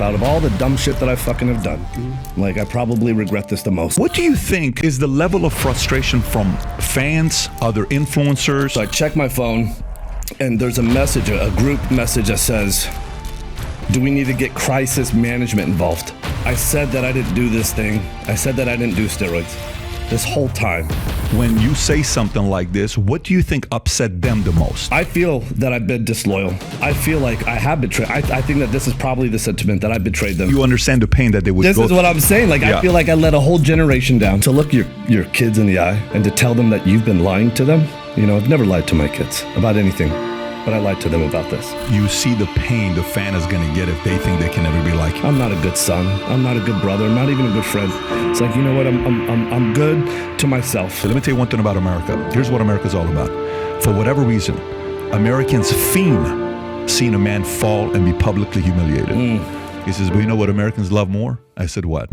Out of all the dumb shit that I fucking have done, like, I probably regret this the most. What do you think is the level of frustration from fans, other influencers? So I check my phone, and there's a message, a group message that says, do we need to get crisis management involved? I said that I didn't do this thing. I said that I didn't do steroids this whole time. When you say something like this, what do you think upset them the most? I feel that I've been disloyal. I feel like I have betrayed. I think that this is probably the sentiment that I betrayed them. You understand the pain that they would go through. This is what I'm saying. Like, I feel like I let a whole generation down. To look your kids in the eye and to tell them that you've been lying to them. You know, I've never lied to my kids about anything, but I lied to them about this. You see the pain the fan is going to get if they think they can ever be like you. I'm not a good son. I'm not a good brother. I'm not even a good friend. It's like, you know what? I'm good to myself. So let me tell you one thing about America. Here's what America's all about. For whatever reason, Americans fiend seeing a man fall and be publicly humiliated. He says, well, you know what Americans love more? I said, what?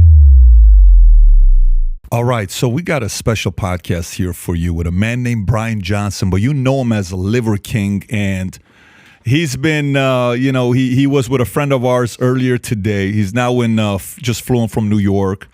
All right, so we got a special podcast here for you with a man named Brian Johnson, but you know him as a Liver King, and he's been, he was with a friend of ours earlier today. He's now just flew in from New York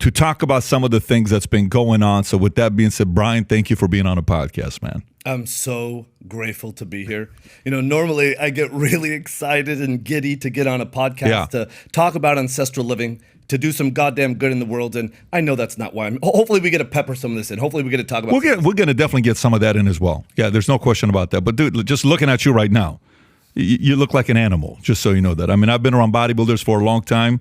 to talk about some of the things that's been going on. So with that being said, Brian, thank you for being on the podcast, man. I'm so grateful to be here. You know, normally I get really excited and giddy to get on a podcast to talk about ancestral living, to do some goddamn good in the world, and I know that's not why. Hopefully we get to pepper some of this in. Hopefully we get to talk about We're going to definitely get some of that in as well. Yeah, there's no question about that. But dude, just looking at you right now, you look like an animal, just so you know that. I mean, I've been around bodybuilders for a long time.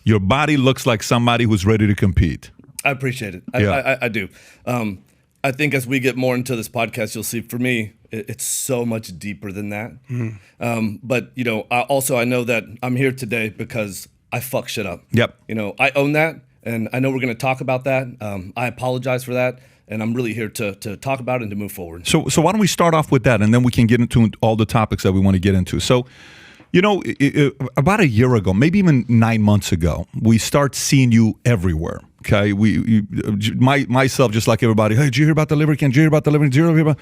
Your body looks like somebody who's ready to compete. I appreciate it. Yeah. I do. I think as we get more into this podcast, you'll see, for me, it's so much deeper than that. But, you know, I know that I'm here today because I fuck shit up. Yep. You know, I own that, and I know we're going to talk about that. I apologize for that, and I'm really here to talk about it and to move forward. So why don't we start off with that, and then we can get into all the topics that we want to get into. So, you know, about a year ago, maybe even 9 months ago, we start seeing you everywhere. Okay, myself, just like everybody. Hey, did you hear about the Liver King? Did you hear about the liver? Did you hear about?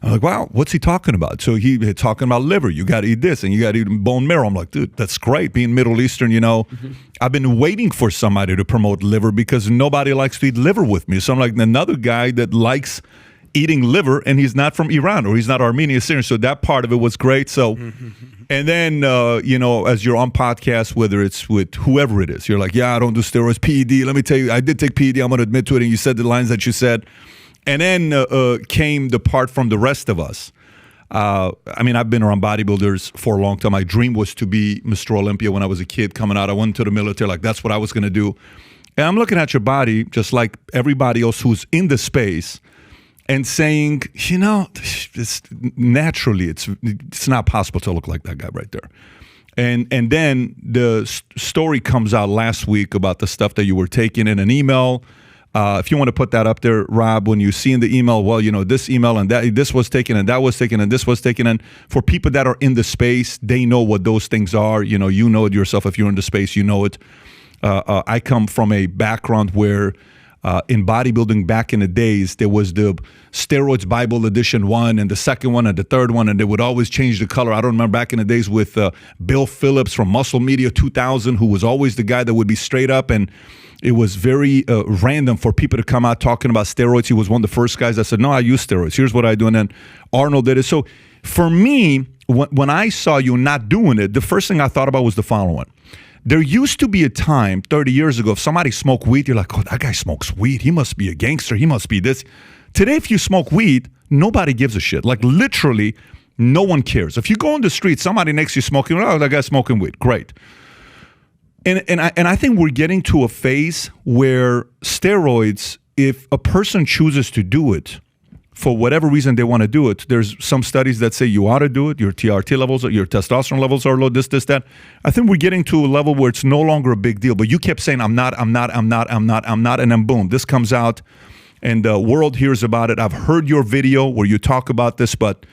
I'm like, wow, what's he talking about? So he talking about liver. You got to eat this, and you got to eat bone marrow. I'm like, dude, that's great. Being Middle Eastern, you know, I've been waiting for somebody to promote liver because nobody likes to eat liver with me. So I'm like, another guy that likes eating liver, and he's not from Iran or he's not Armenian Syrian. So that part of it was great. So, and then, you know, as you're on podcasts, whether it's with whoever it is, you're like, yeah, I don't do steroids, PED. Let me tell you, I did take PED. I'm going to admit to it. And you said the lines that you said. And then came the part from the rest of us. I mean, I've been around bodybuilders for a long time. My dream was to be Mr. Olympia when I was a kid coming out. I went to the military, like that's what I was going to do. And I'm looking at your body, just like everybody else who's in the space, and saying, you know, it's not possible to look like that guy right there. And then the story comes out last week about the stuff that you were taking in an email. If you want to put that up there, Rob, when you see in the email, well, you know, this email and that, this was taken and that was taken and this was taken. And for people that are in the space, they know what those things are. You know it yourself. If you're in the space, you know it. I come from a background where in bodybuilding back in the days, there was the Steroids Bible Edition 1 and the second one and the third one, and they would always change the color. I don't remember back in the days with Bill Phillips from Muscle Media 2000, who was always the guy that would be straight up, and it was very random for people to come out talking about steroids. He was one of the first guys that said, no, I use steroids. Here's what I do. And then Arnold did it. So for me, when I saw you not doing it, the first thing I thought about was the following. There used to be a time 30 years ago, if somebody smoked weed, you're like, oh, that guy smokes weed. He must be a gangster. He must be this. Today, if you smoke weed, nobody gives a shit. Like literally, no one cares. If you go on the street, somebody next to you smoking, oh, that guy's smoking weed. Great. And I think we're getting to a phase where steroids, if a person chooses to do it, for whatever reason they want to do it, there's some studies that say you ought to do it, your TRT levels, your testosterone levels are low, this, that. I think we're getting to a level where it's no longer a big deal. But you kept saying, I'm not, and then boom, this comes out, and the world hears about it. I've heard your video where you talk about this, but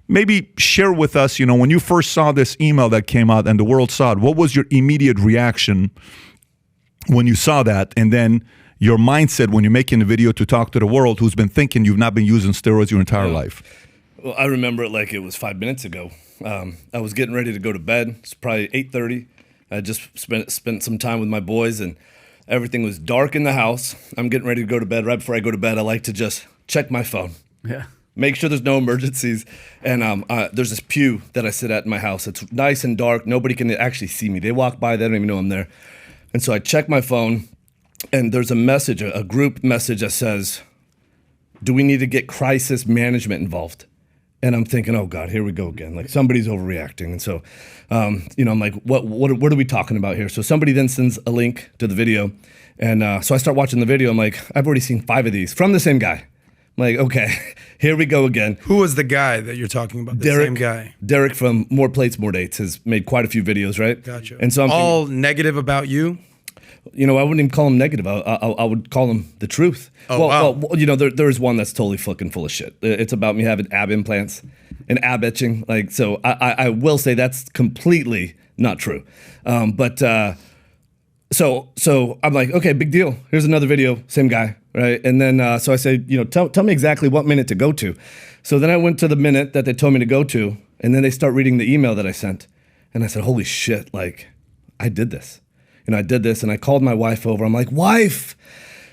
maybe share with us, you know, when you first saw this email that came out and the world saw it, what was your immediate reaction when you saw that? And then your mindset when you're making the video to talk to the world who's been thinking you've not been using steroids your entire life. Well, I remember it like it was 5 minutes ago. I was getting ready to go to bed. It's probably 8:30. I just spent some time with my boys, and everything was dark in the house. I'm getting ready to go to bed. Right before I go to bed, I like to just check my phone. Yeah. Make sure there's no emergencies. And there's this pew that I sit at in my house. It's nice and dark. Nobody can actually see me. They walk by, they don't even know I'm there. And so I check my phone, and there's a message, a group message that says, do we need to get crisis management involved? And I'm thinking, oh God, here we go again. Like somebody's overreacting. And so, I'm like, what are we talking about here? So somebody then sends a link to the video. And so I start watching the video. I'm like, I've already seen 5 of these from the same guy. I'm like, okay, here we go again. Who was the guy that you're talking about? The same guy? Derek from More Plates, More Dates has made quite a few videos, right? Gotcha. And so I'm all negative about you? I wouldn't even call him negative. I would call him the truth. Oh, wow. Well, there's one that's totally fucking full of shit. It's about me having ab implants and ab etching. Like, so I will say that's completely not true. So I'm like, okay, big deal. Here's another video, same guy, right? And then so I say, tell me exactly what minute to go to. So then I went to the minute that they told me to go to, and then they start reading the email that I sent. And I said, holy shit, like, I did this. I did this, and I called my wife over. I'm like, wife.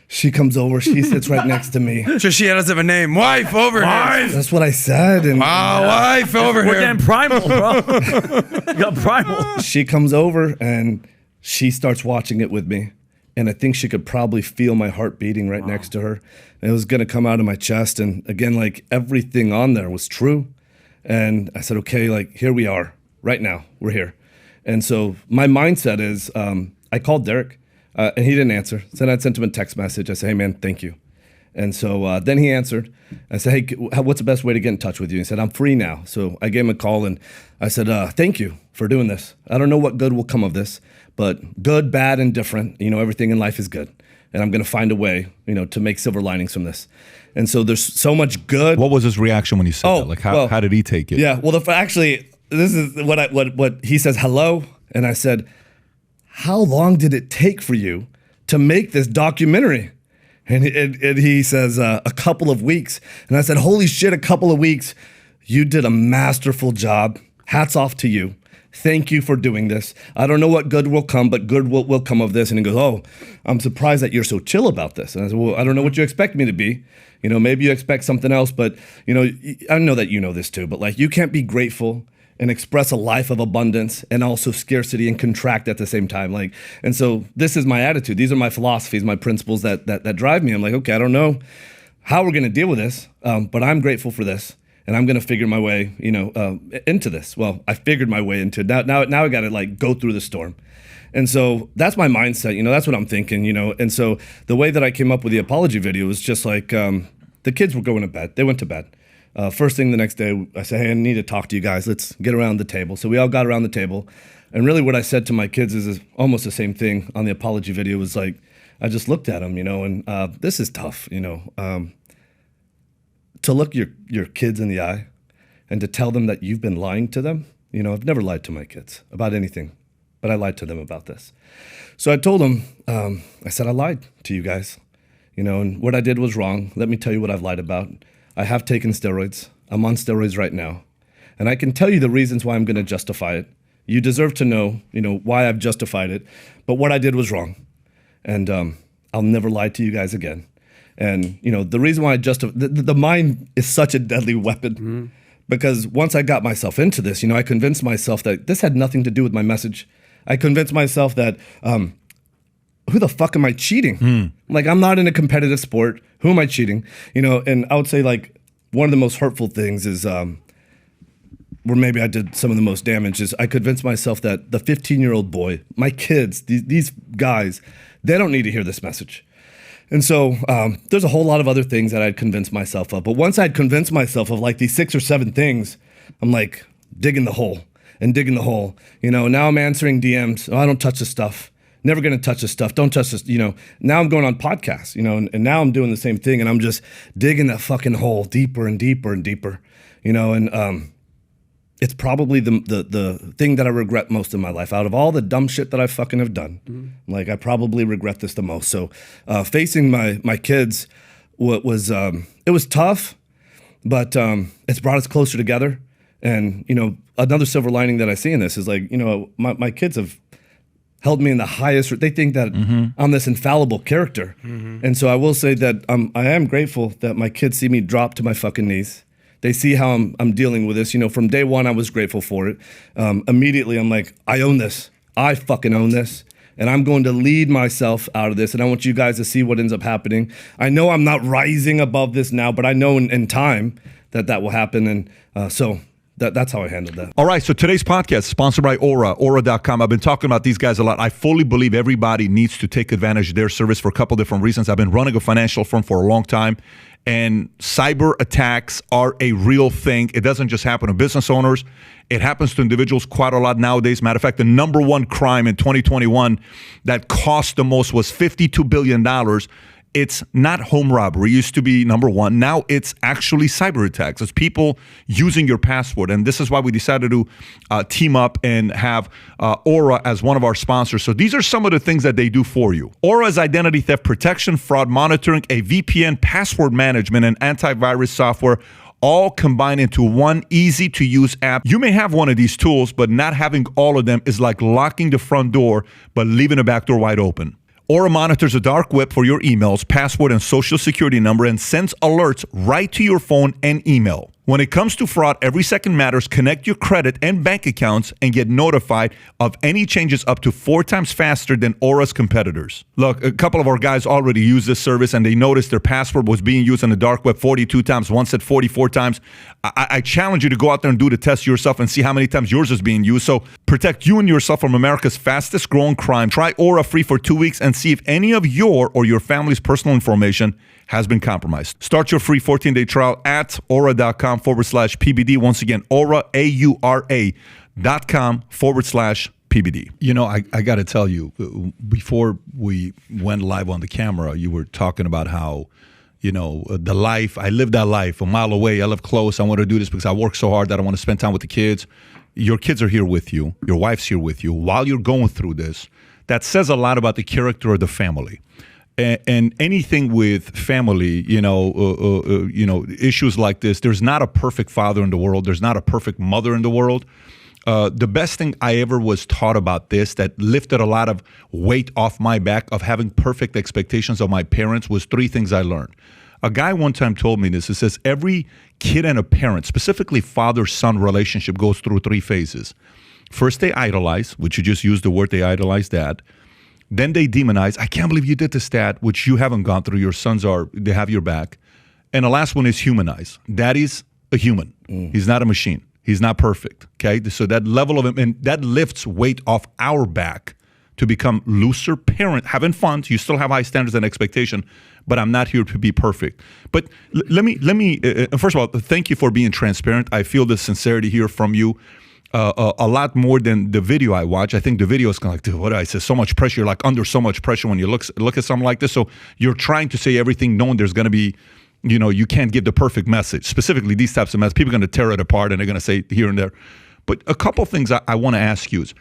She comes over. She sits right next to me. So she doesn't have a name. Wife over here. That's what I said. And wife over We're here. getting primal, bro. You got primal. She comes over, and she starts watching it with me. And I think she could probably feel my heart beating right next to her. And it was going to come out of my chest. And again, like everything on there was true. And I said, okay, like here we are right now. We're here. And so my mindset is, I called Derek, and he didn't answer. So then I sent him a text message. I said, hey, man, thank you. And so then he answered. I said, hey, what's the best way to get in touch with you? He said, I'm free now. So I gave him a call, and I said, thank you for doing this. I don't know what good will come of this, but good, bad, and different, everything in life is good. And I'm going to find a way, to make silver linings from this. And so there's so much good. What was his reaction when you said that? Like, how did he take it? Yeah, well, actually, this is what he says, hello. And I said, how long did it take for you to make this documentary? And he says, a couple of weeks. And I said, holy shit, a couple of weeks. You did a masterful job. Hats off to you. Thank you for doing this. I don't know what good will come, but good will come of this. And he goes, oh, I'm surprised that you're so chill about this. And I said, well, I don't know what you expect me to be. Maybe you expect something else, but, I know that you know this too, but like you can't be grateful and express a life of abundance and also scarcity and contract at the same time. And so this is my attitude. These are my philosophies, my principles that drive me. I'm like, okay, I don't know how we're going to deal with this, but I'm grateful for this. And I'm going to figure my way, into this. Well, I figured my way into it. Now I got to like go through the storm. And so that's my mindset, that's what I'm thinking, And so the way that I came up with the apology video was just like, the kids were going to bed. They went to bed. First thing the next day, I said, hey, I need to talk to you guys. Let's get around the table. So we all got around the table. And really what I said to my kids is almost the same thing on the apology video. Was like, I just looked at them, and this is tough, to look your kids in the eye and to tell them that you've been lying to them. I've never lied to my kids about anything, but I lied to them about this. So I told them, I said, I lied to you guys, and what I did was wrong. Let me tell you what I've lied about. I have taken steroids. I'm on steroids right now. And I can tell you the reasons why I'm going to justify it. You deserve to know, why I've justified it. But what I did was wrong. And I'll never lie to you guys again. And, the reason why I the mind is such a deadly weapon. Because once I got myself into this, I convinced myself that this had nothing to do with my message. I convinced myself that, who the fuck am I cheating? Like, I'm not in a competitive sport. Who am I cheating? And I would say like one of the most hurtful things is, where maybe I did some of the most damage is I convinced myself that the 15-year-old boy, my kids, these guys, they don't need to hear this message. And so there's a whole lot of other things that I'd convinced myself of. But once I'd convinced myself of like these 6 or 7 things, I'm like digging the hole and digging the hole. Now I'm answering DMs. Oh, I don't touch this stuff. Never going to touch this stuff. Don't touch this. Now I'm going on podcasts, and now I'm doing the same thing. And I'm just digging that fucking hole deeper and deeper and deeper, and it's probably the thing that I regret most in my life. Out of all the dumb shit that I fucking have done, like I probably regret this the most. So facing my kids, it was tough, but it's brought us closer together. And another silver lining that I see in this is like my kids have held me in the highest. They think that I'm this infallible character. And so I will say that I am grateful that my kids see me drop to my fucking knees. They see how I'm dealing with this. You know, from day one, I was grateful for it. Immediately, I'm like, I own this. I fucking own this. And I'm going to lead myself out of this. And I want you guys to see what ends up happening. I know I'm not rising above this now, but I know in time that will happen. And so that's how I handled that. All right, so today's podcast is sponsored by Aura, Aura.com. I've been talking about these guys a lot. I fully believe everybody needs to take advantage of their service for a couple different reasons. I've been running a financial firm for a long time, and cyber attacks are a real thing. It doesn't just happen to business owners. It happens to individuals quite a lot nowadays. Matter of fact, the number one crime in 2021 that cost the most was $52 billion. It's not home robbery. It used to be number one. Now it's actually cyber attacks. It's people using your password. And this is why we decided to team up and have Aura as one of our sponsors. So these are some of the things that they do for you. Aura is identity theft protection, fraud monitoring, a VPN, password management, and antivirus software, all combined into one easy-to-use app. You may have one of these tools, but not having all of them is like locking the front door, but leaving the back door wide open. Aura monitors a dark web for your emails, password, and social security number and sends alerts right to your phone and email. When it comes to fraud, every second matters. Connect your credit and bank accounts and get notified of any changes up to 4 times faster than Aura's competitors. Look, a couple of our guys already use this service and they noticed their password was being used on the dark web 42 times, one said 44 times. I challenge you to go out there and do the test yourself and see how many times yours is being used. So protect you and yourself from America's fastest growing crime. Try Aura free for 2 weeks and see if any of your or your family's personal information has been compromised. Start your free 14-day trial at aura.com/PBD. Once again, Aura, AURA.com/PBD. You know, I got to tell you, before we went live on the camera, you were talking about how, you know, the life, I live that life a mile away. I live close. I want to do this because I work so hard that I want to spend time with the kids. Your kids are here with you. Your wife's here with you while you're going through this. That says a lot about the character of the family. And anything with family, issues like this, there's not a perfect father in the world. There's not a perfect mother in the world. The best thing I ever was taught about this that lifted a lot of weight off my back of having perfect expectations of my parents was 3 things I learned. A guy one time told me this. It says every kid and a parent, specifically father-son relationship, goes through 3 phases. First, they idolize, which you just used the word, they idolize dad. Then they demonize. I can't believe you did this, Dad, which you haven't gone through. Your sons they have your back. And the last one is humanize. Daddy's a human. He's not a machine. He's not perfect. Okay. So that level of him, and that lifts weight off our back to become looser parent, having fun. You still have high standards and expectation, but I'm not here to be perfect. But let me first of all, thank you for being transparent. I feel the sincerity here from you. A lot more than the video I watch. I think the video is kind of like, dude, what I say, so much pressure. You're like under so much pressure when you look at something like this. So you're trying to say everything, knowing there's going to be, you can't give the perfect message. Specifically, these types of messages, people are going to tear it apart and they're going to say here and there. But a couple of things I want to ask you is,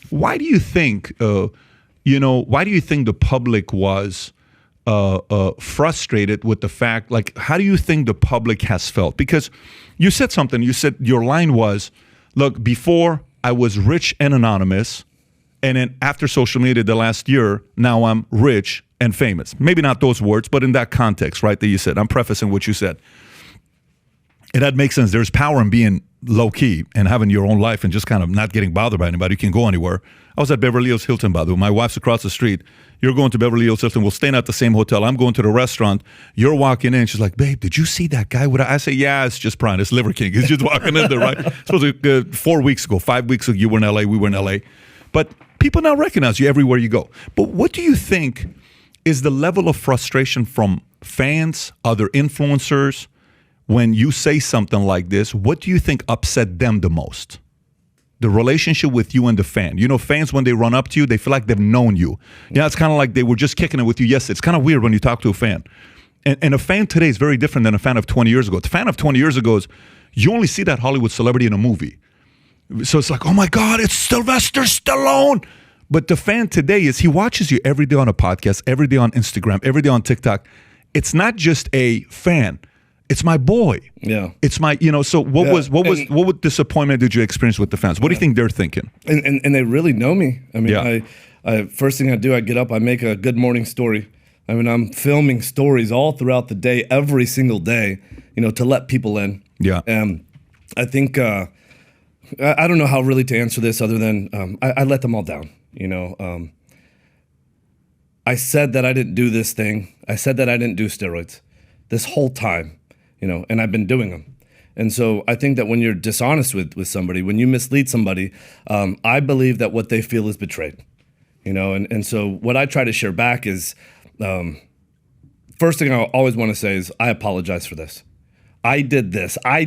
why do you think, why do you think the public was frustrated with the fact, like, how do you think the public has felt? Because you said something. You said your line was, look, before I was rich and anonymous, and then after social media the last year, now I'm rich and famous. Maybe not those words, but in that context, right, that you said. I'm prefacing what you said. And that makes sense. There's power in being low-key and having your own life and just kind of not getting bothered by anybody. You can go anywhere. I was at Beverly Hills Hilton, by the way. My wife's across the street. You're going to Beverly Hills Hilton. We're staying at the same hotel. I'm going to the restaurant. You're walking in. She's like, babe, did you see that guy? I say, yeah, it's just Brian. It's Liver King. He's just walking in there, right? Supposed to 4 weeks ago, 5 weeks ago, you were in L.A., we were in L.A. But people now recognize you everywhere you go. But what do you think is the level of frustration from fans, other influencers, when you say something like this? What do you think upset them the most? The relationship with you and the fan. Fans, when they run up to you, they feel like they've known you. It's kind of like they were just kicking it with you. Yes, it's kind of weird when you talk to a fan. And a fan today is very different than a fan of 20 years ago. The fan of 20 years ago is, you only see that Hollywood celebrity in a movie. So it's like, oh my God, it's Sylvester Stallone. But the fan today is, he watches you every day on a podcast, every day on Instagram, every day on TikTok. It's not just a fan. It's my boy. Yeah. It's my, so what disappointment did you experience with the fans? What do you think they're thinking? And they really know me. I mean, First thing I do, I get up, I make a good morning story. I mean, I'm filming stories all throughout the day, every single day, to let people in. Yeah. And I think, I don't know how really to answer this other than I let them all down. I said that I didn't do this thing. I said that I didn't do steroids this whole time, and I've been doing them. And so I think that when you're dishonest with somebody, when you mislead somebody, I believe that what they feel is betrayed, and so what I try to share back is, first thing I always want to say is I apologize for this. I did this. I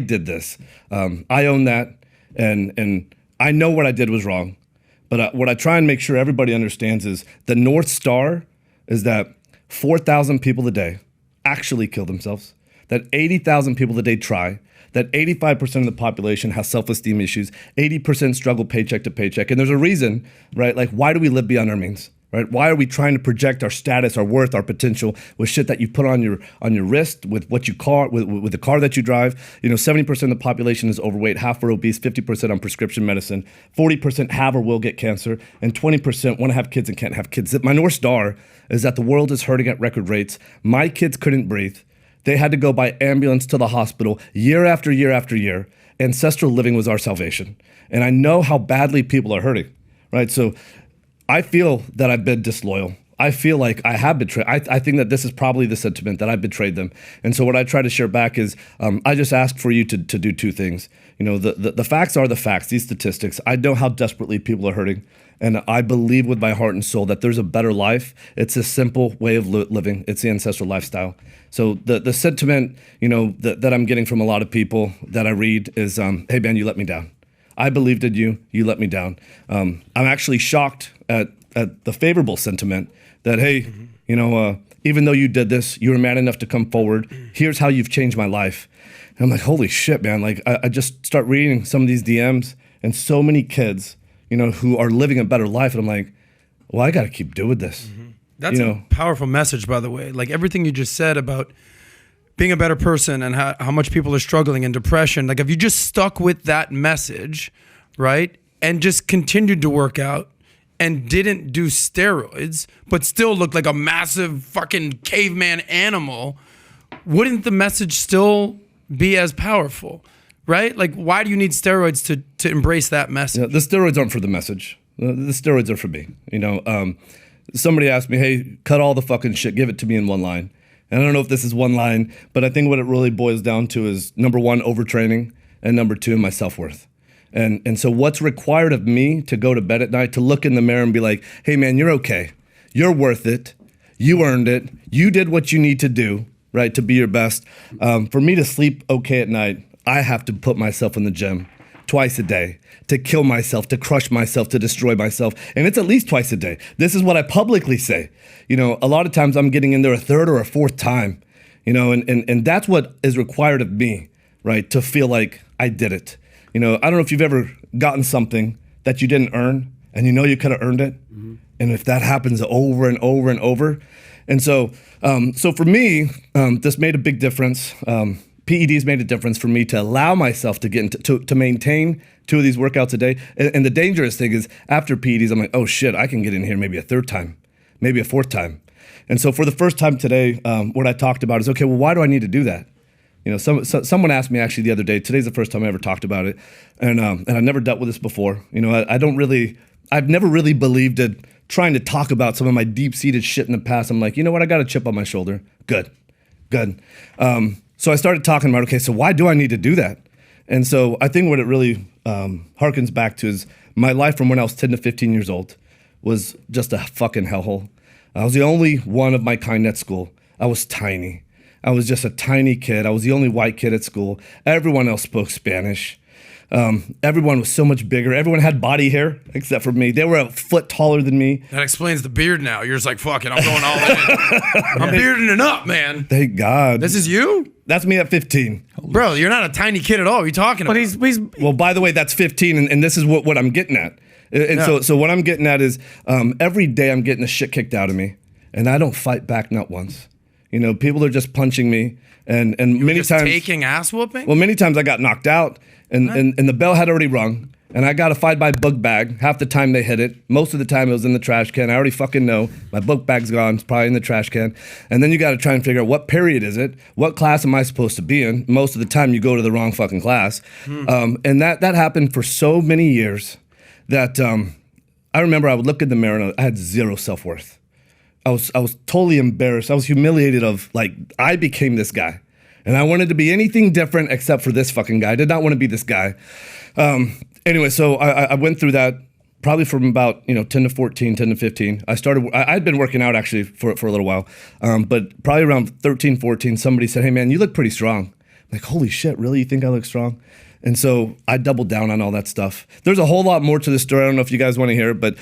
own that, and I know what I did was wrong. But what I try and make sure everybody understands is the North Star is that 4,000 people a day actually kill themselves, that 80,000 people a day try, that 85% of the population has self-esteem issues, 80% struggle paycheck to paycheck. And there's a reason, right? Like, why do we live beyond our means? Right? Why are we trying to project our status, our worth, our potential with shit that you put on your wrist, with what you car, with the car that you drive? 70% of the population is overweight, half are obese, 50% on prescription medicine, 40% have or will get cancer, and 20% want to have kids and can't have kids. My North Star is that the world is hurting at record rates. My kids couldn't breathe. They had to go by ambulance to the hospital year after year after year. Ancestral living was our salvation. And I know how badly people are hurting, right? So I feel that I've been disloyal. I feel like I have betrayed. I think that this is probably the sentiment that I've betrayed them. And so what I try to share back is I just ask for you to do two things. The facts are the facts, these statistics. I know how desperately people are hurting. And I believe with my heart and soul that there's a better life. It's a simple way of living. It's the ancestral lifestyle. So the sentiment, that I'm getting from a lot of people that I read is, hey man, you let me down. I believed in you. You let me down. I'm actually shocked at the favorable sentiment that, hey, even though you did this, you were man enough to come forward. Here's how you've changed my life. And I'm like, holy shit, man. Like, I just start reading some of these DMs and so many kids, who are living a better life. And I'm like, well, I got to keep doing this. That's a powerful message, by the way. Like everything you just said about being a better person and how much people are struggling in depression. Like if you just stuck with that message, right, and just continued to work out and didn't do steroids, but still looked like a massive fucking caveman animal, wouldn't the message still be as powerful, right? Like why do you need steroids to embrace that message? Yeah, the steroids aren't for the message. The steroids are for me. Somebody asked me, hey, cut all the fucking shit, give it to me in one line. And I don't know if this is one line, but I think what it really boils down to is number one, overtraining, and number two, my self-worth. And so what's required of me to go to bed at night, to look in the mirror and be like, hey man, you're okay. You're worth it. You earned it. You did what you need to do, right, to be your best. For me to sleep okay at night, I have to put myself in the gym twice a day, to kill myself, to crush myself, to destroy myself. And it's at least twice a day. This is what I publicly say. A lot of times I'm getting in there a third or a fourth time, and that's what is required of me, right, to feel like I did it. I don't know if you've ever gotten something that you didn't earn and you could have earned it. Mm-hmm. And if that happens over and over and over. And so for me, this made a big difference. PEDs made a difference for me to allow myself to get into, to maintain 2 of these workouts a day. And the dangerous thing is after PEDs, I'm like, oh shit, I can get in here maybe a third time, maybe a fourth time. And so for the first time today, what I talked about is, okay, well, why do I need to do that? Someone asked me actually the other day, today's the first time I ever talked about it. And I've never dealt with this before. I've never really believed in trying to talk about some of my deep-seated shit in the past. I'm like, you know what? I got a chip on my shoulder. Good. So I started talking about, okay, so why do I need to do that? And so I think what it really harkens back to is my life from when I was 10 to 15 years old was just a fucking hellhole. I was the only one of my kind at school. I was tiny. I was just a tiny kid. I was the only white kid at school. Everyone else spoke Spanish. Everyone was so much bigger. Everyone had body hair except for me. They were a foot taller than me. That explains the beard now. You're just like, fuck it, I'm going all in. I'm bearding it up, man. Thank God. This is you? That's me at 15. Bro, you're not a tiny kid at all. What are you talking about? But he's well, by the way, that's 15, and this is what I'm getting at. And Yeah. so what I'm getting at is every day I'm getting the shit kicked out of me, and I don't fight back not once. People are just punching me, and many just times taking ass whooping? Well, many times I got knocked out, and the bell had already rung, and I got a 5x book bag. Half the time they hit it. Most of the time it was in the trash can. I already fucking know. My book bag's gone. It's probably in the trash can. And then you got to try and figure out what period is it? What class am I supposed to be in? Most of the time you go to the wrong fucking class. And that happened for so many years that I remember I would look in the mirror and I had zero self-worth. I was totally embarrassed. I was humiliated of, like, I became this guy. And I wanted to be anything different except for this fucking guy. I did not want to be this guy. Anyway, so I went through that probably from about 10 to 14, 10 to 15. I'd been working out actually for a little while, but probably around 13, 14, somebody said, "Hey man, you look pretty strong." I'm like, holy shit, really? You think I look strong? And so I doubled down on all that stuff. There's a whole lot more to the story. I don't know if you guys want to hear it, but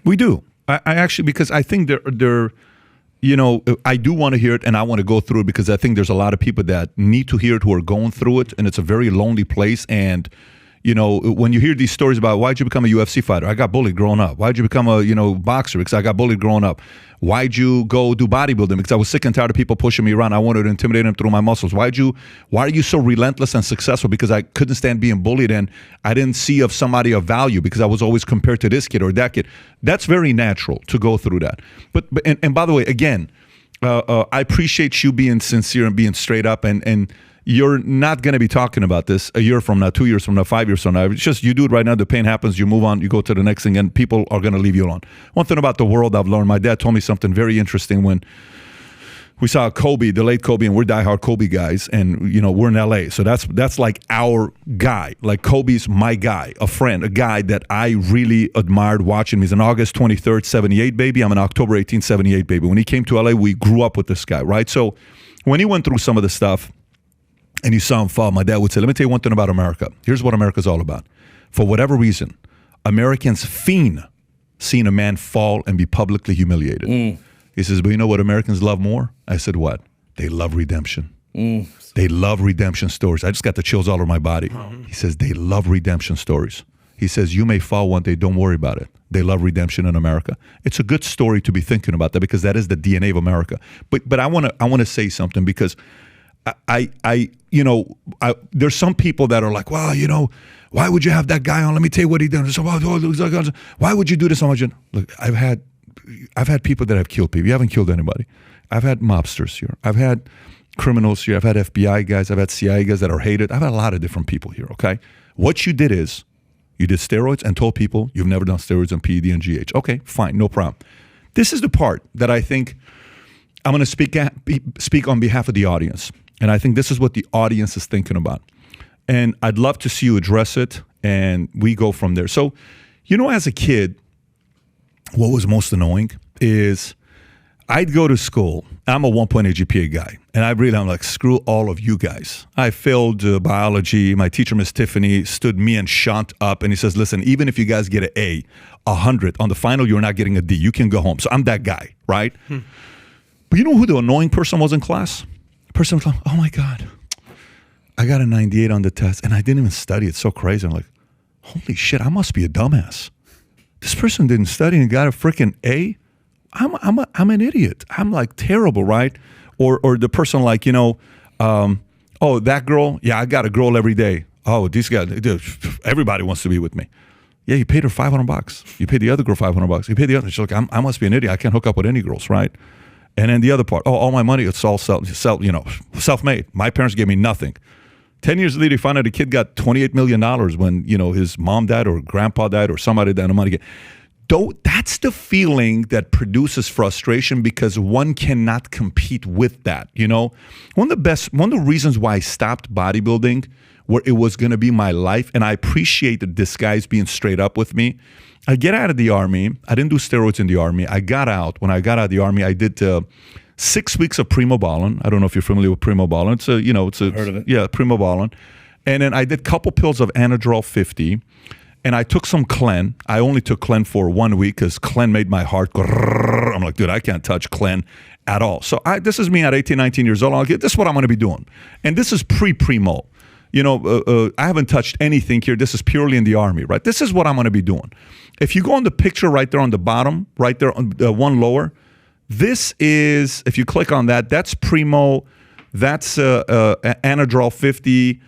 we do. I actually, because I think they're I do want to hear it, and I want to go through it because I think there's a lot of people that need to hear it who are going through it, and it's a very lonely place. And when you hear these stories about why'd you become a UFC fighter? I got bullied growing up. Why'd you become a boxer? Because I got bullied growing up. Why'd you go do bodybuilding? Because I was sick and tired of people pushing me around. I wanted to intimidate them through my muscles. Why are you so relentless and successful? Because I couldn't stand being bullied, and I didn't see of somebody of value because I was always compared to this kid or that kid. That's very natural to go through that. But by the way, again, I appreciate you being sincere and being straight up, and you're not going to be talking about this a year from now, 2 years from now, 5 years from now. It's just you do it right now. The pain happens. You move on. You go to the next thing, and people are going to leave you alone. One thing about the world I've learned, my dad told me something very interesting when we saw Kobe, the late Kobe, and we're diehard Kobe guys, and we're in LA. So that's like our guy. Like Kobe's my guy, a friend, a guy that I really admired watching. He's an August 23rd, 78 baby. I'm an October 18th, 78 baby. When he came to LA, we grew up with this guy, right? So when he went through some of the stuff, and you saw him fall, my dad would say, let me tell you one thing about America. Here's what America's all about. For whatever reason, Americans fiend seeing a man fall and be publicly humiliated. He says, but you know what Americans love more? I said, what? They love redemption. They love redemption stories. I just got the chills all over my body. He says, they love redemption stories. He says, you may fall one day, don't worry about it. They love redemption in America. It's a good story to be thinking about that because that is the DNA of America. But I want to say something because there's some people that are like, well, why would you have that guy on? Let me tell you what he did. So, why would you do this so much? Look, I've had people that have killed people. You haven't killed anybody. I've had mobsters here. I've had criminals here. I've had FBI guys. I've had CIA guys that are hated. I've had a lot of different people here, okay? What you did is you did steroids and told people you've never done steroids on PBD and GH. Okay, fine, no problem. This is the part that I think I'm going to speak on behalf of the audience. And I think this is what the audience is thinking about. And I'd love to see you address it, and we go from there. So, as a kid, what was most annoying is I'd go to school. I'm a 1.8 GPA guy, and I'm like, screw all of you guys. I failed biology. My teacher, Miss Tiffany, stood me and Shant up, and he says, listen, even if you guys get an A, 100, on the final, you're not getting a D. You can go home. So I'm that guy, right? But you know who the annoying person was in class? Person was like, oh my God, I got a 98 on the test and I didn't even study. It's so crazy. I'm like, holy shit, I must be a dumbass. This person didn't study and got a freaking A. I'm an idiot. I'm like terrible, right? Or the person like, oh, that girl, yeah, I got a girl every day. Oh, these guys, everybody wants to be with me. Yeah, you paid her $500. You paid the other girl $500. You paid the other. She's like, I must be an idiot. I can't hook up with any girls, right? And then the other part, all my money, it's all self-made. My parents gave me nothing. 10 years later, you find out a kid got $28 million when, his mom died or grandpa died or somebody died. Money. That's the feeling that produces frustration because one cannot compete with that. One of the reasons why I stopped bodybuilding, where it was going to be my life, and I appreciated this guy's being straight up with me. I get out of the Army. I didn't do steroids in the Army. I got out. When I got out of the Army, I did 6 weeks of primobolan. I don't know if you're familiar with primobolan. Heard of it. Yeah, primobolan. And then I did a couple pills of Anadrol 50. And I took some Clen. I only took Clen for 1 week because Clen made my heart go. I'm like, dude, I can't touch Clen at all. So this is me at 18, 19 years old. This is what I'm going to be doing. And this is pre-primo. I haven't touched anything here. This is purely in the Army, right? This is what I'm going to be doing. If you go on the picture right there on the bottom, right there on one lower, this is, if you click on that, that's Primo, that's Anadrol 50,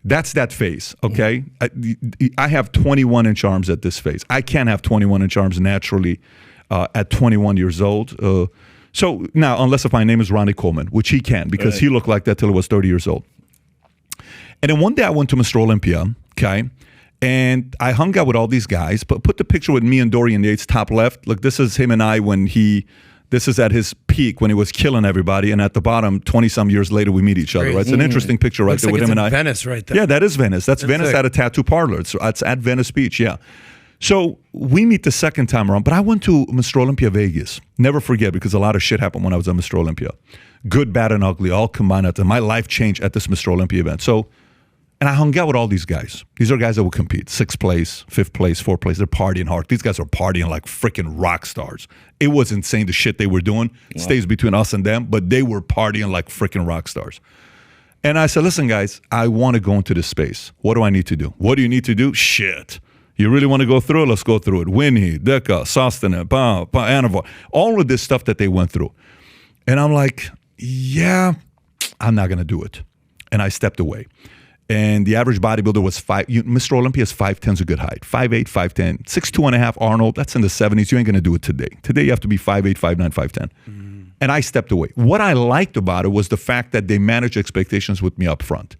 That's that phase, okay? I have 21-inch arms at this phase. I can't have 21-inch arms naturally at 21 years old. So now, unless if my name is Ronnie Coleman, which he can, because he looked like that till he was 30 years old. And then one day I went to Mr. Olympia, okay? And I hung out with all these guys, but put the picture with me and Dorian Yates top left. Look, this is him and I when this is at his peak when he was killing everybody. And at the bottom, 20-some years later, we meet each other, right? It's an interesting picture right there with him and I. Venice right there. Yeah, that is Venice. That's Venice at a tattoo parlor. It's at Venice Beach, yeah. So we meet the second time around, but I went to Mr. Olympia Vegas. Never forget, because a lot of shit happened when I was at Mr. Olympia. Good, bad, and ugly, all combined at my life changed at this Mr. Olympia event. So, and I hung out with all these guys. These are guys that would compete. 6th place, 5th place, 4th place. They're partying hard. These guys are partying like freaking rock stars. It was insane, the shit they were doing. It stays between us and them, but they were partying like freaking rock stars. And I said, listen, guys, I want to go into this space. What do I need to do? What do you need to do? Shit. You really want to go through it? Let's go through it. Winnie, Decca, Sosnick, Anavor, all of this stuff that they went through. And I'm like, yeah, I'm not going to do it. And I stepped away. And the average bodybuilder was Mr. Olympia is 5'10" is a good height. 5'8", 5'10". 6'2.5" Arnold, that's in the 70s. You ain't going to do it today. Today you have to be 5'8", 5'9", 5'10". And I stepped away. What I liked about it was the fact that they managed expectations with me up front.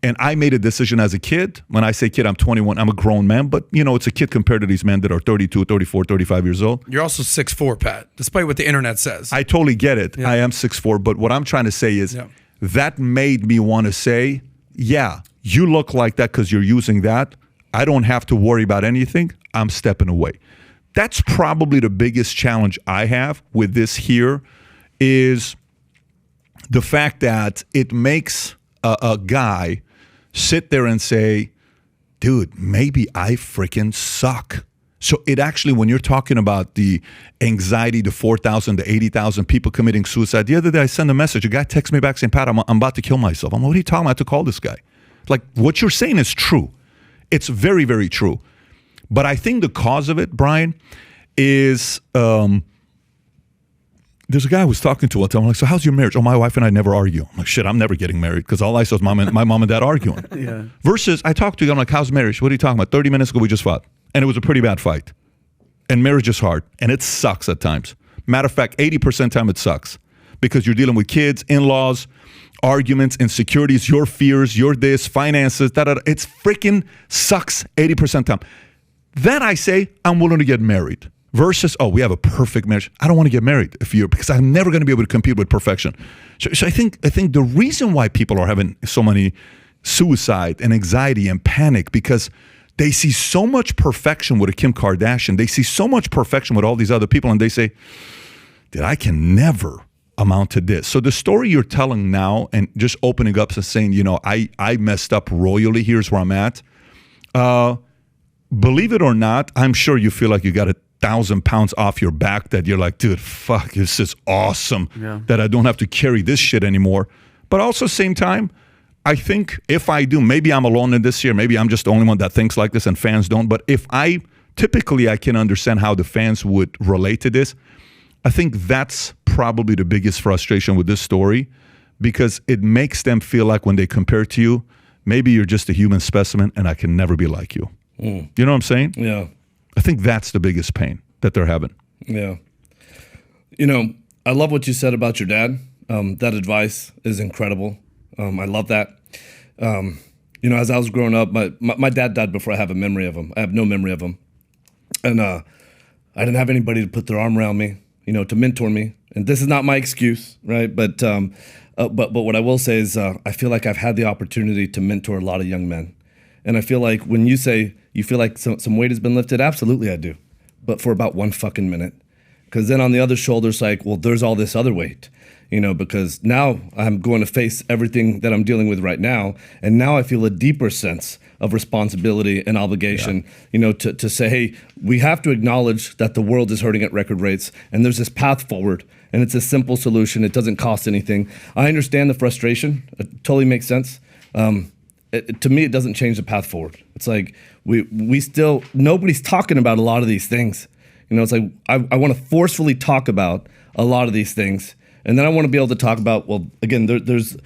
And I made a decision as a kid. When I say kid, I'm 21. I'm a grown man. But, it's a kid compared to these men that are 32, 34, 35 years old. You're also 6'4", Pat, despite what the internet says. I totally get it. Yeah. I am 6'4". But what I'm trying to say is that made me want to say, yeah, you look like that because you're using that. I don't have to worry about anything. I'm stepping away. That's probably the biggest challenge I have with this here is the fact that it makes a guy sit there and say, dude, maybe I freaking suck. So it actually, when you're talking about the anxiety, the 4,000 to 80,000 people committing suicide, the other day I sent a message. A guy texted me back saying, Pat, I'm about to kill myself. I'm like, what are you talking about? I have to call this guy. Like, what you're saying is true. It's very, very true. But I think the cause of it, Brian, is there's a guy I was talking to one time. I'm like, so how's your marriage? Oh, my wife and I never argue. I'm like, shit, I'm never getting married because all I saw is my mom and dad arguing. Yeah. Versus, I talked to you, I'm like, how's marriage? What are you talking about? 30 minutes ago, we just fought. And it was a pretty bad fight. And marriage is hard. And it sucks at times. Matter of fact, 80% of the time it sucks. Because you're dealing with kids, in-laws, arguments, insecurities, your fears, your this, finances, It's freaking sucks 80% of the time. Then I say, I'm willing to get married. Versus, oh, we have a perfect marriage. I don't want to get married because I'm never going to be able to compete with perfection. So I think the reason why people are having so many suicide and anxiety and panic because they see so much perfection with a Kim Kardashian. They see so much perfection with all these other people, and they say, dude, I can never amount to this. So the story you're telling now and just opening up and saying, I messed up royally, here's where I'm at. Believe it or not, I'm sure you feel like you got 1,000 pounds off your back that you're like, dude, fuck, this is awesome that I don't have to carry this shit anymore. But also same time, I think if I do, maybe I'm alone in this here, maybe I'm just the only one that thinks like this and fans don't. But typically I can understand how the fans would relate to this. I think that's probably the biggest frustration with this story because it makes them feel like when they compare to you, maybe you're just a human specimen and I can never be like you. You know what I'm saying? Yeah. I think that's the biggest pain that they're having. Yeah. I love what you said about your dad. That advice is incredible. I love that. As I was growing up, my dad died before I have a memory of him. I have no memory of him. And I didn't have anybody to put their arm around me, to mentor me. And this is not my excuse, right? But what I will say is I feel like I've had the opportunity to mentor a lot of young men. And I feel like when you say you feel like some weight has been lifted, absolutely I do. But for about 1 fucking minute. Because then on the other shoulder, it's like, well, there's all this other weight. Because now I'm going to face everything that I'm dealing with right now. And now I feel a deeper sense of responsibility and obligation, to say, hey, we have to acknowledge that the world is hurting at record rates. And there's this path forward. And it's a simple solution. It doesn't cost anything. I understand the frustration. It totally makes sense. To me, it doesn't change the path forward. It's like we still, nobody's talking about a lot of these things. It's like I want to forcefully talk about a lot of these things. And then I want to be able to talk about, well, again, there's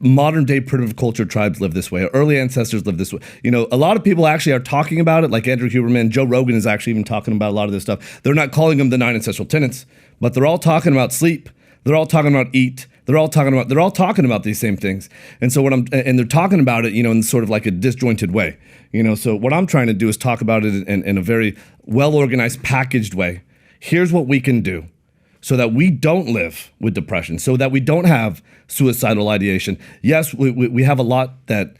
modern day primitive culture tribes live this way. Our early ancestors live this way. You know, a lot of people actually are talking about it, like Andrew Huberman. Joe Rogan is actually even talking about a lot of this stuff. They're not calling them the 9 ancestral tenets, but they're all talking about sleep. They're all talking about eat. They're all talking about these same things. And so and they're talking about it, you know, in sort of like a disjointed way. You know, so what I'm trying to do is talk about it in a very well-organized, packaged way. Here's what we can do so that we don't live with depression, so that we don't have suicidal ideation. Yes, we have a lot that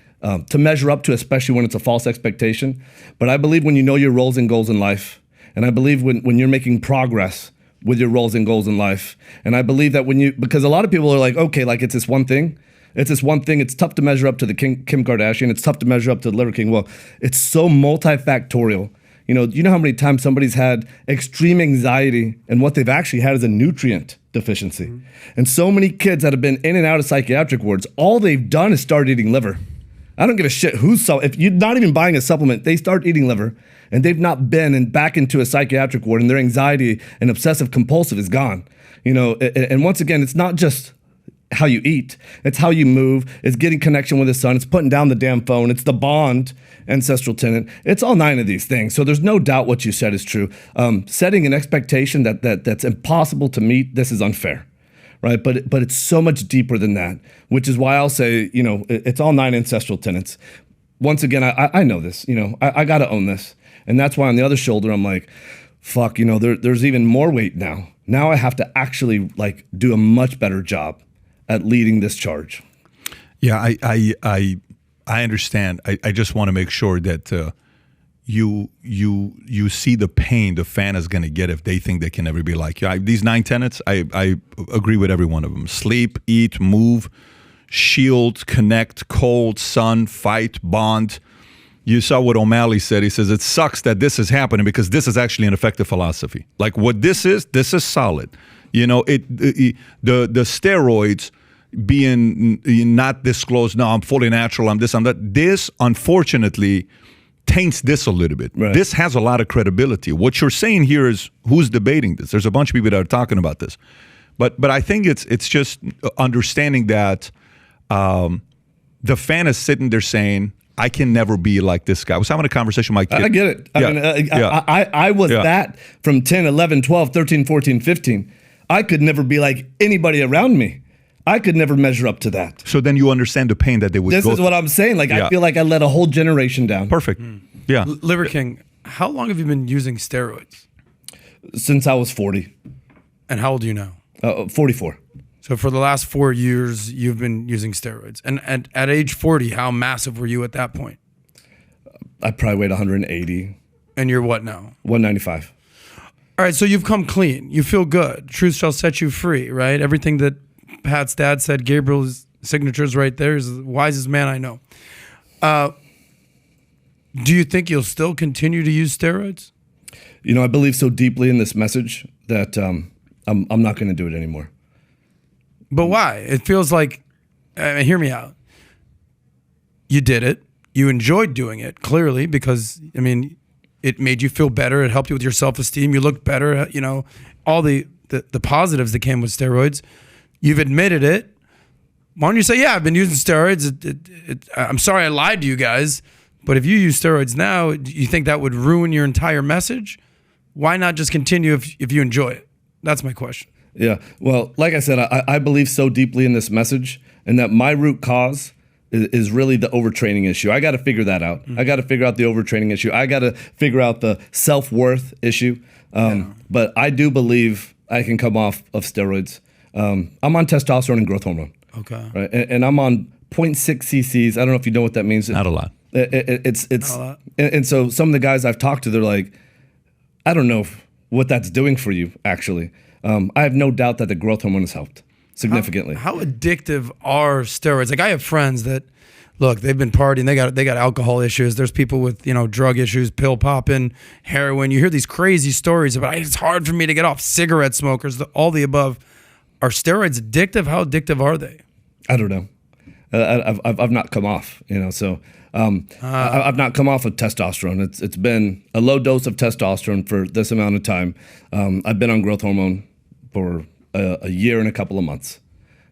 to measure up to, especially when it's a false expectation. But I believe when you know your roles and goals in life, and I believe when you're making progress with your roles and goals in life, and I believe that because a lot of people are like, okay, like it's this one thing. It's this one thing. It's tough to measure up to the Kim Kardashian. It's tough to measure up to the Liver King. Well, it's so multifactorial. You know how many times somebody's had extreme anxiety and what they've actually had is a nutrient deficiency. Mm-hmm. And so many kids that have been in and out of psychiatric wards, all they've done is start eating liver. I don't give a shit if you're not even buying a supplement, they start eating liver and they've not been back into a psychiatric ward and their anxiety and obsessive compulsive is gone. You know, and once again, it's not just how you eat, it's how you move, it's getting connection with the sun, it's putting down the damn phone, it's the bond, ancestral tenet, it's all 9 of these things. So there's no doubt what you said is true. Setting an expectation that's impossible to meet, this is unfair, right? But it's so much deeper than that, which is why I'll say, you know, it's all 9 ancestral tenets. Once again, I know this, you know, I got to own this. And that's why on the other shoulder, I'm like, fuck, you know, there's even more weight now. Now I have to actually like do a much better job at leading this charge. Yeah, I understand. I just want to make sure that you see the pain the fan is going to get if they think they can never be like you. These 9 tenets, I agree with every one of them. Sleep, eat, move, shield, connect, cold, sun, fight, bond. You saw what O'Malley said. He says, it sucks that this is happening because this is actually an effective philosophy. Like what this is solid. You know, the steroids being not disclosed, no, I'm fully natural, I'm this, I'm that. This, unfortunately, taints this a little bit. Right. This has a lot of credibility. What you're saying here is, who's debating this? There's a bunch of people that are talking about this. But I think it's just understanding that the fan is sitting there saying, I can never be like this guy. I was having a conversation with my kid. I get it. I was that from 10, 11, 12, 13, 14, 15. I could never be like anybody around me. I could never measure up to that. So then you understand the pain that they would This go is through. what I'm saying. Like, I feel like I let a whole generation down. Perfect. Yeah. Liver King, how long have you been using steroids? Since I was 40. And how old are you now? 44. So for the last 4 years, you've been using steroids. And at age 40, how massive were you at that point? I probably weighed 180. And you're what now? 195. All right, so you've come clean. You feel good. Truth shall set you free, right? Everything that Pat's dad said, Gabriel's signature's right there. He's the wisest man I know. Do you think you'll still continue to use steroids? You know, I believe so deeply in this message that I'm not going to do it anymore. But why? It feels like, hear me out. You did it. You enjoyed doing it, clearly, because, I mean, it made you feel better. It helped you with your self-esteem. You looked better, you know, all the positives that came with steroids. You've admitted it. Why don't you say, yeah, I've been using steroids. I'm sorry I lied to you guys. But if you use steroids now, do you think that would ruin your entire message? Why not just continue if you enjoy it? That's my question. Yeah. Well, like I said, I believe so deeply in this message and that my root cause is really the overtraining issue. I got to figure that out. I got to figure out the overtraining issue. I got to figure out the self-worth issue. But I do believe I can come off of steroids. I'm on testosterone and growth hormone. Okay. Right. And I'm on 0.6 cc's. I don't know if you know what that means. Not a lot. It's Not a lot. And so some of the guys I've talked to, they're like, I don't know what that's doing for you, actually. I have no doubt that the growth hormone has helped significantly. How addictive are steroids? Like I have friends that, look, they've been partying. They got alcohol issues. There's people with, you know, drug issues, pill popping, heroin. You hear these crazy stories about it's hard for me to get off. Cigarette smokers, all the above. Are steroids addictive? How addictive are they? I don't know. I've not come off, you know. So I've not come off of testosterone. It's been a low dose of testosterone for this amount of time. I've been on growth hormone for a year and a couple of months,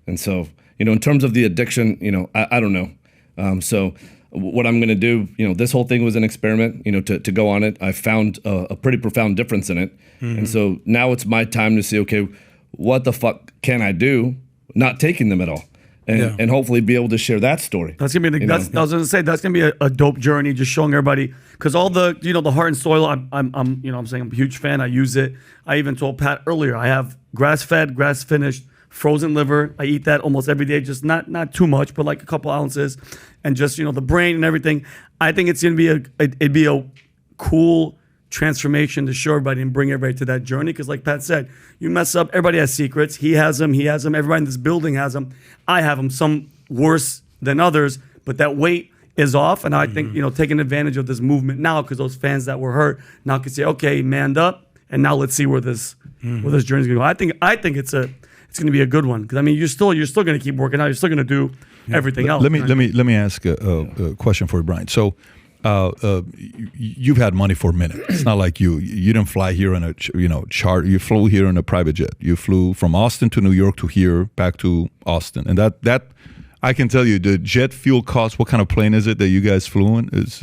and so in terms of the addiction, I don't know. So what I'm going to do, this whole thing was an experiment, to go on it. I found a pretty profound difference in it. And so now it's my time to see, okay, what the fuck can I do not taking them at all? And hopefully be able to share that story. That's gonna be I was gonna say that's gonna be a dope journey, just showing everybody, because all the the Heart and Soil, I'm saying I'm a huge fan. I use it. I even told Pat earlier, I have grass fed, grass finished, frozen liver. I eat that almost every day, just not too much, but like a couple ounces, and just the brain and everything. I think it's gonna be it'd be a cool transformation to show everybody and bring everybody to that journey. Because like Pat said, you mess up, everybody has secrets. He has them, everybody in this building has them. I have them, some worse than others, but that weight is off. And I think, taking advantage of this movement now, because those fans that were hurt now can say, okay, manned up, and now let's see where this journey's gonna go. I think it's gonna be a good one. Because you're still gonna keep working out, you're still gonna do everything else. Let me ask a question for you, Brian. So you've had money for a minute. It's not like you didn't fly here in a chart. You flew here in a private jet. You flew from Austin to New York to here, back to Austin, and that I can tell you the jet fuel cost. What kind of plane is it that you guys flew in? Is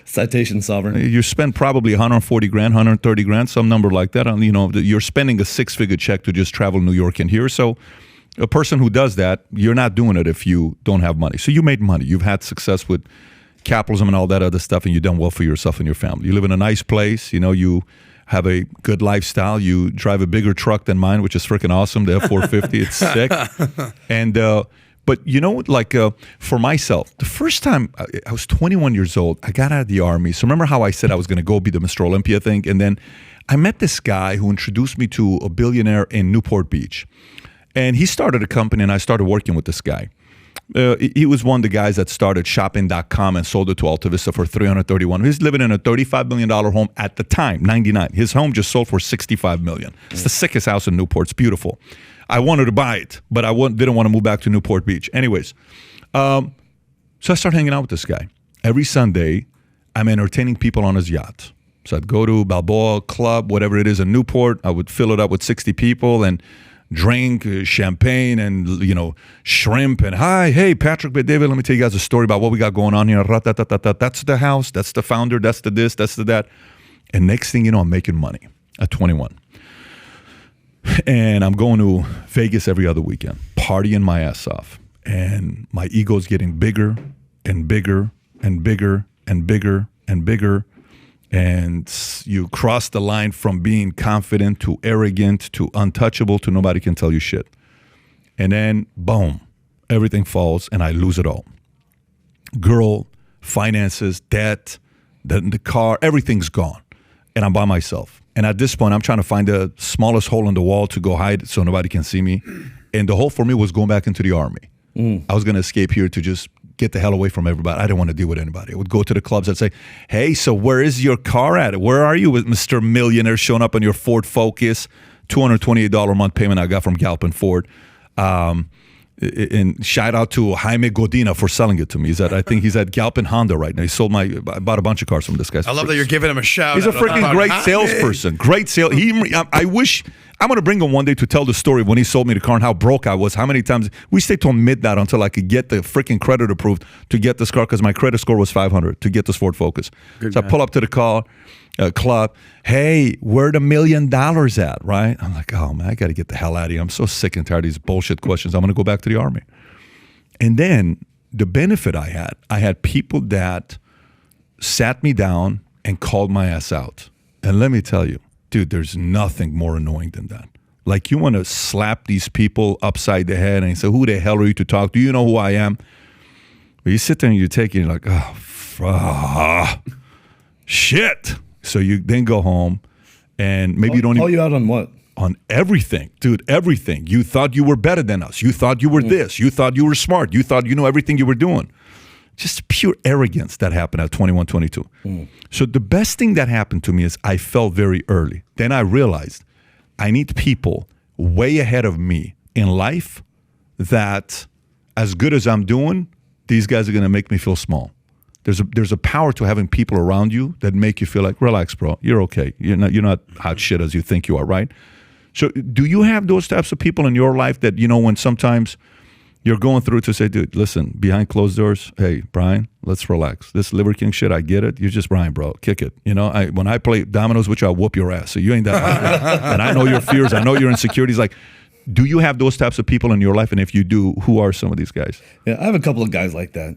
Citation Sovereign. You spend probably $140,000, $130,000, some number like that. On you're spending a six-figure check to just travel New York and here. So a person who does that, you're not doing it if you don't have money. So you made money. You've had success with capitalism and all that other stuff, and you've done well for yourself and your family. You live in a nice place, you have a good lifestyle. You drive a bigger truck than mine, which is freaking awesome. The F-450, it's sick. And but for myself, the first time I was 21 years old, I got out of the Army. So remember how I said I was going to go be the Mr. Olympia thing? And then I met this guy who introduced me to a billionaire in Newport Beach. And he started a company, and I started working with this guy. He was one of the guys that started shopping.com and sold it to Alta Vista for $331. He's living in a $35 million home at the time, 99. His home just sold for $65 million. It's the sickest house in Newport. It's beautiful. I wanted to buy it, but I didn't want to move back to Newport Beach. Anyways, so I started hanging out with this guy. Every Sunday, I'm entertaining people on his yacht. So I'd go to Balboa Club, whatever it is in Newport. I would fill it up with 60 people and drink champagne and shrimp and hey Patrick, but David, let me tell you guys a story about what we got going on here. That's the house, that's the founder, that's the this, that's the that. And next thing you know, I'm making money at 21. And I'm going to Vegas every other weekend, partying my ass off. And my ego's getting bigger and bigger and bigger and bigger and bigger. And you cross the line from being confident to arrogant to untouchable to nobody can tell you shit. And then, boom, everything falls and I lose it all. Girl, finances, debt, the car, everything's gone. And I'm by myself. And at this point, I'm trying to find the smallest hole in the wall to go hide so nobody can see me. And the hole for me was going back into the Army. I was going to escape here to just get the hell away from everybody. I didn't want to deal with anybody. I would go to the clubs. I'd say, hey, so where is your car at? Where are you with Mr. Millionaire showing up on your Ford Focus, $228 a month payment I got from Galpin Ford. And shout out to Jaime Godina for selling it to me. I think he's at Galpin Honda right now. I bought a bunch of cars from this guy. I love that you're giving him a shout. He's a freaking great salesperson. Great sale. I wish I'm going to bring him one day to tell the story of when he sold me the car and how broke I was. How many times we stayed till midnight until I could get the freaking credit approved to get this car because my credit score was 500 to get this Ford Focus. Good so guy. I pull up to the car. Club, hey, where the $1 million at, right? I'm like, oh man, I got to get the hell out of here. I'm so sick and tired of these bullshit questions. I'm going to go back to the Army. And then the benefit I had people that sat me down and called my ass out. And let me tell you, dude, there's nothing more annoying than that. Like you want to slap these people upside the head and say, who the hell are you to talk? Do you know who I am? But you sit there and you take it and you're like, oh, shit. So you then go home and maybe you don't call you out on what? On everything, dude, everything. You thought you were better than us. You thought you were this. You thought you were smart. You thought you know everything you were doing. Just pure arrogance that happened at 21, 22. So the best thing that happened to me is I fell very early. Then I realized I need people way ahead of me in life that as good as I'm doing, these guys are going to make me feel small. There's a power to having people around you that make you feel like, relax, bro, you're okay. You're not hot shit as you think you are, right? So do you have those types of people in your life that, when sometimes You're going through to say, dude, listen, behind closed doors, hey, Brian, let's relax. This Liver King shit, I get it. You're just Brian, bro. Kick it. You know, when I play dominoes with you, I'll whoop your ass. So you ain't that. And I know your fears. I know your insecurities. Like, do you have those types of people in your life? And if you do, who are some of these guys? Yeah, I have a couple of guys like that.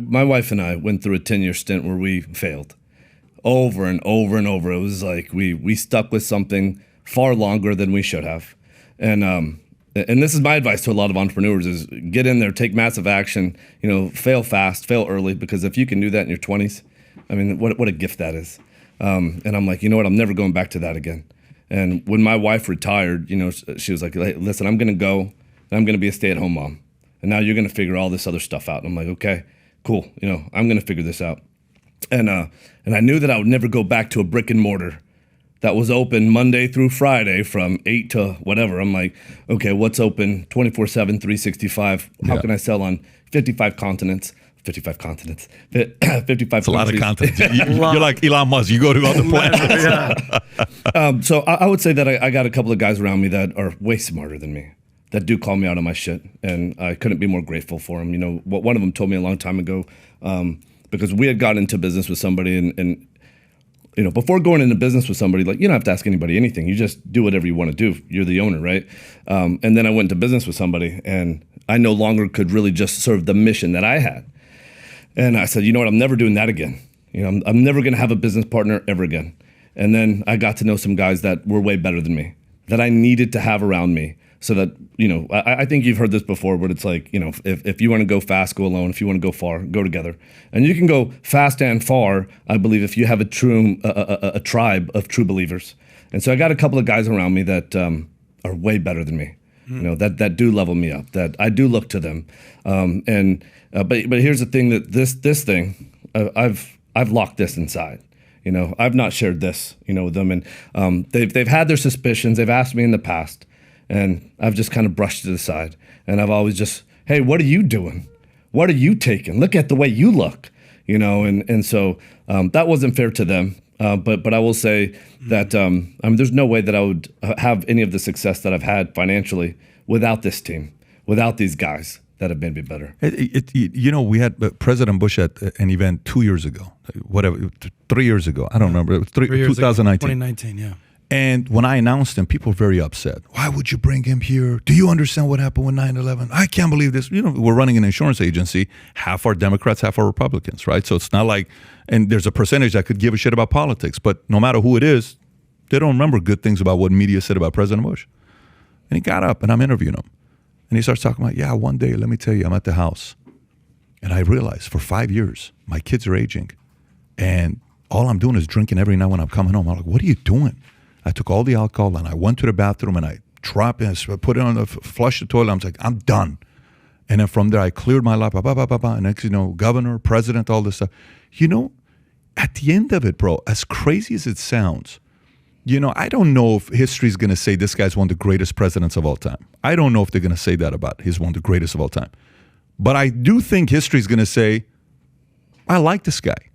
My wife and I went through a 10-year stint where we failed over and over and over. It was like we stuck with something far longer than we should have. And this is my advice to a lot of entrepreneurs is get in there, take massive action, you know, fail fast, fail early, because if you can do that in your 20s, I mean, what a gift that is. And I'm like, you know what, I'm never going back to that again. And when my wife retired, you know, she was like, hey, listen, I'm going to go and I'm going to be a stay-at-home mom. And now you're going to figure all this other stuff out. And I'm like, okay, cool. You know, I'm going to figure this out. And I knew that I would never go back to a brick and mortar that was open Monday through Friday from 8 to whatever. I'm like, okay, what's open 24/7, 365? How can I sell on 55 continents? 55 continents. 55 It's a lot of continents. You're like Elon Musk. You go to other planets. So I would say that I got a couple of guys around me that are way smarter than me, that do call me out on my shit. And I couldn't be more grateful for them. You know, what one of them told me a long time ago, because we had gotten into business with somebody and you know, before going into business with somebody, like, you don't have to ask anybody anything. You just do whatever you want to do. You're the owner, right? And then I went into business with somebody, and I no longer could really just serve the mission that I had. And I said, you know what? I'm never doing that again. You know, I'm never going to have a business partner ever again. And then I got to know some guys that were way better than me, that I needed to have around me. So that, you know, I think you've heard this before, but it's like, you know, if you want to go fast, go alone. If you want to go far, go together. And you can go fast and far, I believe, if you have a tribe of true believers. And so I got a couple of guys around me that are way better than me, you know, that do level me up, that I do look to them. But here's the thing, that this thing, I've locked this inside. You know, I've not shared this, you know, with them. And they've had their suspicions. They've asked me in the past. And I've just kind of brushed it aside. And I've always just, hey, what are you doing? What are you taking? Look at the way you look, you know? And so that wasn't fair to them. But I will say that I mean, there's no way that I would have any of the success that I've had financially without this team, without these guys that have made me better. You know, we had President Bush at an event 2 years ago, whatever, 3 years ago. I don't remember. It was 2019. 2019, yeah. And when I announced him, people were very upset. Why would you bring him here? Do you understand what happened with 9/11? I can't believe this. You know, we're running an insurance agency. Half are Democrats, half are Republicans, right? So it's not like, and there's a percentage that could give a shit about politics. But no matter who it is, they don't remember good things about what media said about President Bush. And he got up, and I'm interviewing him. And he starts talking about, yeah, one day, let me tell you, I'm at the house. And I realized for 5 years, my kids are aging. And all I'm doing is drinking every night when I'm coming home. I'm like, what are you doing? I took all the alcohol and I went to the bathroom and I dropped it, put it on the, flushed the toilet. I was like, I'm done. And then from there, I cleared my life. And next, you know, governor, president, all this stuff. You know, at the end of it, bro, as crazy as it sounds, you know, I don't know if history's going to say this guy's one of the greatest presidents of all time. I don't know if they're going to say that about he's one of the greatest of all time. But I do think history's going to say, I like this guy.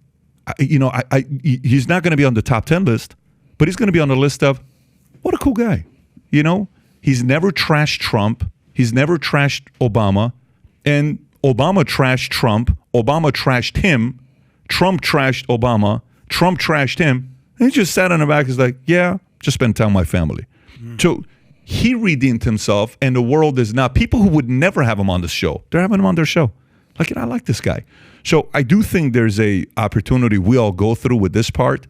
He's not going to be on the top 10 list. But he's going to be on the list of, what a cool guy. You know, he's never trashed Trump. He's never trashed Obama. And Obama trashed Trump. Obama trashed him. Trump trashed Obama. Trump trashed him. And he just sat on the back. He's like, yeah, just spend time with my family. So he redeemed himself, and the world is not. People who would never have him on the show, they're having him on their show. Like, I like this guy. So I do think there's a opportunity we all go through with this part.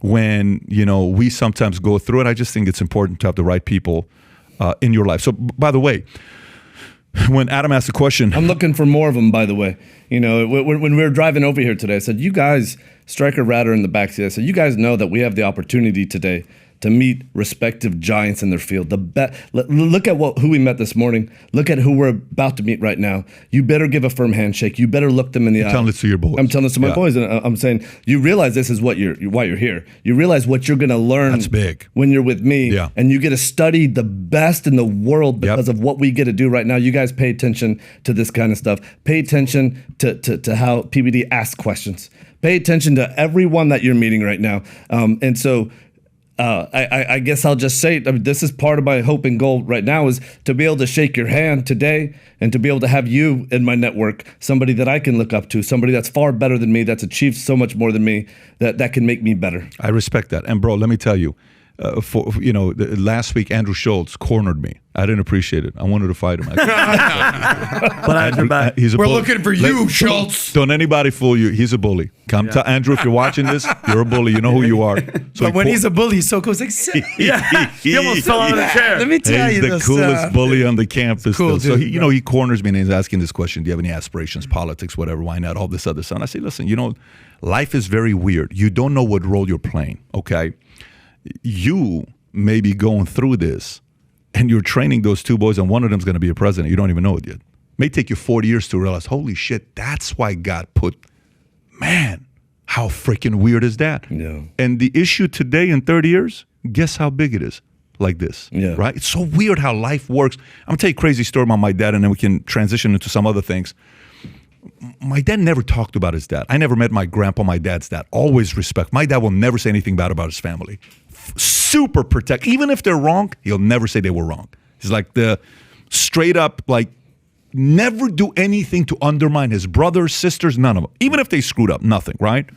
When, you know, we sometimes go through it. I just think it's important to have the right people in your life. So, by the way, when Adam asked the question... I'm looking for more of them, by the way. You know, when we were driving over here today, I said, you guys, Stryker Ratter in the backseat, I said, you guys know that we have the opportunity today to meet respective giants in their field. Look at who we met this morning. Look at who we're about to meet right now. You better give a firm handshake. You better look them in the eye. I'm telling this to your boys. I'm telling this to my boys, and I'm saying, you realize this is why you're here. You realize what you're going to learn. That's big. When you're with me, yeah. And you get to study the best in the world because of what we get to do right now. You guys pay attention to this kind of stuff. Pay attention to how PBD asks questions. Pay attention to everyone that you're meeting right now. And so I guess I'll just say, I mean, this is part of my hope and goal right now is to be able to shake your hand today and to be able to have you in my network, somebody that I can look up to, somebody that's far better than me, that's achieved so much more than me, that can make me better. I respect that. And bro, let me tell you, last week Andrew Schultz cornered me. I didn't appreciate it. I wanted to fight him. But I had your back. He's a We're bully. looking for you, Schultz. Don't anybody fool you. He's a bully. Come to Andrew, if you're watching this, you're a bully. You know who you are. So But when he's a bully, he's so cool. He's like, Yeah, he almost fell out of the chair. let me tell He's you the this. coolest bully on the campus. cool So dude, he corners me and he's asking this question: do you have any aspirations, politics, whatever? Why not? All this other stuff. And I say, listen, life is very weird. You don't know what role you're playing. Okay, you may be going through this, and you're training those two boys, and one of them's going to be a president. You don't even know it yet. It may take you 40 years to realize, holy shit, that's why God put. Man, how freaking weird is that? Yeah. And the issue today in 30 years, guess how big it is? Like this, Yeah. right? It's so weird how life works. I'm gonna tell you a crazy story about my dad, and then we can transition into some other things. My dad never talked about his dad. I never met my grandpa, my dad's dad. Always respect. My dad will never say anything bad about his family. Super protect. Even if they're wrong, he'll never say they were wrong. He's like the straight up, like, never do anything to undermine his brothers, sisters, none of them. Even if they screwed up, nothing, right?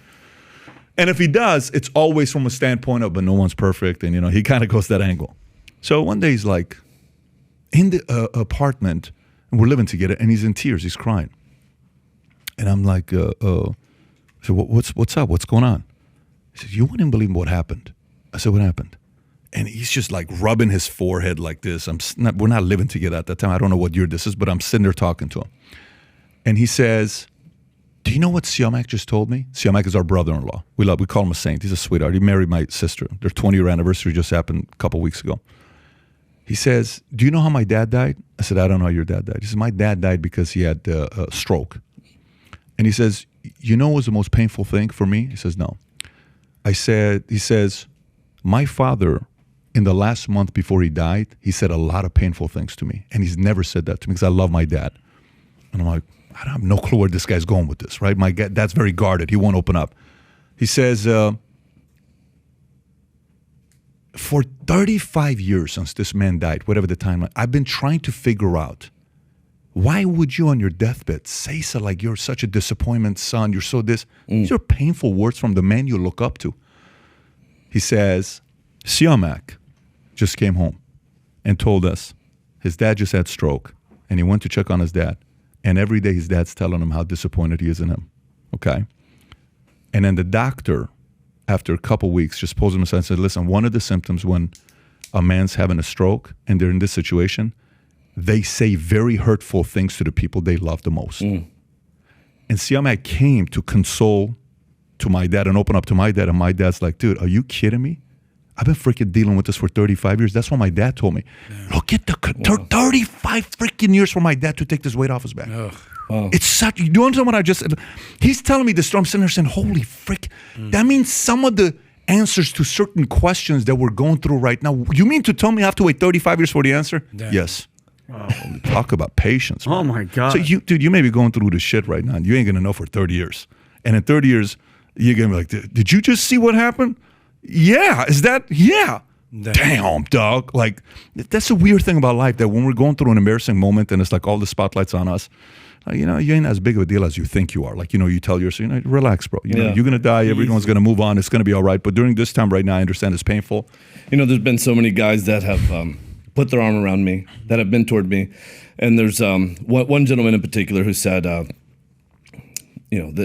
And if he does, it's always from a standpoint of, but no one's perfect. And, he kind of goes that angle. So one day he's like in the apartment, and we're living together, and he's in tears. He's crying. And I'm like, so what's up? What's going on? He says, you wouldn't believe what happened. I said, what happened? And he's just like rubbing his forehead like this. We're not living together at that time. I don't know what year this is, but I'm sitting there talking to him. And he says, do you know what Siamak just told me? Siamak is our brother-in-law. We call him a saint. He's a sweetheart. He married my sister. Their 20-year anniversary just happened a couple weeks ago. He says, do you know how my dad died? I said, I don't know how your dad died. He says, my dad died because he had a stroke. And he says, you know what was the most painful thing for me? He says, no. He says, my father, in the last month before he died, he said a lot of painful things to me. And he's never said that to me because I love my dad. And I'm like, I have no clue where this guy's going with this, right? My dad's very guarded. He won't open up. He says, for 35 years since this man died, whatever the timeline, I've been trying to figure out, why would you on your deathbed say so, like you're such a disappointment, son, you're so this. These are painful words from the man you look up to. He says, Siamak just came home and told us his dad just had stroke, and he went to check on his dad. And every day his dad's telling him how disappointed he is in him, okay? And then the doctor, after a couple weeks, just pulls him aside and said, listen, one of the symptoms when a man's having a stroke and they're in this situation, they say very hurtful things to the people they love the most. And Siamak came to console to my dad and open up to my dad, and my dad's like, dude, are you kidding me? I've been freaking dealing with this for 35 years. That's what my dad told me. Yeah. Look at 35 freaking years for my dad to take this weight off his back. Wow. It's such, you understand what I just said? He's telling me this story. I'm sitting there saying, holy frick. That means some of the answers to certain questions that we're going through right now. You mean to tell me I have to wait 35 years for the answer? Damn. Yes. Wow. Talk about patience. Man. Oh my God. So you may be going through this shit right now, and you ain't going to know for 30 years. And in 30 years, you're going to be like, did you just see what happened? Yeah. Is that? Yeah. Damn, dog. Like, that's a weird thing about life, that when we're going through an embarrassing moment and it's like all the spotlight's on us, you ain't as big of a deal as you think you are. Like, you tell yourself, relax, bro. You're going to die. Everyone's going to move on. It's going to be all right. But during this time right now, I understand it's painful. There's been so many guys that have put their arm around me, that have been toward me. And there's one gentleman in particular who said, that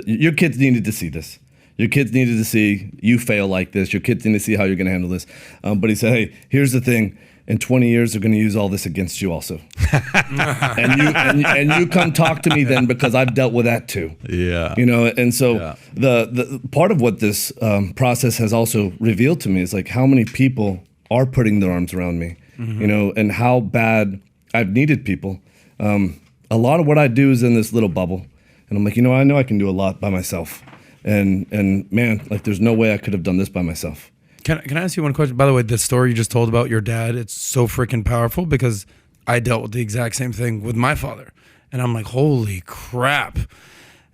your kids needed to see this. Your kids needed to see you fail like this. Your kids need to see how you're going to handle this. But he said, hey, here's the thing. In 20 years, they're going to use all this against you also. and you come talk to me then, because I've dealt with that too. Yeah. And so the part of what this process has also revealed to me is like how many people are putting their arms around me, and how bad I've needed people. A lot of what I do is in this little bubble. And I'm like, I know I can do a lot by myself. And man, like there's no way I could have done this by myself. Can I ask you one question? By the way, the story you just told about your dad, it's so freaking powerful, because I dealt with the exact same thing with my father. And I'm like, holy crap.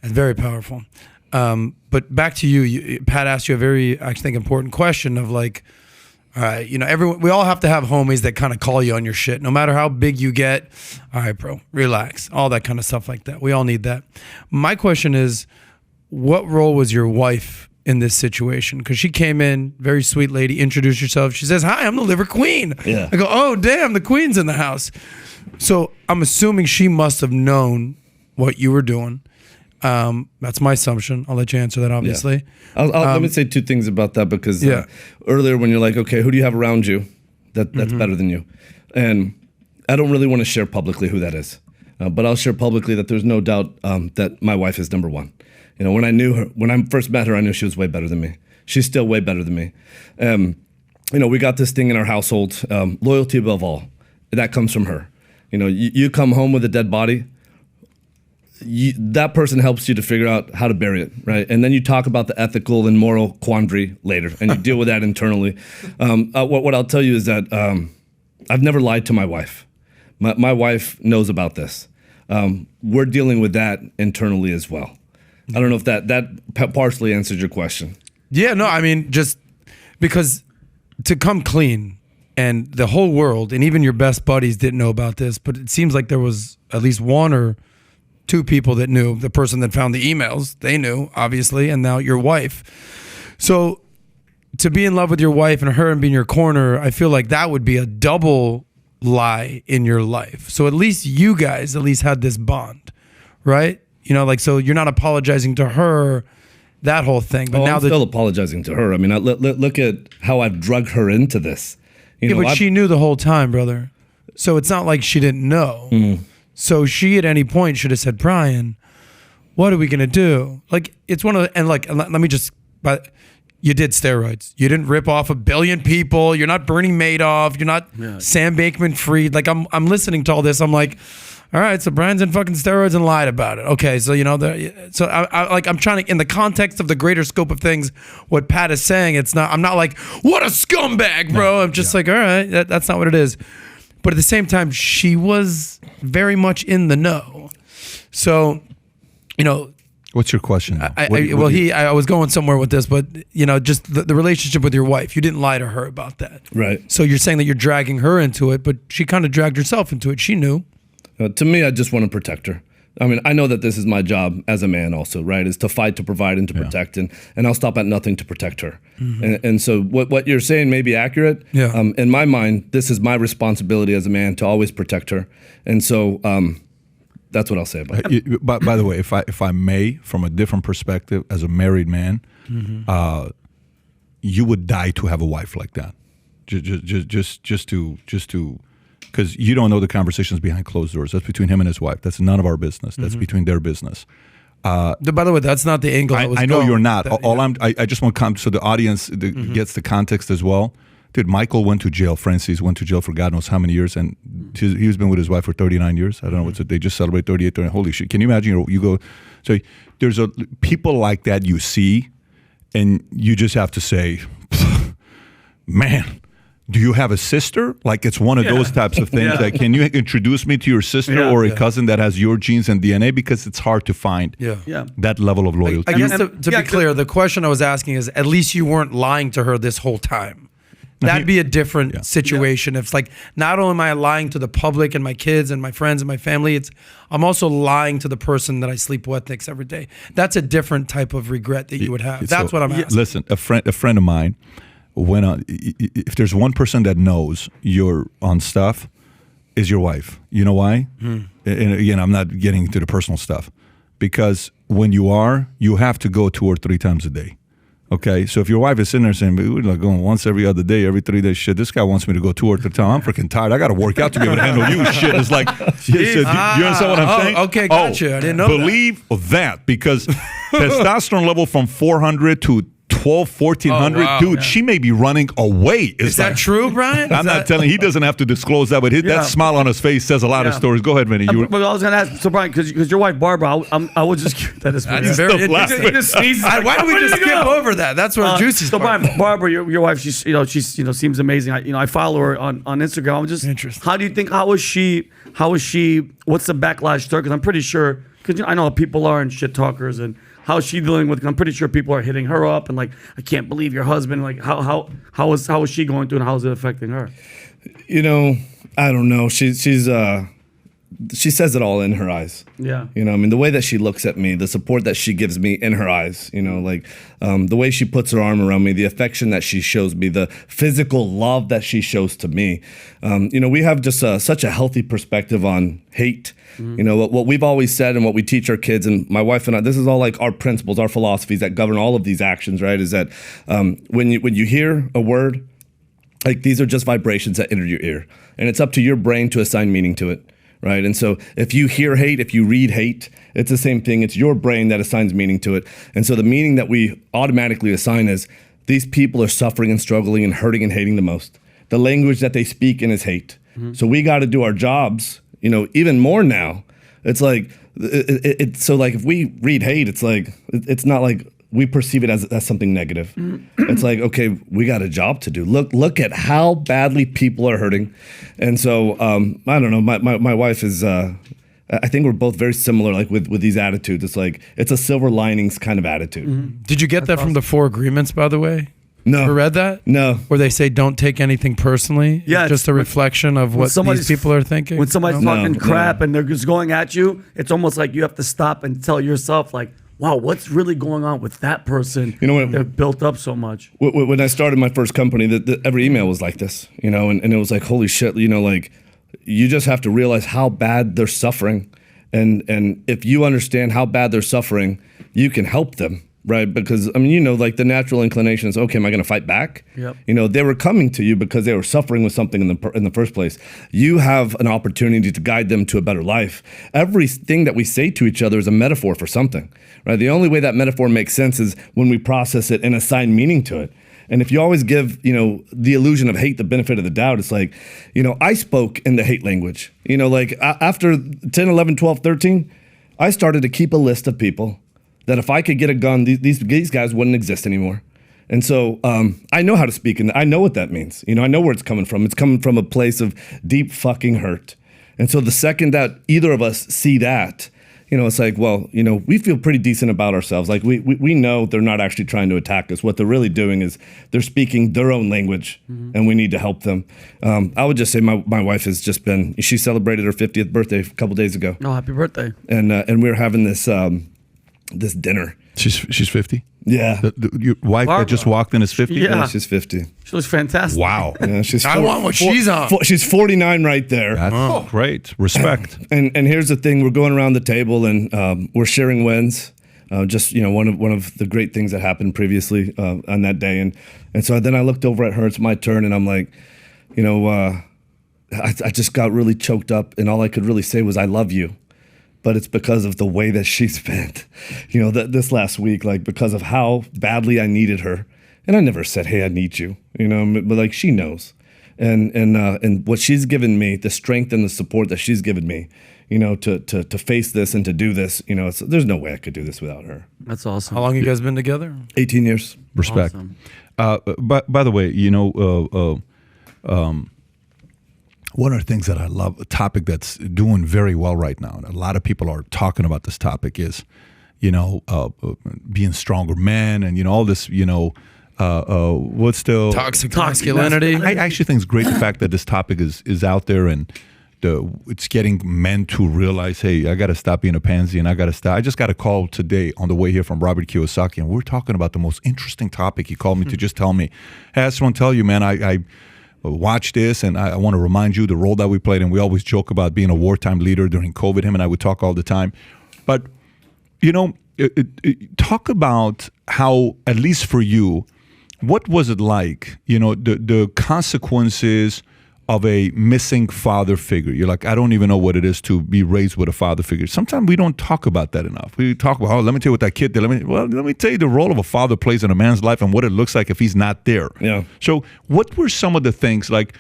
It's very powerful. But back to you, Pat asked you a very, I think, important question of like, All right, we all have to have homies that kind of call you on your shit, no matter how big you get. All right, bro, relax, all that kind of stuff like that. We all need that. My question is, what role was your wife in this situation? Because she came in, very sweet lady, introduced herself. She says, "Hi, I'm the liver queen." Yeah. I go, "Oh, damn, the queen's in the house." So I'm assuming she must have known what you were doing. That's my assumption. I'll let you answer that, obviously. Yeah. Let me say two things about that, because earlier when you're like, okay, who do you have around you that's better than you? And I don't really want to share publicly who that is, but I'll share publicly that there's no doubt that my wife is number one. When I knew her, when I first met her, I knew she was way better than me. She's still way better than me. We got this thing in our household, loyalty above all. That comes from her. You come home with a dead body, that person helps you to figure out how to bury it, right? And then you talk about the ethical and moral quandary later, and you deal with that internally. What I'll tell you is that I've never lied to my wife. My wife knows about this. We're dealing with that internally as well. I don't know if that partially answered your question. Yeah, no, I mean, just because to come clean, and the whole world, and even your best buddies didn't know about this, but it seems like there was at least one or two people that knew. The person that found the emails, they knew, obviously, and now your wife. So to be in love with your wife and her and be in your corner, I feel like that would be a double lie in your life. So at least you guys had this bond, right? So you're not apologizing to her, that whole thing. But now I'm still apologizing to her. I mean, look at how I've drugged her into this. But she knew the whole time, brother. So it's not like she didn't know. So she at any point should have said, "Brian, what are we gonna do?" Like, it's one of the, and let me just, but you did steroids. You didn't rip off 1 billion people. You're not Bernie Madoff. You're not Sam Bankman-Fried. Like, I'm listening to all this. I'm like, all right, so Brian's in fucking steroids and lied about it. Okay, so I'm trying to, in the context of the greater scope of things, what Pat is saying, I'm not like, what a scumbag, bro. I'm just like, all right, that's not what it is. But at the same time, she was very much in the know. So, what's your question? I was going somewhere with this, but just the relationship with your wife, you didn't lie to her about that. Right. So you're saying that you're dragging her into it, but she kind of dragged herself into it. She knew. To me, I just want to protect her. I mean, I know that this is my job as a man also, right? Is to fight, to provide, and to protect. And I'll stop at nothing to protect her. And so what you're saying may be accurate. Yeah. In my mind, this is my responsibility as a man to always protect her. And so that's what I'll say about it. By the way, if I may, from a different perspective, as a married man, you would die to have a wife like that. Just to. Because you don't know the conversations behind closed doors. That's between him and his wife. That's none of our business. That's between their business. By the way, that's not the angle I was I know going you're not. with that, I just want to come so the audience gets the context as well. Dude, Michael went to jail. Francis went to jail for God knows how many years, and he's been with his wife for 39 years. I don't know what's it. They just celebrate 38. 39. Holy shit! Can you imagine? You go. So there's people like that you see, and you just have to say, man. Do you have a sister? Like, it's one of those types of things. Like, can you introduce me to your sister or a cousin that has your genes and DNA? Because it's hard to find that level of loyalty. I guess to be clear, the question I was asking is, at least you weren't lying to her this whole time. That'd be a different situation. If it's like, not only am I lying to the public and my kids and my friends and my family, I'm also lying to the person that I sleep with next every day. That's a different type of regret that you would have. That's what I'm asking. Listen, a friend of mine, if there's one person that knows you're on stuff, is your wife. You know why? And again, I'm not getting into the personal stuff, because when you have to go 2 or 3 times a day. Okay, so if your wife is sitting there saying, "We're like going once every other day, every 3 days," shit, this guy wants me to go 2 or 3 times. I'm freaking tired. I got to work out to be able to handle you. Shit, it's like, you understand what I'm saying? Okay, gotcha. I didn't know believe that because testosterone level from 400 to 1,400, dude, she may be running away. Is that true, Brian? I'm not telling. He doesn't have to disclose that, but that smile on his face says a lot of stories. Go ahead, Vinny. But I was going to ask, so Brian, because your wife Barbara, I was just curious. That is very interesting. Why do we just skip over that? That's where juicy. So Brian, Barbara, your wife, she's seems amazing. I follow her on Instagram. I'm just interested. How do you think? How is she? What's the backlash to her? Because I'm pretty sure. Because I know how people are and shit talkers, and how's she dealing with? I'm pretty sure people are hitting her up and like, I can't believe your husband. Like, how is she going through, and how is it affecting her? You know, I don't know. She says it all in her eyes. Yeah. You know, I mean, the way that she looks at me, the support that she gives me in her eyes, you know, like the way she puts her arm around me, the affection that she shows me, the physical love that she shows to me. You know, we have just such a healthy perspective on hate. You know, what we've always said and what we teach our kids, and my wife and I, this is all like our principles, our philosophies that govern all of these actions, right? Is that when you hear a word, like these are just vibrations that enter your ear, and it's up to your brain to assign meaning to it. Right. And so if you hear hate, if you read hate, it's the same thing. It's your brain that assigns meaning to it. And so the meaning that we automatically assign is these people are suffering and struggling and hurting and hating the most. The language that they speak in is hate. So we got to do our jobs, you know, even more now. It's like so like if we read hate, it's like it's not like we perceive it as something negative. It's like, okay, we got a job to do. Look at how badly people are hurting. And so, I don't know, my wife is, I think we're both very similar, like with these attitudes. It's like, it's a silver linings kind of attitude. Did you get that from the 4 Agreements, by the way? No. Ever read that? No. Where they say don't take anything personally? Yeah, It's just a reflection of what these people are thinking? When somebody's No, talking no. crap and they're just going at you, it's almost like you have to stop and tell yourself, like, wow, what's really going on with that person? You know what? They're built up so much. When I started my first company, every email was like this, you know, and it was like, holy shit, you know, like you just have to realize how bad they're suffering. And if you understand how bad they're suffering, you can help them. Right, because I mean, you know, like the natural inclination is, okay, am I going to fight back? Yep. You know, they were coming to you because they were suffering with something in the first place. You have an opportunity to guide them to a better life. Everything that we say to each other is a metaphor for something, right? The only way that metaphor makes sense is when we process it and assign meaning to it. And if you always give, you know, the illusion of hate the benefit of the doubt, it's like, you know, I spoke in the hate language. You know, like after 10, 11, 12, 13, I started to keep a list of people that if I could get a gun, these guys wouldn't exist anymore. And so I know how to speak, and I know what that means. You know, I know where it's coming from. It's coming from a place of deep fucking hurt. And so the second that either of us see that, you know, it's like, well, you know, we feel pretty decent about ourselves. Like we know they're not actually trying to attack us. What they're really doing is they're speaking their own language, and we need to help them. I would just say my wife has just been, she celebrated her 50th birthday a couple days ago. Oh, happy birthday. And we were having this dinner. She's 50. Yeah. Your wife that just walked in is 50. Yeah. She's 50. She looks fantastic. Wow. Yeah, she's I want what she's on. She's 49 right there. That's great. Respect. And here's the thing: we're going around the table and we're sharing wins. Just, you know, one of the great things that happened previously on that day, and so then I looked over at her. It's my turn, and I'm like, you know, I just got really choked up, and all I could really say was, "I love you." But it's because of the way that she spent, you know, this last week, like because of how badly I needed her. And I never said, hey, I need you, you know, but like she knows. And what she's given me, the strength and the support that she's given me, you know, to face this and to do this, you know, there's no way I could do this without her. That's awesome. How long you guys been together? 18 years. Respect. Awesome. By the way, you know, one of the things that I love, a topic that's doing very well right now, and a lot of people are talking about this topic is, you know, being stronger men and, you know, all this, you know, what's the... Toxic masculinity. I actually think it's great the fact that this topic is out there and it's getting men to realize, hey, I got to stop being a pansy and I got to stop. I just got a call today on the way here from Robert Kiyosaki, and we're talking about the most interesting topic. He called me to just tell me, hey, I just want to tell you, man, I watch this, and I want to remind you the role that we played, and we always joke about being a wartime leader during COVID. Him and I would talk all the time. But, you know, talk about how, at least for you, what was it like, you know, the consequences of a missing father figure? You're like, I don't even know what it is to be raised with a father figure. Sometimes we don't talk about that enough. We talk about, oh, let me tell you what that kid did. Let me tell you the role of a father plays in a man's life and what it looks like if he's not there. Yeah. So what were some of the things, like,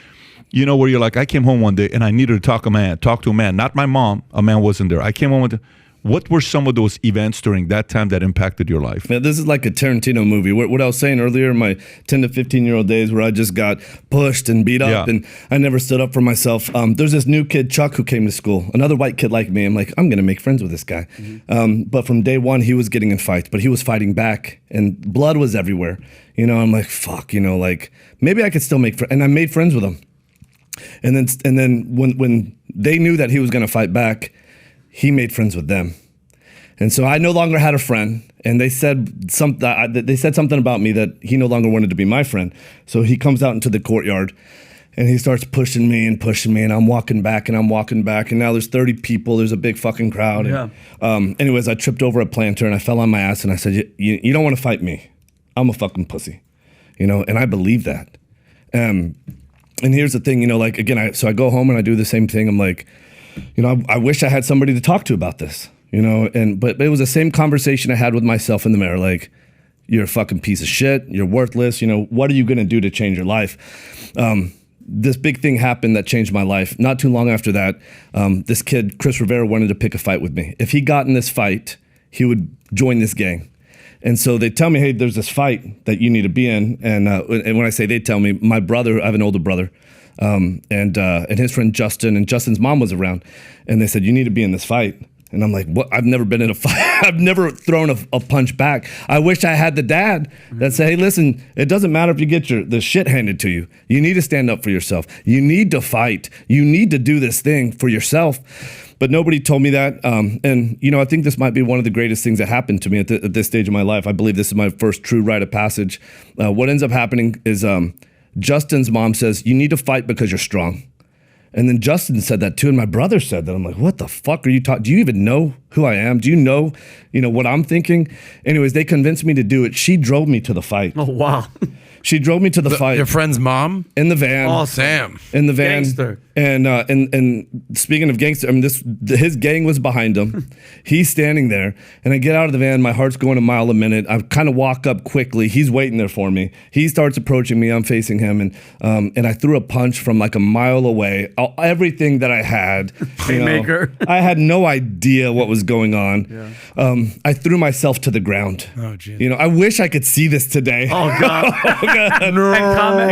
you know, where you're like, I came home one day and I needed to talk to a man, not my mom. A man wasn't there. I came home with, What were some of those events during that time that impacted your life? Man, this is like a Tarantino movie. What I was saying earlier in my 10 to 15-year-old days where I just got pushed and beat up and I never stood up for myself. There's this new kid, Chuck, who came to school, another white kid like me. I'm like, I'm going to make friends with this guy. But from day one, he was getting in fights, but he was fighting back and blood was everywhere. You know, I'm like, fuck, you know, like maybe I could still make friends. And I made friends with him. And then when they knew that he was going to fight back, he made friends with them. And so I no longer had a friend, and they said something about me that he no longer wanted to be my friend. So he comes out into the courtyard, and he starts pushing me, and I'm walking back, and now there's 30 people, there's a big fucking crowd. Yeah. And, anyways, I tripped over a planter, and I fell on my ass, and I said, you don't want to fight me. I'm a fucking pussy, you know, and I believe that. And here's the thing, you know, like, again, so I go home and I do the same thing. I'm like, you know, I wish I had somebody to talk to about this. You know, but it was the same conversation I had with myself in the mirror. Like, you're a fucking piece of shit. You're worthless. You know, what are you going to do to change your life? This big thing happened that changed my life. Not too long after that, this kid, Chris Rivera, wanted to pick a fight with me. If he got in this fight, he would join this gang. And so they tell me, hey, there's this fight that you need to be in. And when I say they tell me, my brother, I have an older brother, and his friend Justin, and Justin's mom was around. And they said, you need to be in this fight. And I'm like, what? I've never been in a fight. I've never thrown a punch back. I wish I had the dad that said, hey, listen, it doesn't matter if you get the shit handed to you. You need to stand up for yourself. You need to fight. You need to do this thing for yourself. But nobody told me that. And, you know, I think this might be one of the greatest things that happened to me at this stage of my life. I believe this is my first true rite of passage. What ends up happening is Justin's mom says, you need to fight because you're strong. And then Justin said that too, and my brother said that. I'm like, what the fuck are you talking? Do you even know who I am? Do you know, what I'm thinking? Anyways, they convinced me to do it. She drove me to the fight. Oh, wow. She drove me to the fight. Your friend's mom? In the van. Oh, Sam. In the van. Gangster. And speaking of gangster, I mean, his gang was behind him. He's standing there, and I get out of the van. My heart's going a mile a minute. I kind of walk up quickly. He's waiting there for me. He starts approaching me. I'm facing him, and I threw a punch from like a mile away. Everything that I had, Haymaker. I had no idea what was going on. Yeah. I threw myself to the ground. Oh, geez. You know, I wish I could see this today. Oh, God. No. And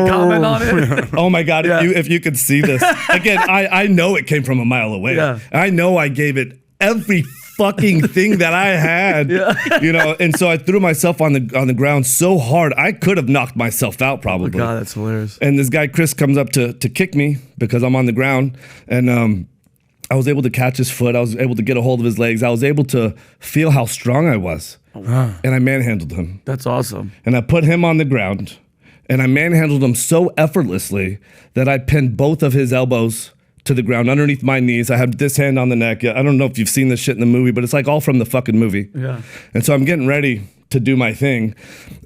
comment on it. Oh my God! Yeah. If you could see this again, I know it came from a mile away. Yeah. I know I gave it every fucking thing that I had. Yeah. You know, and so I threw myself on the ground so hard I could have knocked myself out probably. Oh, God, that's hilarious. And this guy Chris comes up to kick me because I'm on the ground, and I was able to catch his foot. I was able to get a hold of his legs. I was able to feel how strong I was, and I manhandled him. That's awesome. And I put him on the ground. And I manhandled him so effortlessly that I pinned both of his elbows to the ground underneath my knees. I had this hand on the neck. I don't know if you've seen this shit in the movie, but it's like all from the fucking movie. Yeah. And so I'm getting ready to do my thing.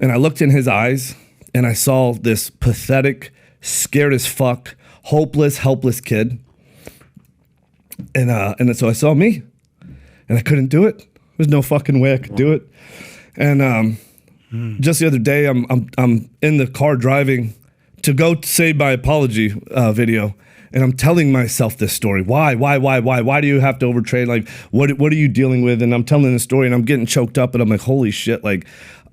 And I looked in his eyes and I saw this pathetic, scared as fuck, hopeless, helpless kid. And so I saw me and I couldn't do it. There's no fucking way I could do it. And, just the other day, I'm in the car driving to go say my apology video, and I'm telling myself this story. Why do you have to overtrade? Like, what are you dealing with? And I'm telling the story, and I'm getting choked up, and I'm like, holy shit! Like,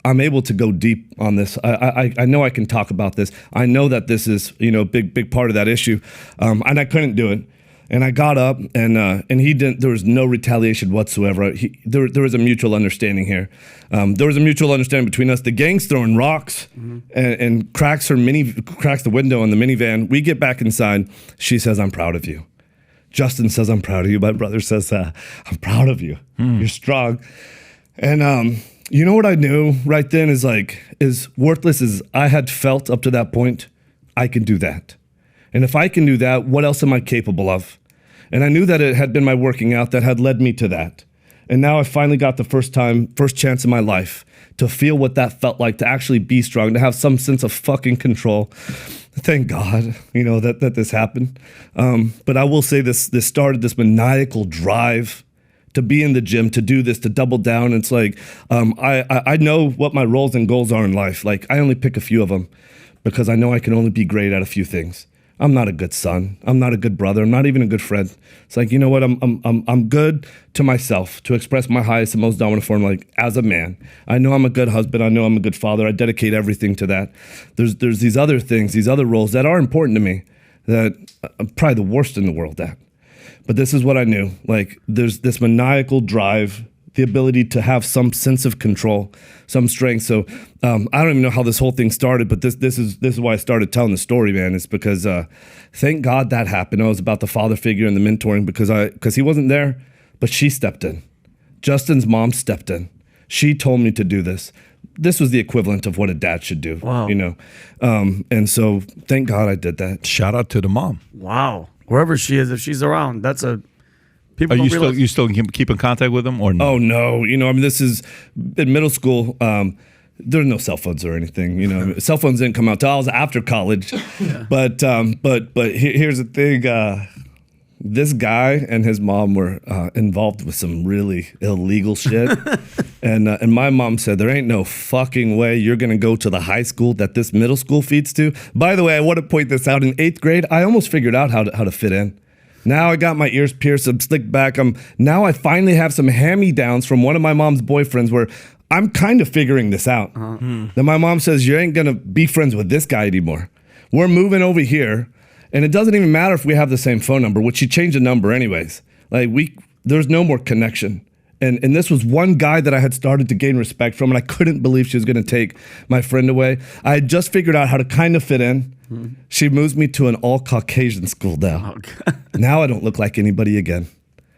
I'm able to go deep on this. I know I can talk about this. I know that this is big part of that issue, and I couldn't do it. And I got up, and he didn't. There was no retaliation whatsoever. There was a mutual understanding here. There was a mutual understanding between us. The gang's throwing rocks and cracks the window on the minivan. We get back inside. She says, "I'm proud of you." Justin says, "I'm proud of you." My brother says, "I'm proud of you. You're strong." And you know what I knew right then is worthless as I had felt up to that point. I can do that. And if I can do that, what else am I capable of? And I knew that it had been my working out that had led me to that. And now I finally got the first chance in my life to feel what that felt like, to actually be strong, to have some sense of fucking control. Thank God, that this happened. But I will say this started this maniacal drive to be in the gym, to do this, to double down. It's like, I know what my roles and goals are in life. Like, I only pick a few of them because I know I can only be great at a few things. I'm not a good son. I'm not a good brother. I'm not even a good friend. It's like, you know what? I'm good to myself, to express my highest and most dominant form, like as a man. I know I'm a good husband. I know I'm a good father. I dedicate everything to that. There's these other things, these other roles that are important to me that I'm probably the worst in the world at. But this is what I knew. Like, there's this maniacal drive, the ability to have some sense of control, some strength. So I don't even know how this whole thing started, but this is why I started telling the story, man. It's because thank God that happened. It was about the father figure and the mentoring because he wasn't there, but she stepped in. Justin's mom stepped in. She told me to do this. This was the equivalent of what a dad should do. Wow. You know, and so thank God I did that. Shout out to the mom. Wow. Wherever she is, if she's around, that's a... People Are don't you realize- still keep in contact with them or no? Oh no, you know, I mean, this is in middle school. There are no cell phones or anything. You know, cell phones didn't come out till I was after college. But here's the thing. This guy and his mom were involved with some really illegal shit, and my mom said there ain't no fucking way you're gonna go to the high school that this middle school feeds to. By the way, I want to point this out. In 8th grade, I almost figured out how to fit in. Now I got my ears pierced, I'm slicked back. Now I finally have some hand-me-downs from one of my mom's boyfriends where I'm kind of figuring this out. Then my mom says, you ain't gonna be friends with this guy anymore. We're moving over here, and it doesn't even matter if we have the same phone number, which she changed the number anyways. Like there's no more connection. And this was one guy that I had started to gain respect from, and I couldn't believe she was gonna take my friend away. I had just figured out how to kind of fit in. She moves me to an all-Caucasian school now. Now I don't look like anybody again.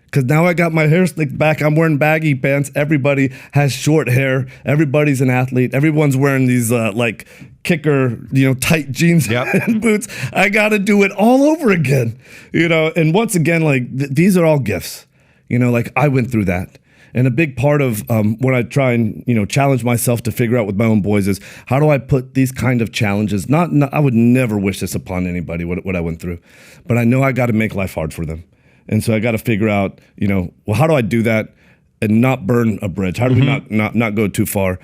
Because now I got my hair slicked back. I'm wearing baggy pants. Everybody has short hair. Everybody's an athlete. Everyone's wearing these like kicker, tight jeans and boots. I got to do it all over again. And once again, like these are all gifts. Like I went through that. And a big part of what I try and challenge myself to figure out with my own boys is how do I put these kind of challenges? Not I would never wish this upon anybody what I went through, but I know I got to make life hard for them, and so I got to figure out well, how do I do that and not burn a bridge? How do we not go too far?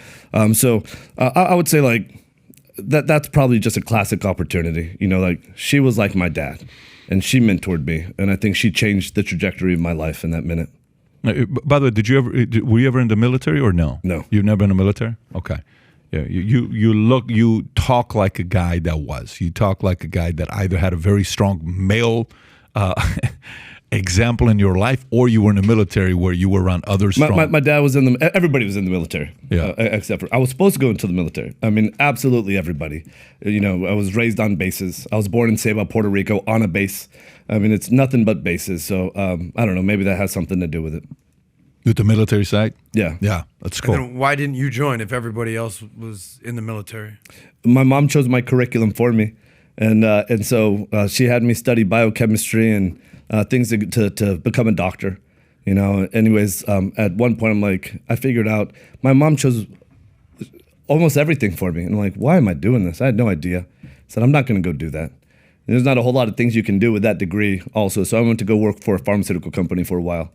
So I would say like that's probably just a classic opportunity. Like she was like my dad, and she mentored me, and I think she changed the trajectory of my life in that minute. By the way, were you ever in the military or no? No. You've never been in the military? Okay. Yeah, you talk like a guy that was. You talk like a guy that either had a very strong male example in your life, or you were in the military where you were around others. My dad was everybody was in the military. Yeah. Except for, I was supposed to go into the military. I mean, absolutely everybody. I was raised on bases. I was born in Ceiba, Puerto Rico, on a base. I mean, it's nothing but bases. So I don't know. Maybe that has something to do with it. With the military side? Yeah. Yeah, that's cool. And then why didn't you join if everybody else was in the military? My mom chose my curriculum for me. And so she had me study biochemistry and things to become a doctor. Anyways, at one point I'm like, I figured out my mom chose almost everything for me. And I'm like, why am I doing this? I had no idea. I said, I'm not going to go do that. And there's not a whole lot of things you can do with that degree also. So I went to go work for a pharmaceutical company for a while.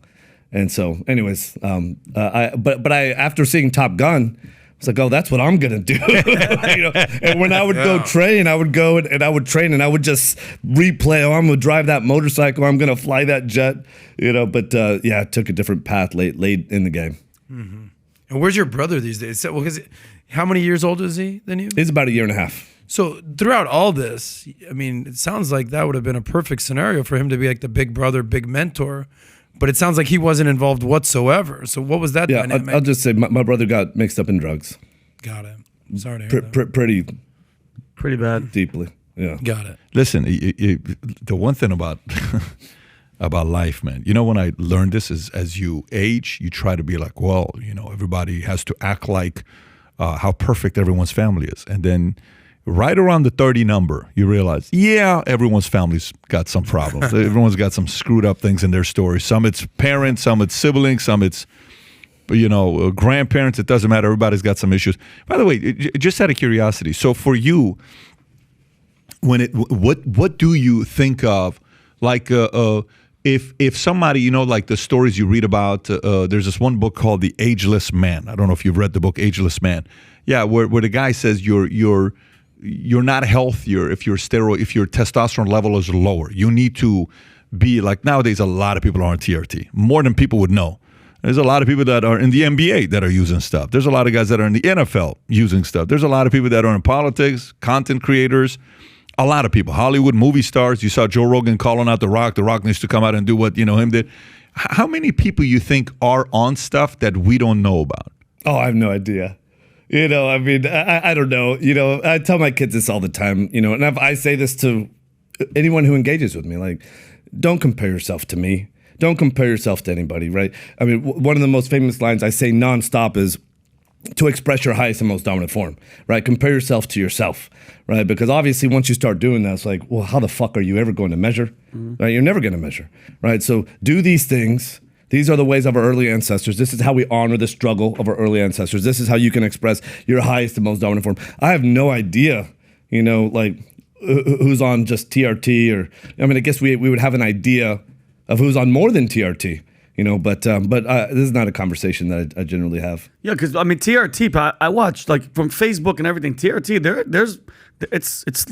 And so anyways, but I after seeing Top Gun, I was like, oh, that's what I'm going to do. And when I would go train, I would go and I would train and I would just replay, oh, I'm going to drive that motorcycle. I'm going to fly that jet, But I took a different path late in the game. Mm-hmm. And where's your brother these days? Well, how many years older is he than you? He's about 1.5 years. So throughout all this, I mean, it sounds like that would have been a perfect scenario for him to be like the big brother, big mentor. But it sounds like he wasn't involved whatsoever. So what was that dynamic? I'll just say my brother got mixed up in drugs. Got it. I'm sorry to hear that. Pretty bad. Deeply. Yeah. Got it. Listen, the one thing about about life, man, when I learned this is as you age, you try to be like, well, everybody has to act like how perfect everyone's family is. And then right around the 30 number, you realize, everyone's family's got some problems. Everyone's got some screwed up things in their story. Some it's parents, some it's siblings, some it's, grandparents. It doesn't matter. Everybody's got some issues. By the way, just out of curiosity, so for you, what do you think of, like, if somebody, like the stories you read about, there's this one book called The Ageless Man. I don't know if you've read the book Ageless Man. Yeah, where the guy says you're you're not healthier if your testosterone level is lower. You need to be like, nowadays a lot of people are on TRT, more than people would know. There's a lot of people that are in the NBA that are using stuff. There's a lot of guys that are in the NFL using stuff. There's a lot of people that are in politics, content creators, a lot of people, Hollywood movie stars. You saw Joe Rogan calling out The Rock. The Rock needs to come out and do what him did. How many people you think are on stuff that we don't know about? Oh, I have no idea. I mean, I don't know. I tell my kids this all the time, and I say this to anyone who engages with me, like, don't compare yourself to me. Don't compare yourself to anybody, right? I mean, one of the most famous lines I say nonstop is to express your highest and most dominant form, right? Compare yourself to yourself, right? Because obviously once you start doing that, it's like, well, how the fuck are you ever going to measure? Right? You're never going to measure, right? So do these things. These are the ways of our early ancestors. This is how we honor the struggle of our early ancestors. This is how you can express your highest and most dominant form. I have no idea, like who's on just TRT or, I mean, I guess we would have an idea of who's on more than TRT, but this is not a conversation that I generally have. Yeah, because I mean TRT, I watch like from Facebook and everything. TRT,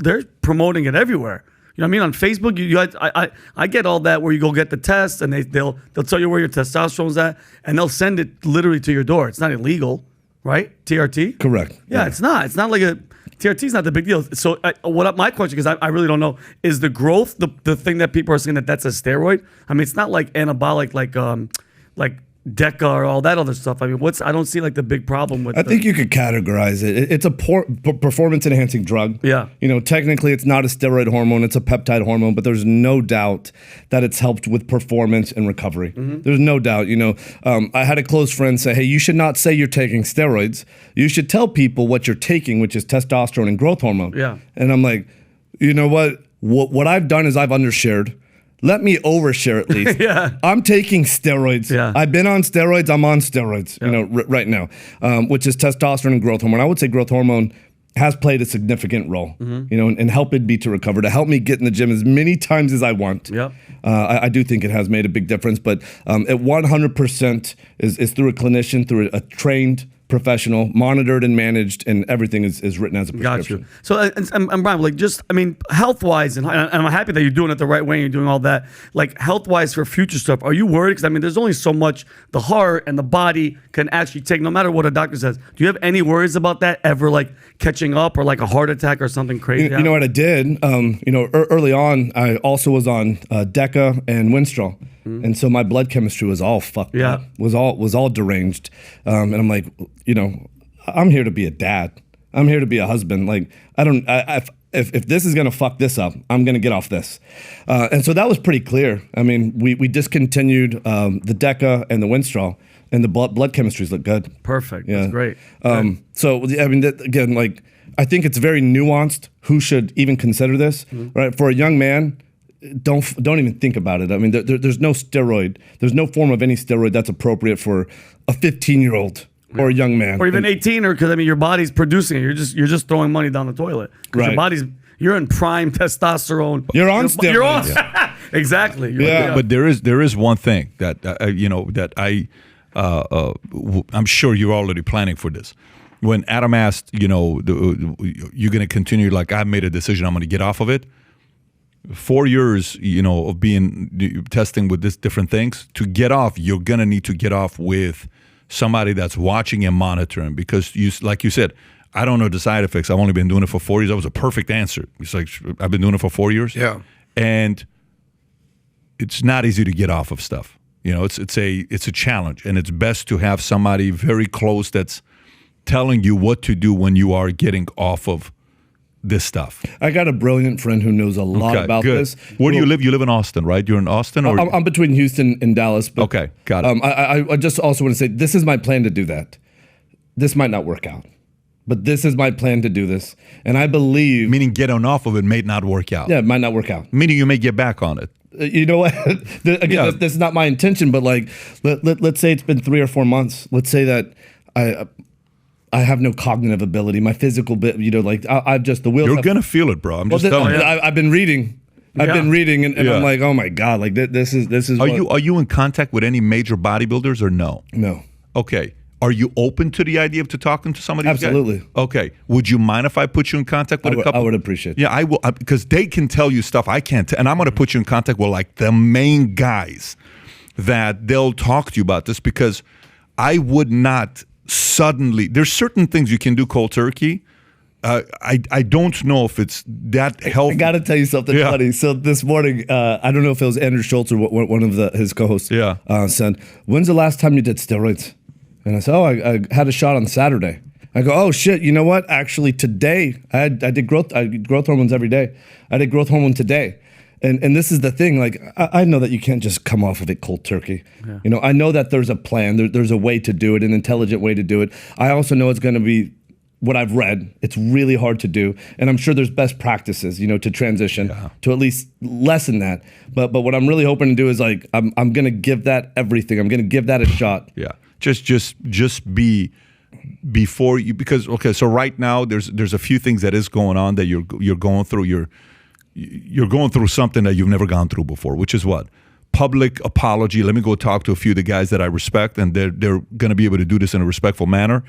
they're promoting it everywhere. You know what I mean? On Facebook, I get all that where you go get the test and they'll tell you where your testosterone's at and they'll send it literally to your door. It's not illegal, right? TRT? Correct. Yeah, it's not. It's not like TRT is not the big deal. So my question, because I really don't know, is the growth the thing that people are saying that's a steroid? I mean, it's not like anabolic like DECA or all that other stuff. I mean, I don't see like the big problem with. I think you could categorize it. It's a performance enhancing drug. Yeah. Technically it's not a steroid hormone. It's a peptide hormone, but there's no doubt that it's helped with performance and recovery. Mm-hmm. There's no doubt. I had a close friend say, hey, you should not say you're taking steroids. You should tell people what you're taking, which is testosterone and growth hormone. Yeah. And I'm like, you know what? What I've done is I've undershared. Let me overshare at least. Yeah. I'm taking steroids. Yeah. I've been on steroids. I'm on steroids, right now, which is testosterone and growth hormone. I would say growth hormone has played a significant role, in helping me to recover, to help me get in the gym as many times as I want. Yep. I do think it has made a big difference, but it 100% is through a clinician, through a trained professional, monitored and managed, and everything is written as a prescription. Got you. So, and Brian, like, just, I mean, health-wise, and I'm happy that you're doing it the right way and you're doing all that. Like, health-wise for future stuff, are you worried? Because, I mean, there's only so much the heart and the body can actually take, no matter what a doctor says. Do you have any worries about that ever, like, catching up or, like, a heart attack or something crazy? You know what I did? Early on, I also was on DECA and Winstrol. And so my blood chemistry was all fucked up, was all deranged. And I'm like, I'm here to be a dad. I'm here to be a husband. Like, if this is going to fuck this up, I'm going to get off this. And so that was pretty clear. I mean, we discontinued the DECA and the Winstrol, and the blood chemistries look good. Perfect. Yeah. That's great. So, I mean, again, like, I think it's very nuanced who should even consider this, right? For a young man, don't even think about it. I mean, there's no steroid. There's no form of any steroid that's appropriate for a 15-year-old or a young man, or even 18, or because I mean, your body's producing it. You're just throwing money down the toilet. Right. You're in prime testosterone. You're on steroids. You're on. Exactly. But there is one thing that I'm sure you're already planning for this. When Adam asked, you're going to continue, like, I've made a decision, I'm going to get off of it. 4 years, of being testing with this different things, to get off, you're gonna need to get off with somebody that's watching and monitoring, because like you said, I don't know the side effects. I've only been doing it for 4 years. That was a perfect answer. It's like, I've been doing it for 4 years. Yeah, and it's not easy to get off of stuff. It's a challenge, and it's best to have somebody very close that's telling you what to do when you are getting off of this stuff. I got a brilliant friend who knows a lot about this. Where do you live? You live in Austin, right? You're in Austin? Or? I'm between Houston and Dallas. But, okay, got it. I just also want to say, this is my plan to do that. This might not work out, but this is my plan to do this. And I believe... Meaning getting off of it may not work out. Yeah, it might not work out. Meaning you may get back on it. You know what? Again, this is not my intention, but like, let's say it's been 3 or 4 months. Let's say that I have no cognitive ability. My physical bit, I've just the wheels. You're gonna feel it, bro. I'm just telling you. I've been reading. I've been reading, and I'm like, oh my god, like this is. Are you in contact with any major bodybuilders or no? No. Okay. Are you open to the idea of talking to somebody? Absolutely. Okay. Would you mind if I put you in contact with a couple? I would appreciate it. Yeah, I will, because they can tell you stuff I can't. And I'm going to put you in contact with like the main guys that they'll talk to you about this, because I would not suddenly. There's certain things you can do cold turkey. I don't know if it's that helpful. I got to tell you something funny. So this morning, I don't know if it was Andrew Schultz or one of his co-hosts said, "When's the last time you did steroids?" And I said, "Oh, I had a shot on Saturday." I go, "Oh shit, you know what? Actually, today I did growth hormones every day. I did growth hormone today." And this is the thing, like, I know that you can't just come off of it cold turkey. Yeah. You know, I know that there's a plan, there's a way to do it, an intelligent way to do it. I also know it's going to be, what I've read, it's really hard to do. And I'm sure there's best practices, you know, to transition to at least lessen that. But what I'm really hoping to do is, like, I'm going to give that everything. I'm going to give that a shot. Yeah. Just be before you, because, okay, so right now there's a few things that is going on that you're going through. You're going through something that you've never gone through before, which is what? Public apology. Let me go talk to a few of the guys that I respect, and they're going to be able to do this in a respectful manner.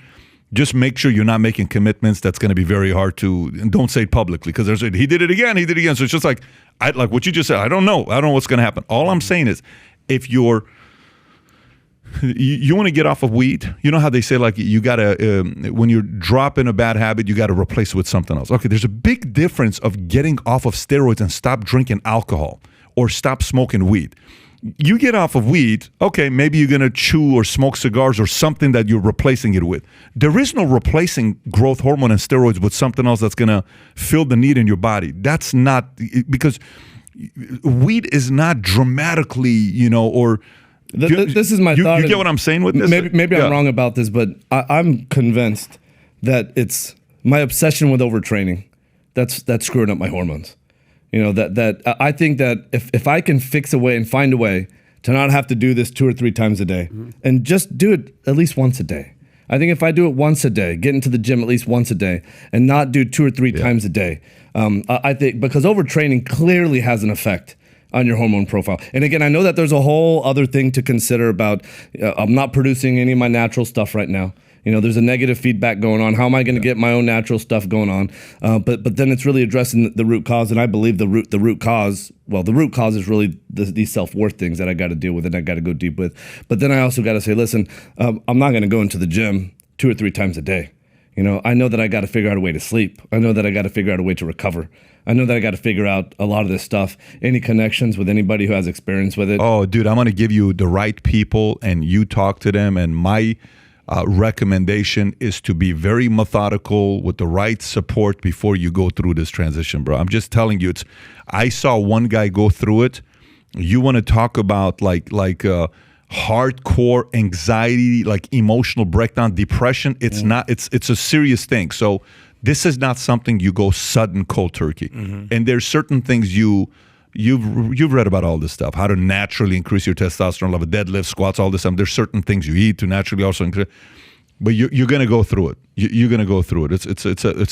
Just make sure you're not making commitments that's going to be very hard to, and don't say it publicly, because there's he did it again. So it's just like what you just said. I don't know what's going to happen. All I'm saying is, if you want to get off of weed, you know how they say, like, you got to, when you're dropping a bad habit, you got to replace it with something else. Okay, there's a big difference of getting off of steroids and stop drinking alcohol or stop smoking weed. You get off of weed, okay, maybe you're going to chew or smoke cigars or something that you're replacing it with. There is no replacing growth hormone and steroids with something else that's going to fill the need in your body. That's not, because weed is not dramatically, you know, or... This is my thought. You get what I'm saying with this? Maybe I'm wrong about this, but I'm convinced that it's my obsession with overtraining that's screwing up my hormones. You know, that I think that if I can fix a way and find a way to not have to do this 2 or 3 times a day, and just do it at least once a day. I think if I do it once a day, get into the gym at least once a day, and not do 2 or 3 times a day, I think, because overtraining clearly has an effect on your hormone profile. And again, I know that there's a whole other thing to consider about, I'm not producing any of my natural stuff right now. You know, there's a negative feedback going on. How am I going to get my own natural stuff going on? But then it's really addressing the root cause. And I believe the root cause is really these self-worth things that I got to deal with and I got to go deep with. But then I also got to say, listen, I'm not going to go into the gym 2 or 3 times a day. You know, I know that I got to figure out a way to sleep. I know that I got to figure out a way to recover. I know that I got to figure out a lot of this stuff. Any connections with anybody who has experience with it? Oh, dude, I'm going to give you the right people, and you talk to them. And my recommendation is to be very methodical with the right support before you go through this transition, bro. I'm just telling you, I saw one guy go through it. You want to talk about like hardcore anxiety, like emotional breakdown, depression. It's not. It's a serious thing. So this is not something you go sudden cold turkey. And there's certain things you've read about all this stuff, how to naturally increase your testosterone level, deadlift, squats, all this stuff. There's certain things you eat to naturally also increase. But you're going to go through it. You're going to go through it. It's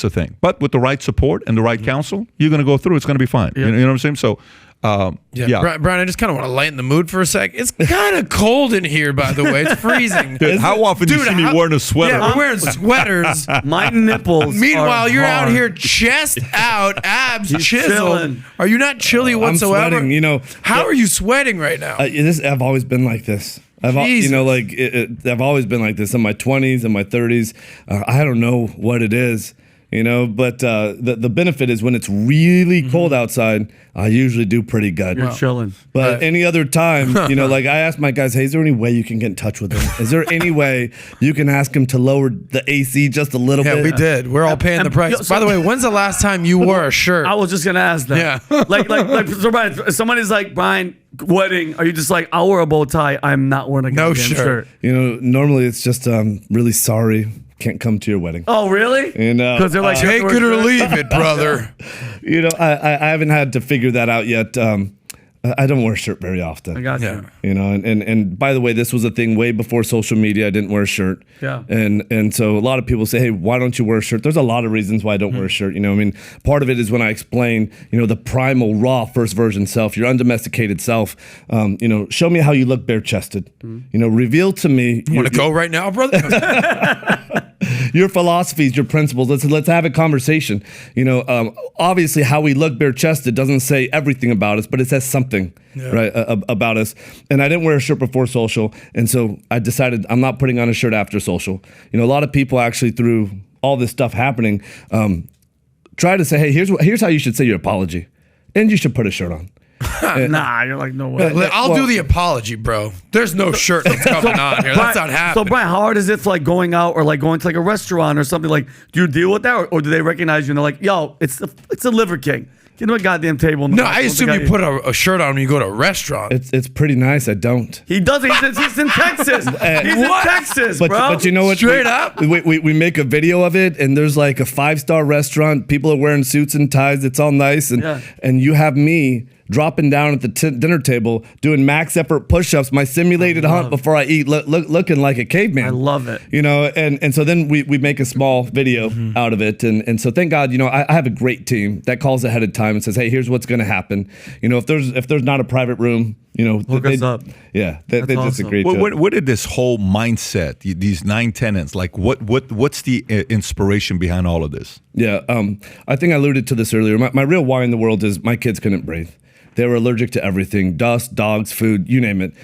a thing. But with the right support and the right counsel, you're going to go through it. It's going to be fine. You know what I'm saying? So. Brian, I just kind of want to lighten the mood for a sec. It's kind of cold in here, by the way. It's freezing. Dude, how often do you see me wearing a sweater? Yeah, we're wearing sweaters. My nipples. Meanwhile, you're hard. out here chest out, abs chiseled. chilling. Are you not chilly whatsoever? I'm sweating, you know. How are you sweating right now? I've always been like this. I've always been like this in my 20s and my 30s. I don't know what it is. You know, but the benefit is when it's really cold outside, I usually do pretty good. You're chilling. But any other time, you know, like I asked my guys, hey, is there any way you can get in touch with him? Is there any way you can ask him to lower the AC just a little bit? Yeah, we did. We're all paying the price. By the way, when's the last time you wore a shirt? I was just gonna ask that. Yeah. like so Brian, if somebody's like, Brian, wedding, are you just like, I'll wear a bow tie, I'm not wearing a goddamn shirt? You know, normally it's just really sorry. Can't come to your wedding. Oh, really? And because they're like, take it or leave it, brother. You know, I haven't had to figure that out yet. I don't wear a shirt very often. I got Yeah. you. You know, and by the way, this was a thing way before social media. I didn't wear a shirt. Yeah. And so a lot of people say, hey, why don't you wear a shirt? There's a lot of reasons why I don't wear a shirt. You know, I mean, part of it is when I explain, you know, the primal, raw, first version self, your undomesticated self. You know, show me how you look bare chested. You know, reveal to me. You want to go right now, brother? Your philosophies, your principles. Let's have a conversation. You know, obviously, how we look bare chested doesn't say everything about us, but it says something, right, about us. And I didn't wear a shirt before social, and so I decided I'm not putting on a shirt after social. You know, a lot of people actually, through all this stuff happening, try to say, hey, here's how you should say your apology, and you should put a shirt on. Nah, you're like, no way. I'll do the apology, bro. There's no shirt that's coming on here. That's not happening. So, Brian, how hard is it for like going out or like going to like a restaurant or something? Like, do you deal with that, or do they recognize you and they're like, yo, it's a Liver King. Get him a goddamn table. No, I assume you put a shirt on when you go to a restaurant. It's pretty nice. I don't. He doesn't. He's in Texas. He's in Texas, But, bro. but you know what? Straight up. We make a video of it, and there's like a 5-star restaurant. People are wearing suits and ties. It's all nice, and you have me dropping down at the dinner table doing max effort push-ups, my simulated hunt before I eat, looking like a caveman. I love it. You know, and so then we make a small video out of it, and so thank God, you know, I have a great team that calls ahead of time and says, hey, here's what's going to happen. You know, if there's not a private room, you know, Hook us up. Yeah, they just awesome. agree to it. What did this whole mindset, these 9 tenets, like what's the inspiration behind all of this? Yeah, I think I alluded to this earlier. My real why in the world is my kids couldn't breathe. They were allergic to everything, dust, dogs, food, you name it.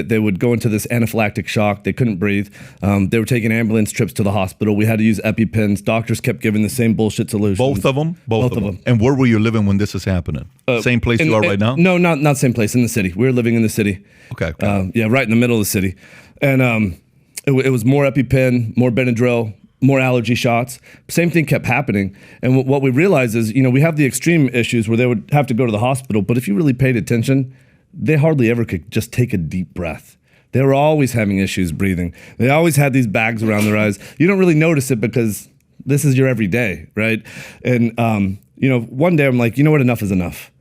They would go into this anaphylactic shock. They couldn't breathe. They were taking ambulance trips to the hospital. We had to use EpiPens. Doctors kept giving the same bullshit solutions. Both of them? Both of them. And where were you living when this is happening? Same place you are right now? No, not same place, in the city. We were living in the city. Okay. Yeah, right in the middle of the city. And it was more EpiPen, more Benadryl, more allergy shots. Same thing kept happening. And what we realized is, you know, we have the extreme issues where they would have to go to the hospital, but if you really paid attention, they hardly ever could just take a deep breath. They were always having issues breathing. They always had these bags around their eyes. You don't really notice it because this is your everyday, right? And, you know, one day I'm like, you know what, enough is enough.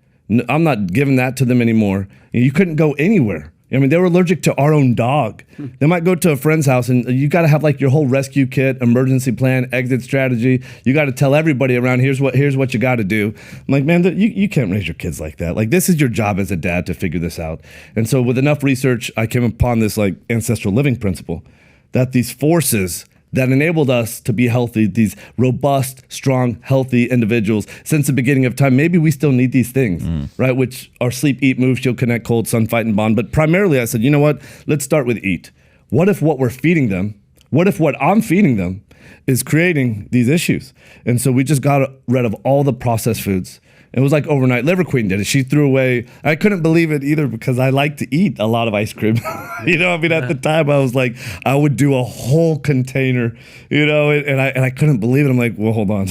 I'm not giving that to them anymore. You couldn't go anywhere. I mean, they were allergic to our own dog. They might go to a friend's house, and you got to have like your whole rescue kit, emergency plan, exit strategy. You got to tell everybody around, here's what you got to do. I'm like, man, you can't raise your kids like that. Like, this is your job as a dad to figure this out. And so with enough research, I came upon this like ancestral living principle, that these forces that enabled us to be healthy, these robust, strong, healthy individuals since the beginning of time. Maybe we still need these things, right? Which are sleep, eat, move, shield, connect, cold, sun, fight, and bond. But primarily I said, you know what? Let's start with eat. What if what we're feeding them, what if what I'm feeding them is creating these issues? And so we just got rid of all the processed foods. It was like overnight. Liver Queen did it. She threw away. I couldn't believe it either because I like to eat a lot of ice cream. You know, I mean, at the time I was like, I would do a whole container, you know, and I couldn't believe it. I'm like, well, hold on.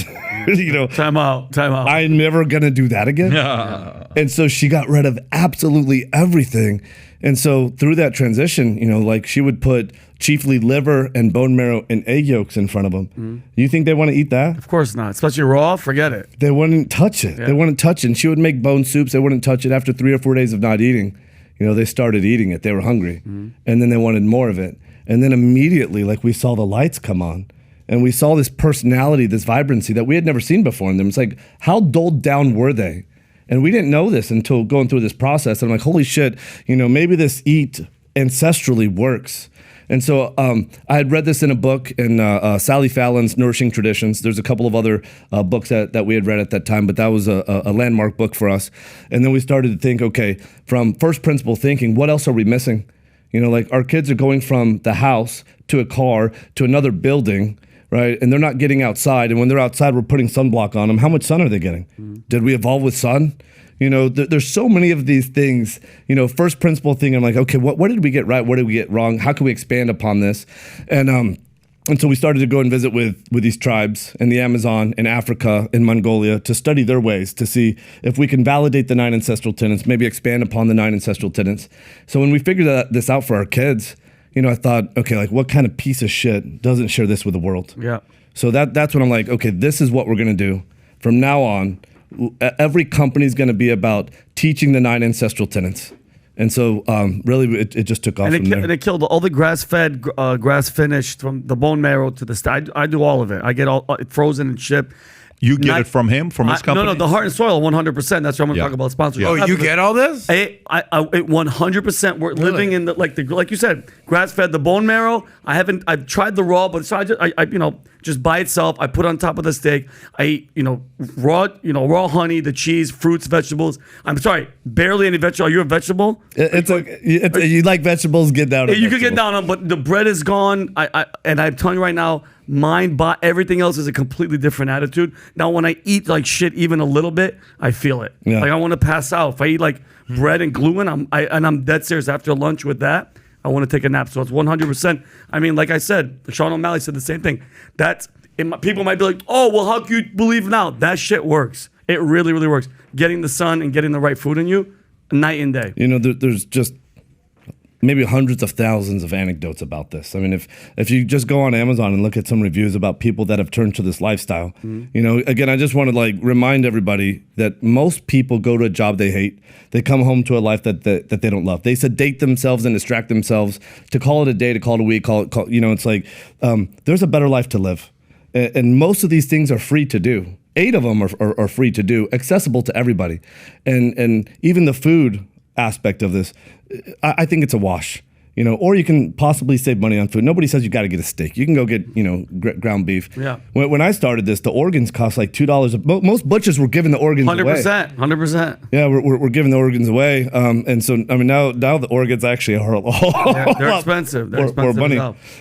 You know, Time out. I'm never going to do that again. And so she got rid of absolutely everything. And so through that transition, you know, like she would put chiefly liver and bone marrow and egg yolks in front of them. You think they want to eat that? Of course not. Especially raw. Forget it. They wouldn't touch it. They wouldn't touch it. And she would make bone soups. They wouldn't touch it. After 3 or 4 days of not eating, you know, they started eating it. They were hungry. And then they wanted more of it. And then immediately, like, we saw the lights come on. And we saw this personality, this vibrancy that we had never seen before in them. It's like, how dulled down were they? And we didn't know this until going through this process. And I'm like, holy shit, you know, maybe this eat ancestrally works. And so I had read this in a book in Sally Fallon's Nourishing Traditions. There's a couple of other books that we had read at that time, but that was a landmark book for us. And then we started to think, okay, from first principle thinking, what else are we missing? You know, like our kids are going from the house to a car to another building, right? And they're not getting outside. And when they're outside, we're putting sunblock on them. How much sun are they getting? Did we evolve with sun? You know, there's so many of these things, you know, first principle thing. I'm like, okay, what did we get right? What did we get wrong? How can we expand upon this? And so we started to go and visit with these tribes in the Amazon, in Africa, in Mongolia, to study their ways, to see if we can validate the 9 ancestral tenets, maybe expand upon the 9 ancestral tenets. So when we figured this out for our kids, you know, I thought, okay, like what kind of piece of shit doesn't share this with the world? Yeah. So that's when I'm like, okay, this is what we're going to do. From now on, every company is going to be about teaching the 9 ancestral tenets. And so, really, it just took off from there. And it killed all the grass-fed, grass-finished, from the bone marrow to the steak. I do all of it. I get all frozen and shipped. You get it from him, from his company? No, the Heart and Soil, 100%. That's what I'm going to talk about sponsorship. Oh, you get all this? It 100%. We're living in like you said, grass-fed. The bone marrow. I've tried the raw, but so I just by itself. I put on top of the steak. I eat raw honey, the cheese, fruits, vegetables. I'm sorry, barely any vegetable. Are you a vegetable? You like vegetables? Get down. You could get down on, but the bread is gone. And I'm telling you right now, everything else is a completely different attitude. Now, when I eat like shit, even a little bit, I feel it. Yeah. Like I want to pass out. If I eat like bread and gluten, I'm dead serious. After lunch with that, I want to take a nap. So it's 100%. I mean, like I said, Sean O'Malley said the same thing. People might be like, oh, well, how can you believe now? That shit works. It really, really works. Getting the sun and getting the right food in you, night and day. There's just maybe hundreds of thousands of anecdotes about this. I mean, if you just go on Amazon and look at some reviews about people that have turned to this lifestyle, again, I just want to remind everybody that most people go to a job they hate. They come home to a life that they don't love. They sedate themselves and distract themselves to call it a day, to call it a week, it's like there's a better life to live. And most of these things are free to do. 8 of them are free to do, accessible to everybody. And even the food aspect of this, I think it's a wash. Or you can possibly save money on food. Nobody says you got to get a steak. You can go get, ground beef. Yeah. When I started this, the organs cost like $2. Most butchers were giving the organs 100%, away. 100%. Yeah, we're giving the organs away. And so, I mean, now the organs actually are They're expensive. They're more money.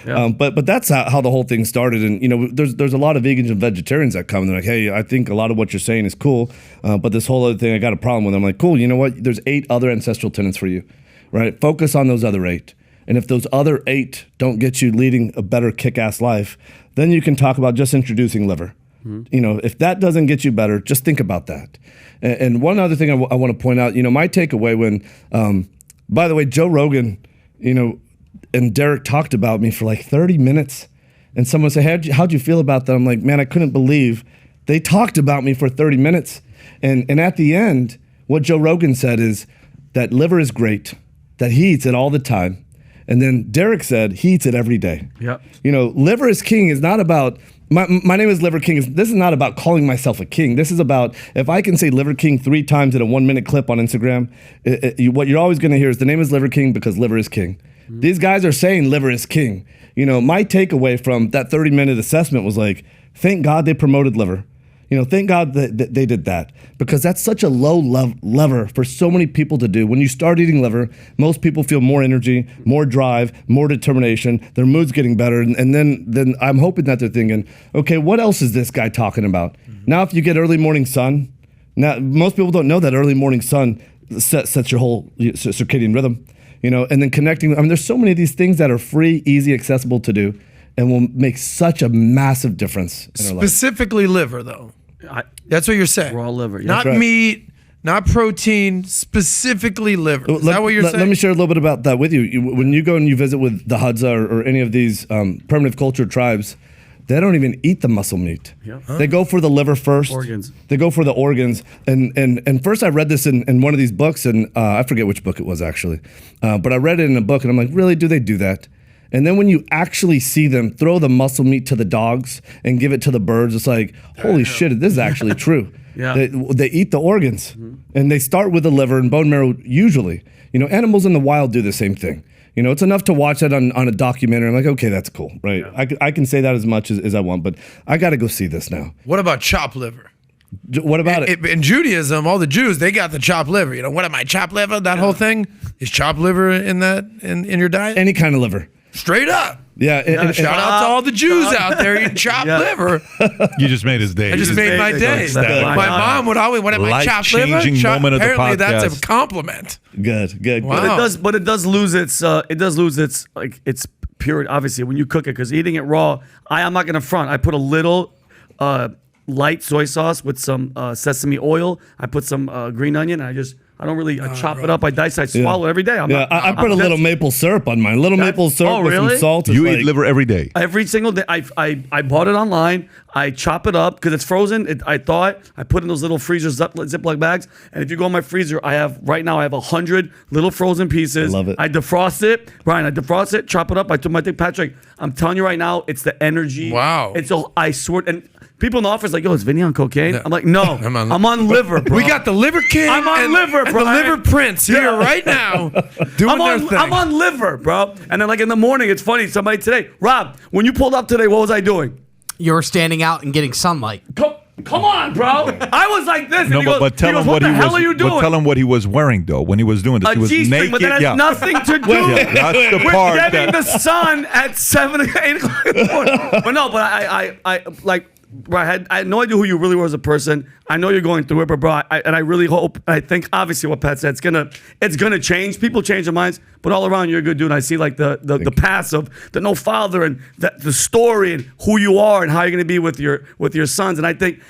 Yeah. But that's how the whole thing started. And, there's a lot of vegans and vegetarians that come and they're like, hey, I think a lot of what you're saying is cool. But this whole other thing, I got a problem with. I'm like, cool, you know what? There's 8 other ancestral tenets for you, right? Focus on those other 8. And if those other 8 don't get you leading a better kick-ass life, then you can talk about just introducing liver. Mm-hmm. If that doesn't get you better, just think about that. And one other thing I want to point out, my takeaway when, by the way, Joe Rogan, and Derek talked about me for like 30 minutes. And someone said, how'd you feel about that? I'm like, man, I couldn't believe they talked about me for 30 minutes. And at the end, what Joe Rogan said is that liver is great, that he eats it all the time. And then Derek said he eats it every day. Yep. Liver is king is not about, my name is Liver King. This is not about calling myself a king. This is about, if I can say Liver King 3 times in a 1-minute clip on Instagram, what you're always going to hear is the name is Liver King because liver is king. Mm-hmm. These guys are saying liver is king. My takeaway from that 30-minute assessment was like, thank God they promoted liver. Thank God that they did that, because that's such a low lever for so many people to do. When you start eating liver, most people feel more energy, more drive, more determination. Their mood's getting better. And then I'm hoping that they're thinking, okay, what else is this guy talking about? Mm-hmm. Now, if you get early morning sun, now most people don't know that early morning sun sets your whole circadian rhythm, and then connecting. I mean, there's so many of these things that are free, easy, accessible to do, and will make such a massive difference in our life. Specifically liver, though. That's what you're saying. Raw liver. Yeah. Not right. meat, not protein, specifically liver. Is that what you're saying? Let me share a little bit about that with you. When you go and you visit with the Hadza or any of these primitive culture tribes, they don't even eat the muscle meat. Yeah. Huh? They go for the liver first. Organs. They go for the organs. And first I read this in one of these books, and I forget which book it was actually. But I read it in a book, and I'm like, really, do they do that? And then when you actually see them throw the muscle meat to the dogs and give it to the birds, it's like, holy shit, this is actually true. Yeah. They eat the organs, and they start with the liver and bone marrow usually. Animals in the wild do the same thing. It's enough to watch that on a documentary. I'm like, okay, that's cool, right? Yeah. I can say that as much as I want, but I got to go see this now. What about chopped liver? What about it? In Judaism, all the Jews, they got the chopped liver. What am I, chopped liver? That whole thing? Is chopped liver in your diet? Any kind of liver. Straight up. Yeah. Shout out to all the Jews out there eating chopped liver. You just made his day. I just made my day. My mom would always, what am I, chopped liver? Life-changing moment of the Apparently that's podcast. a compliment. Good. Wow. But it does lose its its purity. Obviously, when you cook it, because eating it raw, I'm not gonna front. I put a little light soy sauce with some sesame oil. I put some green onion, and I just I don't really chop it up. I dice. I swallow it every day. I put a little maple syrup on mine. Maple syrup with some salt. You eat liver every day. Every single day. I bought it online. I chop it up because it's frozen. I put in those little freezers, Ziploc bags. And if you go in my freezer, right now I have 100 little frozen pieces. I love it. I defrost it, Brian. I defrost it, chop it up. I took my thing, Patrick. I'm telling you right now, it's the energy. Wow. I swear. And people in the office like, yo, is Vinny on cocaine? I'm like, no, I'm on liver, bro. We got the Liver King. I'm on liver, bro. And the Liver Prince here right now doing their thing. I'm on liver, bro. And then like in the morning, it's funny. Somebody today, Rob, when you pulled up today, what was I doing? You were standing out and getting sunlight. Come on, bro. I was like this. No, and but tell him what the hell are you doing? But tell him what he was wearing though when he was doing this. A He was G-string, naked. but that has nothing to do that's the with part getting the sun at 7, 8 o'clock in the morning. But no, but I like. Bro, I had no idea who you really were as a person. I know you're going through it, but bro, I really hope. I think obviously what Pat said, it's gonna change. People change their minds, but all around you're a good dude. And I see like the past of the no father and the story and who you are and how you're gonna be with your sons. And I think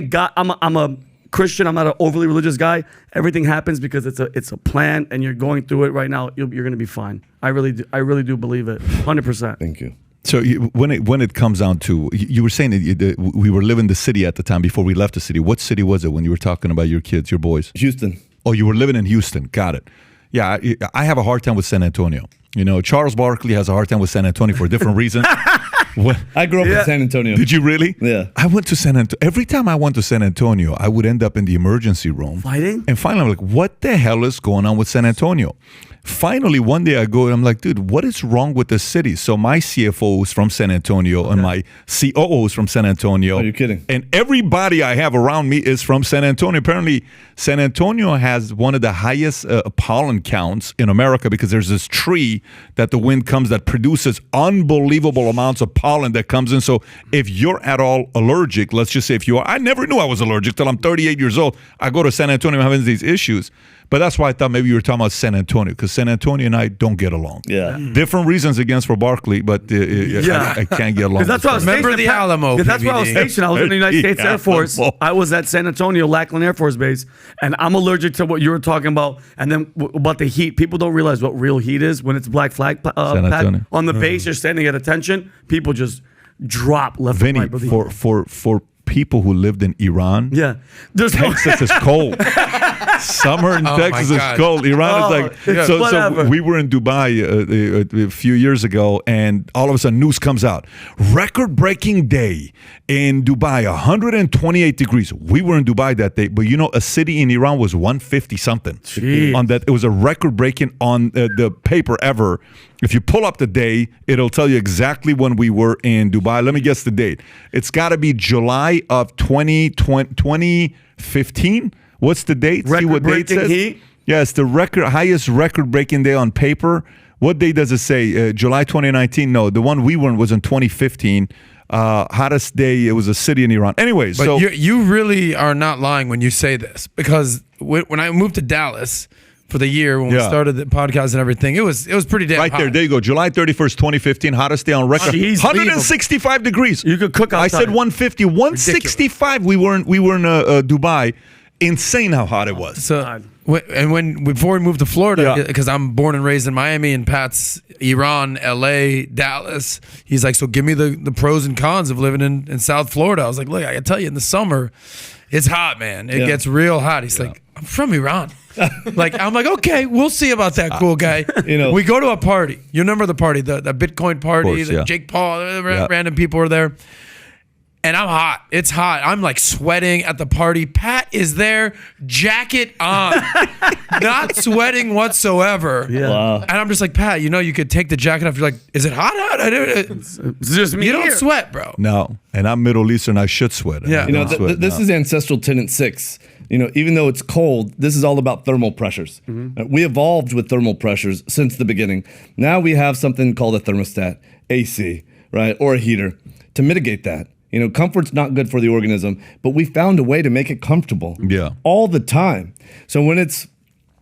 God. I'm a Christian. I'm not an overly religious guy. Everything happens because it's a plan, and you're going through it right now. You're gonna be fine. I really do believe it, 100%. Thank you. So when it comes down to, you were saying that we were living in the city at the time before we left the city. What city was it when you were talking about your kids, your boys? Houston. Oh, you were living in Houston. Got it. Yeah, I have a hard time with San Antonio. You know, Charles Barkley has a hard time with San Antonio for a different reason. I grew up in San Antonio. Did you really? Yeah. I went to San Antonio. Every time I went to San Antonio, I would end up in the emergency room. Fighting? And finally, I'm like, what the hell is going on with San Antonio? Finally, one day I go and I'm like, dude, what is wrong with the city? So my CFO is from San Antonio and my COO is from San Antonio. Are you kidding? And everybody I have around me is from San Antonio. Apparently, San Antonio has one of the highest pollen counts in America because there's this tree that the wind comes that produces unbelievable amounts of pollen that comes in. So if you're at all allergic, let's just say if you are, I never knew I was allergic till I'm 38 years old. I go to San Antonio having these issues. But that's why I thought maybe you were talking about San Antonio, because San Antonio and I don't get along. Yeah. Different reasons against for Barkley, but I can't get along. That's why I was Remember stationed the Alamo, that's where I was PBD. stationed. I was in the United States Air Force. Alamo. I was at San Antonio, Lackland Air Force Base, and I'm allergic to what you were talking about. And then about the heat. People don't realize what real heat is when it's black flag Antonio. on the base. You're standing at attention. People just drop left and Vinny, right. Brother. for people who lived in Iran, There's no Texas is cold. Summer in Texas is God. cold. Iran is like so whatever. we were in Dubai a few years ago, and all of a sudden news comes out. Record-breaking day in Dubai, 128 degrees. We were in Dubai that day, but you know, a city in Iran was 150 something. Jeez. On that, it was a record-breaking on the paper ever. If you pull up the day, it'll tell you exactly when we were in Dubai. Let me guess the date. It's got to be July of 2015. What's the date? See what date it Record-breaking says? heat? Yeah, it's the highest record-breaking day on paper. What date does it say? July 2019? No, the one we were in was in 2015. Hottest day. It was a city in Iran. Anyway, But so you really are not lying when you say this, because when I moved to Dallas for the year when we started the podcast and everything, it was pretty damn right hot. there you go. July 31st, 2015, hottest day on record. Jeez, 165 degrees. You could cook I outside. said 150, 165. We were in Dubai. Insane how hot it was. So before we moved to Florida, because I'm born and raised in Miami, and Pat's Iran, LA, Dallas. He's like, so give me the pros and cons of living in South Florida. I was like, look, I can tell you, in the summer, it's hot, man. It gets real hot. He's like, I'm from Iran. I'm like, okay, we'll see about that, cool guy. We go to a party. You remember the party, the Bitcoin party, course, Jake Paul, random people were there. And I'm hot. It's hot. I'm like sweating at the party. Pat is there, jacket on, not sweating whatsoever. Yeah. Wow. And I'm just like, Pat, you could take the jacket off. You're like, is it hot out? It's just me. You don't here. sweat, bro. No, and I'm Middle Eastern. I should sweat. Yeah. I don't sweat, This is ancestral tenet 6. Even though it's cold, this is all about thermal pressures. We evolved with thermal pressures since the beginning. Now we have something called a thermostat, AC, right, or a heater to mitigate that. Comfort's not good for the organism, but we found a way to make it comfortable. Yeah. All the time. So when it's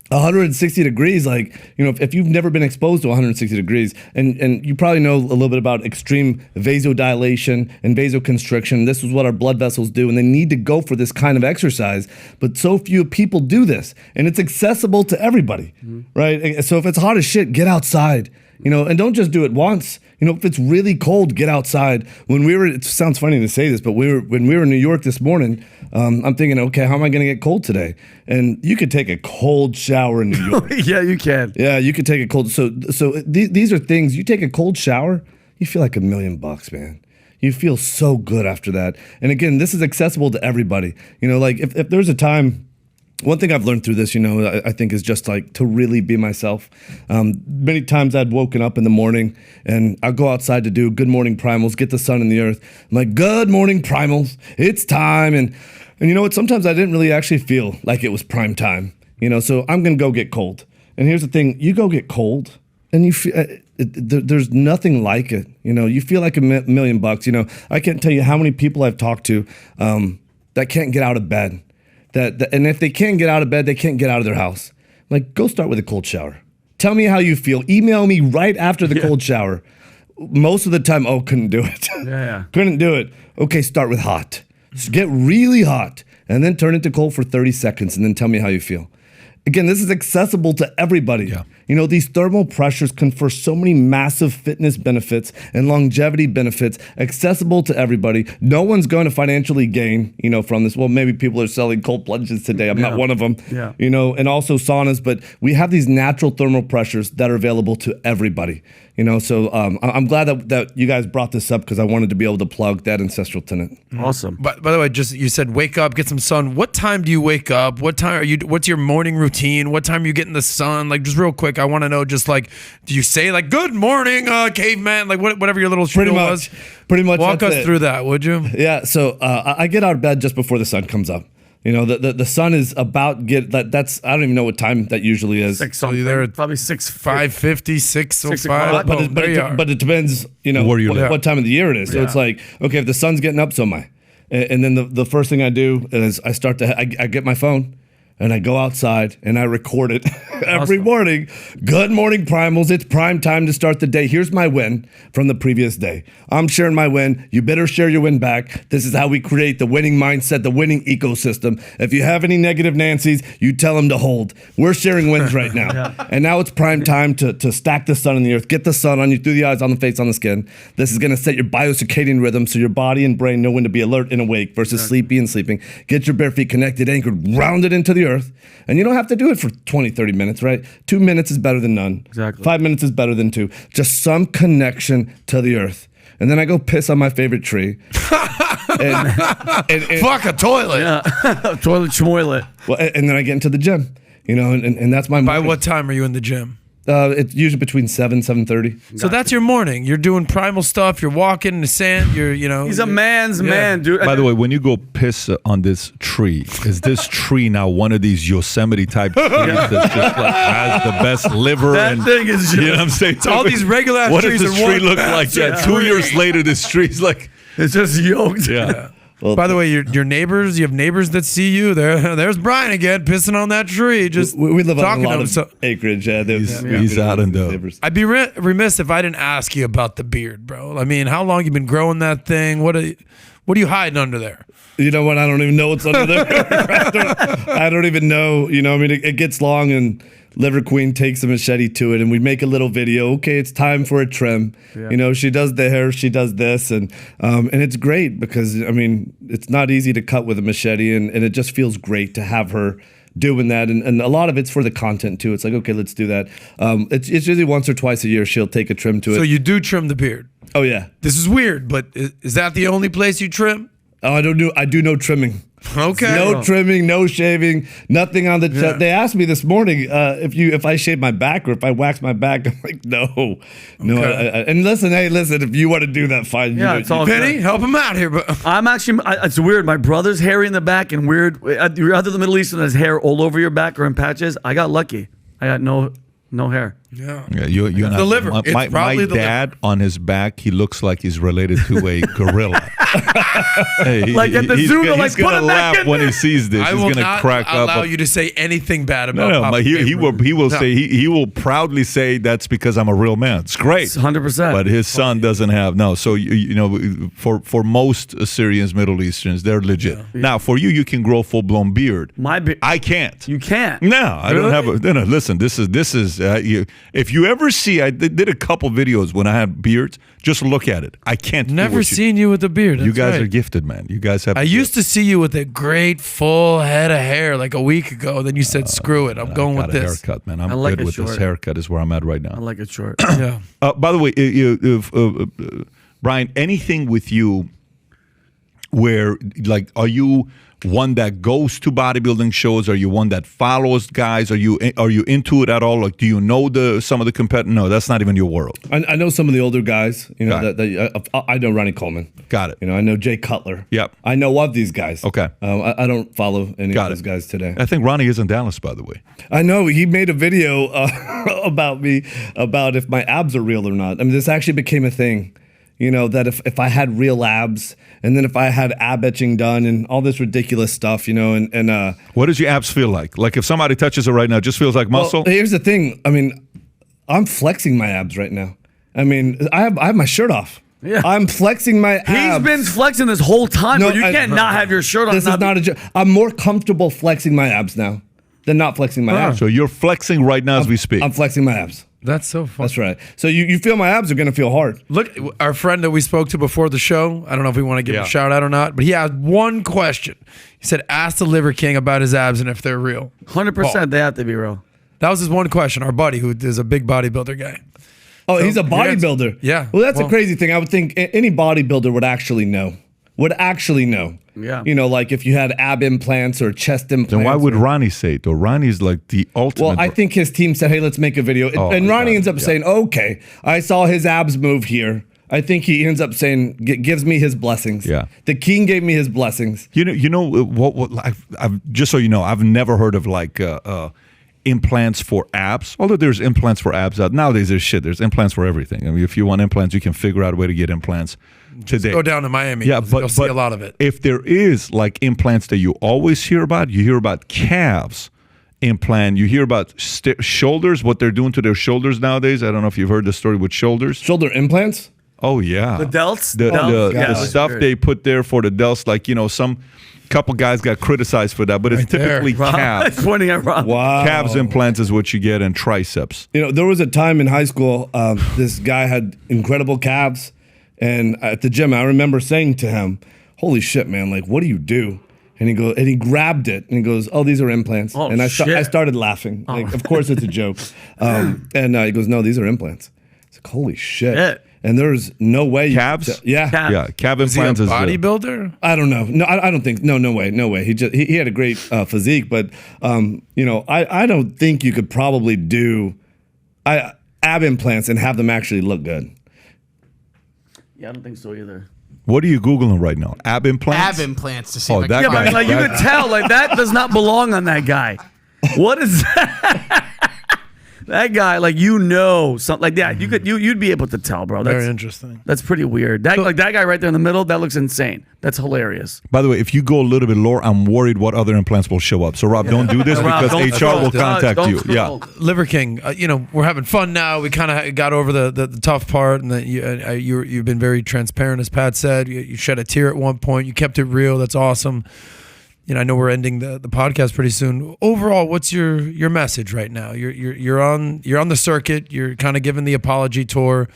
160 degrees, like, if you've never been exposed to 160 degrees, and you probably know a little bit about extreme vasodilation and vasoconstriction. This is what our blood vessels do, and they need to go for this kind of exercise. But so few people do this, and it's accessible to everybody, right? So if it's hot as shit, get outside, and don't just do it once. If it's really cold, get outside. It sounds funny to say this, but when we were in New York this morning, I'm thinking, okay, how am I going to get cold today? And you could take a cold shower in New York. Yeah, you can. Yeah, you could take a cold. So these are things. You take a cold shower, you feel like $1 million, man. You feel so good after that. And again, this is accessible to everybody. Like if there's a time. One thing I've learned through this, I think is just like to really be myself. Many times I'd woken up in the morning and I'd go outside to do good morning primals, get the sun and the earth. I'm like, good morning primals, it's time. And you know what? Sometimes I didn't really actually feel like it was prime time, so I'm going to go get cold. And here's the thing, you go get cold and you feel, there's nothing like it. You feel like $1 million. I can't tell you how many people I've talked to that can't get out of bed. And if they can't get out of bed, they can't get out of their house. Like, go start with a cold shower. Tell me how you feel. Email me right after the cold shower. Most of the time, couldn't do it. Yeah. Couldn't do it. Okay, start with hot. Just get really hot and then turn it to cold for 30 seconds and then tell me how you feel. Again, this is accessible to everybody. Yeah. These thermal pressures confer so many massive fitness benefits and longevity benefits, accessible to everybody. No one's going to financially gain, from this. Well, maybe people are selling cold plunges today. I'm not one of them. Yeah. And also saunas, but we have these natural thermal pressures that are available to everybody. So I'm glad that you guys brought this up because I wanted to be able to plug that ancestral tenet. Awesome. By the way, you said wake up, get some sun. What time do you wake up? What time what's your morning routine? What time are you getting the sun? Like, just real quick, I want to know, just like, do you say like, good morning, caveman? Like whatever your little spiel was. Pretty much. Walk us through that, would you? Yeah. So I get out of bed just before the sun comes up. The sun is about that's I don't even know what time that usually is. 6 So you're there at probably 5:50, 6:05. But it depends, Where you live. what time of the year it is. So it's like, okay, if the sun's getting up, so am I. And then the first thing I do is I get my phone and I go outside and I record it every morning. Good morning, primals. It's prime time to start the day. Here's my win from the previous day. I'm sharing my win. You better share your win back. This is how we create the winning mindset, the winning ecosystem. If you have any negative Nancys, you tell them to hold. We're sharing wins right now. And now it's prime time to stack the sun in the earth. Get the sun on you, through the eyes, on the face, on the skin. This is going to set your biocircadian rhythm so your body and brain know when to be alert and awake versus sleepy and sleeping. Get your bare feet connected, anchored, grounded into the earth. And you don't have to do it for 20, 30 minutes, right? 2 minutes is better than none. Exactly. 5 minutes is better than 2. Just some connection to the earth. And then I go piss on my favorite tree. and Fuck a toilet. Yeah. Toilet schmoilet. Well, and then I get into the gym, and that's my By morning. what time are you in the gym? It's usually between 7:30. So that's your morning. You're doing primal stuff. You're walking in the sand. He's a man's man, dude. By the way, when you go piss on this tree, is this tree now one of these Yosemite type trees that just like has the best liver? That thing is just, you know what I'm saying? all these regular ass What does trees this are tree one look like? Yeah, massive 2 years later, this tree's like, it's just yoked. yeah. Well, By the way, your neighbors, you have neighbors that see you. There's Brian again, pissing on that tree. Just we live on talking a lot to him. of So acreage. Yeah, He's out in the- neighbors. I'd be remiss if I didn't ask you about the beard, bro. I mean, how long you been growing that thing? What are you hiding under there? You know what? I don't even know what's under there. I don't even know. It gets long, and Liver Queen takes a machete to it, and we make a little video. Okay, it's time for a trim. Yeah. She does the hair, she does this, and it's great because it's not easy to cut with a machete, and it just feels great to have her doing that, and a lot of it's for the content too. It's like, okay, let's do that. It's usually once or twice a year she'll take a trim to it. So you do trim the beard. Oh yeah. This is weird, but is that the only place you trim? Oh, I do no trimming. Okay. No trimming, no shaving, nothing on the chest. Yeah. They asked me this morning if I shave my back or if I wax my back. I'm like, no. Okay. And listen, if you want to do that, fine. Yeah, it's all Penny, help him out here. But I'm actually, it's weird. My brother's hairy in the back and weird. You're other the Middle Eastern has hair all over your back or in patches. I got lucky. I got no hair. Yeah. Yeah, you're not The liver. It's My probably the dad on his back, he looks like he's related to a gorilla. Hey, Like at the zoo, they're like, he's gonna "Put him back laugh in when there." he sees this. I He's will gonna not crack up. allow you to say anything bad about No, Papa but he will No. say he will proudly say that's because I'm a real man. It's great. 100%. But his son doesn't have no. So you know, for most Assyrians, Middle Easterns, they're legit. Now for you can grow full blown beard. My beard. I can't. You can't. No, I don't have a. No, listen, this is. If you ever see, I did a couple videos when I had beards. Just look at it. I can't. Never seen you with a beard. You That's guys right. are gifted, man. You guys have. I used to see you with a great full head of hair like a week ago. Then you said, "Screw it, I'm going got with a this." haircut, man. I'm I like good it with this short. haircut. Is where I'm at right I now. like it short. Yeah. By the way, Brian, anything with you where like are you one that goes to bodybuilding shows? Are you one that follows guys? Are you into it at all? Like, do you know some of the competitors? No, that's not even your world. I know some of the older guys. You know, Got I know Ronnie Coleman. Got it. You know, I know Jay Cutler. Yep. I know of these guys. Okay. I don't follow any Got of those it. guys today. I think Ronnie is in Dallas, by the way. I know he made a video about me about if my abs are real or not. I mean, this actually became a thing. You know, that if I had real abs and then if I had ab etching done and all this ridiculous stuff, you know, and What does your abs feel like? Like if somebody touches it right now, it just feels like muscle? Well, here's the thing. I mean, I'm flexing my abs right now. I mean, I have my shirt off. Yeah. I'm flexing my He's abs. been flexing this whole time, No, but you can't not have your shirt on. This is not a joke. I'm more comfortable flexing my abs now than not flexing my abs. So you're flexing right now as we speak. I'm flexing my abs. That's so fun. That's right. So you feel my abs are going to feel hard. Look, our friend that we spoke to before the show, I don't know if we want to give him Yeah. a shout out or not, but he had one question. He said, ask the Liver King about his abs and if they're real. 100%. They have to be real. That was his one question, our buddy who is a big bodybuilder guy. Oh, he's a yeah, bodybuilder. yeah. Well, that's a Well- crazy thing. I would think any bodybuilder would actually know. Yeah. You know, like if you had ab implants or chest implants. Then why would or- Ronnie say it? Though Ronnie's like the ultimate. Well, I think his team said, "Hey, let's make a video," Oh, and Ronnie yeah, ends up yeah. saying, "Okay, I saw his abs move here." I think he ends up saying, "Gives me his blessings." Yeah. The king gave me his blessings. You know what I've just so you know, I've never heard of like implants for abs. Although there's implants for abs out nowadays, there's implants for everything. I mean, if you want implants, you can figure out a way to get implants today. Go down to Miami. Yeah, You'll see a lot of it. If there is like implants that you always hear about, you hear about calves implant. You hear about shoulders, what they're doing to their shoulders nowadays. I don't know if you've heard the story with shoulders. Shoulder implants. Oh yeah, The delts? the, Delts? the, Yeah, the that's stuff weird. they put there for the delts. Like, you know, some couple guys got criticized for that, but it's Right there. typically Rob, calves. pointing at Rob. Wow. Calves implants is what you get in triceps. You know, there was a time in high school, this guy had incredible calves, and at the gym, I remember saying to him, "Holy shit, man! Like, what do you do?" And he grabbed it and he goes, "Oh, these are implants." Oh, and I shit. started laughing. Like, of course it's a joke. And he goes, "No, these are implants." It's like, holy shit. Shit. And there's no way. Calves? Yeah. Calves. Yeah, calf Is he a implants is bodybuilder? I don't know. No, I don't think. No way. He had a great physique, but you know, I don't think you could probably do ab implants and have them actually look good. Yeah, I don't think so either. What are you Googling right now? Ab implants? Ab implants to see Oh, if I that can Yeah, guy- but like you that- could tell, like that does not belong on that guy. What is that? That guy, like something like that. You'd be able to tell, bro. Very interesting. That's pretty weird. That guy right there in the middle, that looks insane. That's hilarious. By the way, if you go a little bit lower, I'm worried what other implants will show up. So, Rob, don't do this Rob, because don't HR scroll. will contact Don't you. scroll. Yeah. Liver King, you know, we're having fun now. We kind of got over the tough part, and that you've been very transparent, as Pat said. You shed a tear at one point. You kept it real. That's awesome. You know, I know we're ending the podcast pretty soon. Overall, what's your message right now? You're on the circuit. You're kind of giving the apology tour.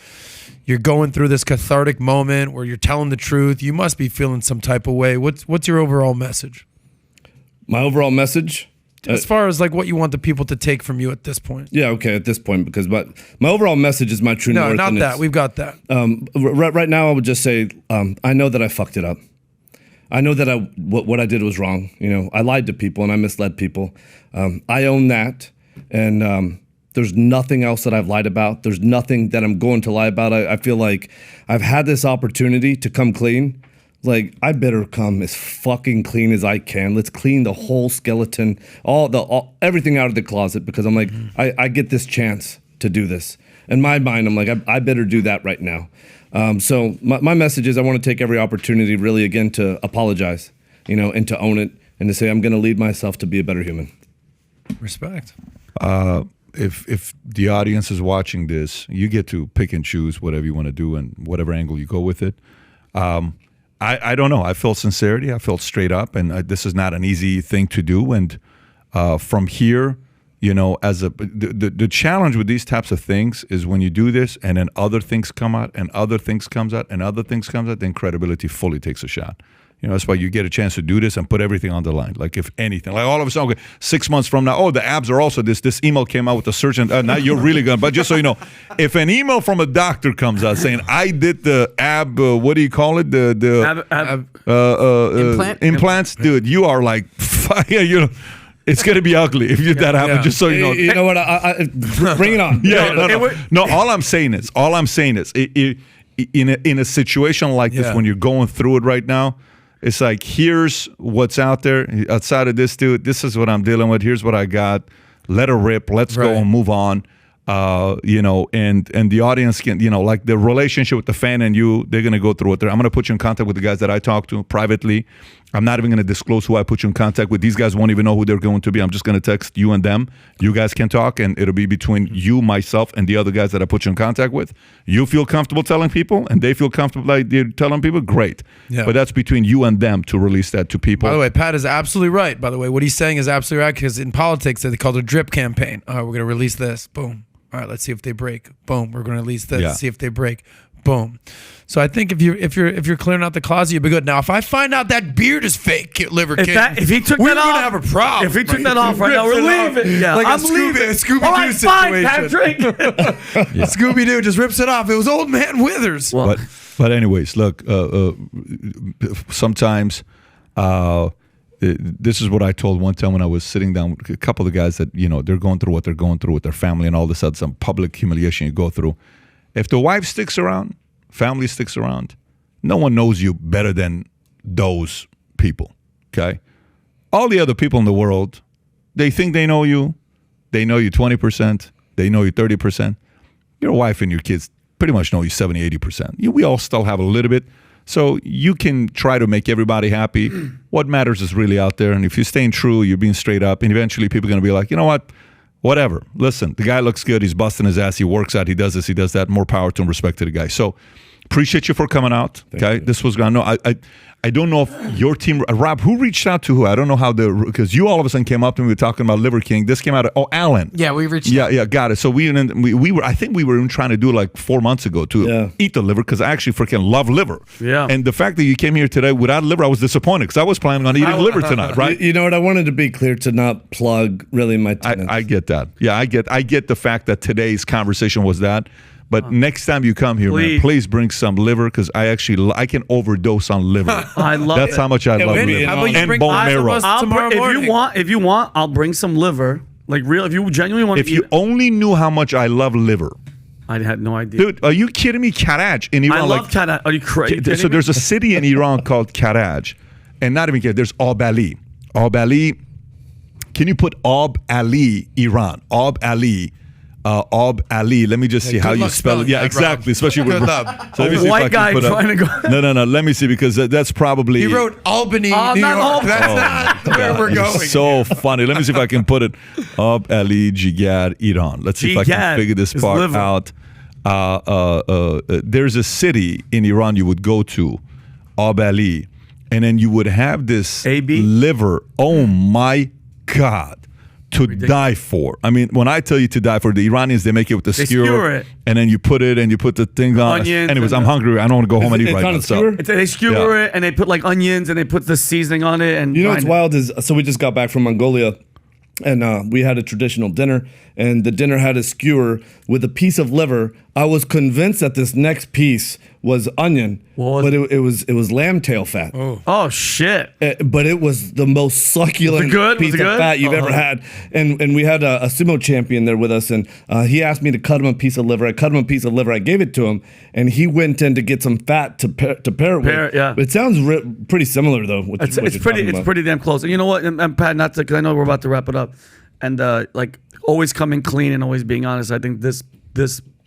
You're going through this cathartic moment where you're telling the truth. You must be feeling some type of way. What's your overall message? My overall message. As far as like what you want the people to take from you at this point. Yeah, okay, at this point, because my overall message is my true No, north. not and that. We've got that. right now, I would just say I know that I fucked it up. I know that what I did was wrong. You know, I lied to people and I misled people. I own that, and there's nothing else that I've lied about. There's nothing that I'm going to lie about. I feel like I've had this opportunity to come clean. Like, I better come as fucking clean as I can. Let's clean the whole skeleton, everything out of the closet, because I'm like, I get this chance to do this. In my mind, I'm like, I better do that right now. So my message is I want to take every opportunity really, again, to apologize, and to own it and to say I'm going to lead myself to be a better human. Respect. If the audience is watching this, you get to pick and choose whatever you want to do and whatever angle you go with it. I don't know. I felt sincerity. I felt straight up, and this is not an easy thing to do. And from here, as the challenge with these types of things is when you do this, and then other things come out, and other things comes out, and other things comes out, then credibility fully takes a shot. That's why you get a chance to do this and put everything on the line. Like if anything, like all of a sudden, okay, 6 months from now, the abs are also this. This email came out with a search, and now you're really gonna. But just so you know, if an email from a doctor comes out saying I did the ab, what do you call it? The implants, dude, you are like, it's gonna be ugly if that happens. Yeah. Just so you know. You know what? I bring it on. No. All I'm saying is, in a situation like this, when you're going through it right now. It's like, here's what's out there. Outside of this, dude, this is what I'm dealing with. Here's what I got. Let her rip. Let's go and move on. And the audience can, like the relationship with the fan and you, they're going to go through it. I'm going to put you in contact with the guys that I talk to privately. I'm not even going to disclose who I put you in contact with. These guys won't even know who they're going to be. I'm just going to text you and them. You guys can talk, and it'll be between you, myself, and the other guys that I put you in contact with. You feel comfortable telling people, and they feel comfortable like they're telling people, great. Yeah. But that's between you and them to release that to people. By the way, Pat is absolutely right. By the way, what he's saying is absolutely right, because in politics, they call it a drip campaign. All right, we're going to release this. Boom. All right, let's see if they break. Boom. We're going to release this. See if they break. Boom. So I think if you're clearing out the closet, you'll be good. Now, if I find out that beard is fake, Liver King, if he took we're that off, gonna have a problem. If he took that off right now, we're leaving. Yeah, like I'm leaving. A Scooby-Doo All right, fine, situation. Patrick. Scooby-Doo just rips it off. It was Old Man Withers. Well, but anyways, look, sometimes this is what I told one time when I was sitting down with a couple of the guys that, they're going through what they're going through with their family, and all of a sudden some public humiliation you go through. If the wife sticks around, family sticks around, no one knows you better than those people, okay? All the other people in the world, they think they know you. They know you 20%. They know you 30%. Your wife and your kids pretty much know you 70, 80%. We all still have a little bit. So you can try to make everybody happy. What matters is really out there. And if you're staying true, you're being straight up, and eventually people are going to be like, you know what? Whatever. Listen, the guy looks good. He's busting his ass. He works out. He does this. He does that. More power to him. Respect to the guy. So appreciate you for coming out. Okay, this was going. No, I don't know if your team, Rob, who reached out to who? I don't know how because you all of a sudden came up to me. We were talking about Liver King. This came out of Alan. Yeah, we reached out. Yeah, got it. So we were. I think we were even trying to do like 4 months ago to eat the liver, because I actually freaking love liver. Yeah. And the fact that you came here today without liver, I was disappointed, because I was planning on eating liver tonight. Right. You know what? I wanted to be clear to not plug really my tenants. I get that. Yeah, I get the fact that today's conversation was that. But next time you come here, man, please bring some liver, because I can overdose on liver. I love That's it. how much I love Vinny, liver. how about you and bring bone five of marrow. us tomorrow morning? If you want, I'll bring some liver. Like real, if you genuinely want If to you eat, only knew how much I love liver. I had no idea. Dude, are you kidding me? Karaj in Iran. I love Karaj. Are you crazy? So there's a city in Iran called Karaj. And not even kidding, there's Ab Ali. Ab Ali, can you put Ab Ali, Iran? Ab Ali. Ali. Let me just see how you spell it. Yeah, exactly. Especially with so let me see if I white can guy put up- trying to go. No. Let me see, because that's probably. He wrote Albany, New not York. Albany. That's not where we're going. So funny. Let me see if I can put it. Ab Ali Jigar, Iran. Let's see if I can Jigad figure this is part liver. out. There's a city in Iran you would go to, Ab Ali, and then you would have this AB? liver. Oh my God. To die for. I mean, when I tell you to die for, the Iranians, they make it with the skewer, it. and then you put it and you put the thing on. Onions Anyways, and I'm hungry. I don't want to go home and eat it's right on now. a skewer? They skewer it and they put like onions and they put the seasoning on it. And You know what's wild is, so we just got back from Mongolia, and we had a traditional dinner, and the dinner had a skewer with a piece of liver. I was convinced that this next piece was onion, was but it was lamb tail fat. Oh shit! But it was the most succulent piece of fat you've ever had. And we had a sumo champion there with us, and he asked me to cut him a piece of liver. I cut him a piece of liver. I gave it to him, and he went in to get some fat to pair it with. Yeah. It sounds pretty similar though. It's pretty damn close. And you know what? And Pat, not to, because I know we're about to wrap it up. And like always coming clean and always being honest. I think this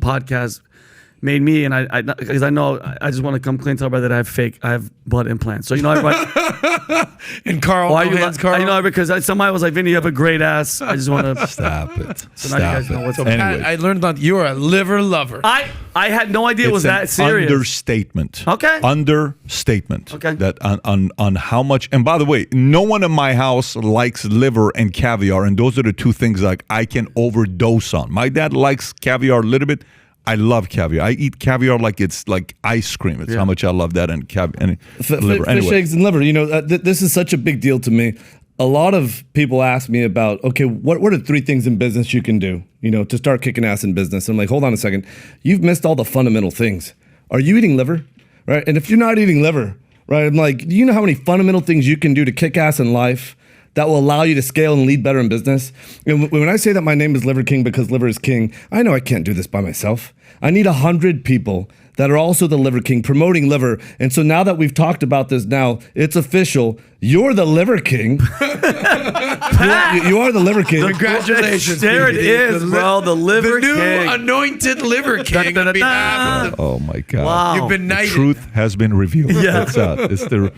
podcast made me, and I because I know I just want to come clean and tell everybody that I have blood implants. So everybody. And Carl, Why no you hands, Carl. because somebody was like, Vinny, you have a great ass. I just want to Stop it. now you guys know what's up. Anyway, Pat, I learned that you are a liver lover. I had no idea it was it's that an serious. understatement. Okay. Understatement. Okay. That on how much. And by the way, no one in my house likes liver and caviar, and those are the two things like I can overdose on. My dad likes caviar a little bit. I love caviar. I eat caviar like it's like ice cream. It's how much I love that and caviar and liver. Fish eggs and liver. This is such a big deal to me. A lot of people ask me about, okay, what are 3 things in business you can do, to start kicking ass in business? I'm like, hold on a second. You've missed all the fundamental things. Are you eating liver? Right? And if you're not eating liver, right, I'm like, do you know how many fundamental things you can do to kick ass in life that will allow you to scale and lead better in business? And when I say that my name is Liver King because liver is king, I know I can't do this by myself. I need 100 people that are also the Liver King promoting liver. And so now that we've talked about this now, it's official. You're the Liver King. you are the Liver King. Congratulations. There it PBD. is, bro. The liver The new king. anointed liver king on behalf of Oh my God. Wow. You've been The knighted. truth has been revealed. Yeah. It's out. It's the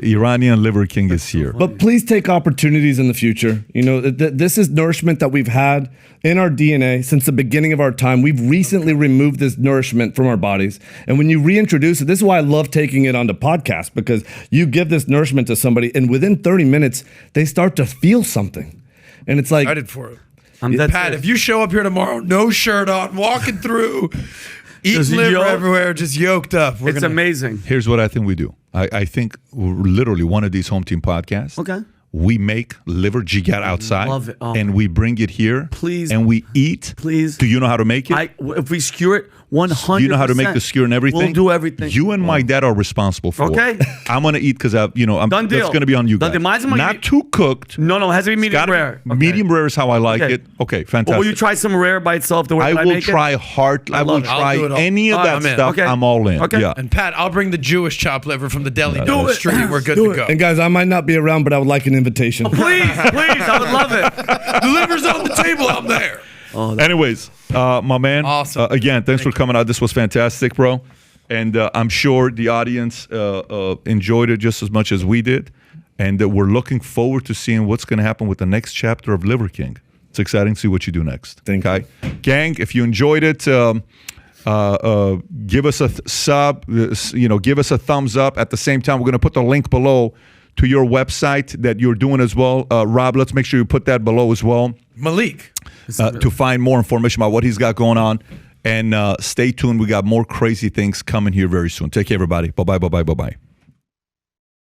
Iranian liver king is here. But please take opportunities in the future. This is nourishment that we've had in our DNA since the beginning of our time. We've recently removed this nourishment from our bodies. And when you reintroduce it, this is why I love taking it onto podcasts, because you give this nourishment to somebody and within 30 minutes, they start to feel something. And it's like, Excited for it. That's Pat, it. if you show up here tomorrow, no shirt on, walking through, eating Just liver yoked. everywhere, just yoked up. It's amazing. Here's what I think we do. I think literally one of these home team podcasts. Okay. We make liver jigar outside. Love it. Oh. And we bring it here. Please. And we eat. Please. Do you know how to make it? If we skewer it, 100%. You know how to make the skewer and everything? We'll do everything. You and my dad are responsible for Okay. it. I'm going to eat because Done deal. that's going to be on you Done guys. deal. Mine's gonna Not be- too cooked. No, it has to be medium Gotta- rare. Okay. Medium rare is how I like Okay. it. Okay, Well, fantastic. will you try some rare by itself the way I that will make try hard. I will love it. I'll try do it all. any of All right, that I'm in. stuff. Okay. I'm all in. Okay. Yeah. And Pat, I'll bring the Jewish chopped liver from the deli Do down the it. street. We're good do to it. go. And guys, I might not be around, but I would like an invitation. Please, I would love it. The liver's on the table. I'm there. Anyways, my man. Awesome. Again, thanks for coming out. This was fantastic, bro. And I'm sure the audience enjoyed it just as much as we did. And we're looking forward to seeing what's going to happen with the next chapter of Liver King. It's exciting to see what you do next. Thank you. Gang, if you enjoyed it, give us a sub, give us a thumbs up. At the same time, we're going to put the link below to your website that you're doing as well. Rob, let's make sure you put that below as well Malik. to find more information about what he's got going on. And stay tuned. We got more crazy things coming here very soon. Take care, everybody. Bye-bye, bye-bye, bye-bye.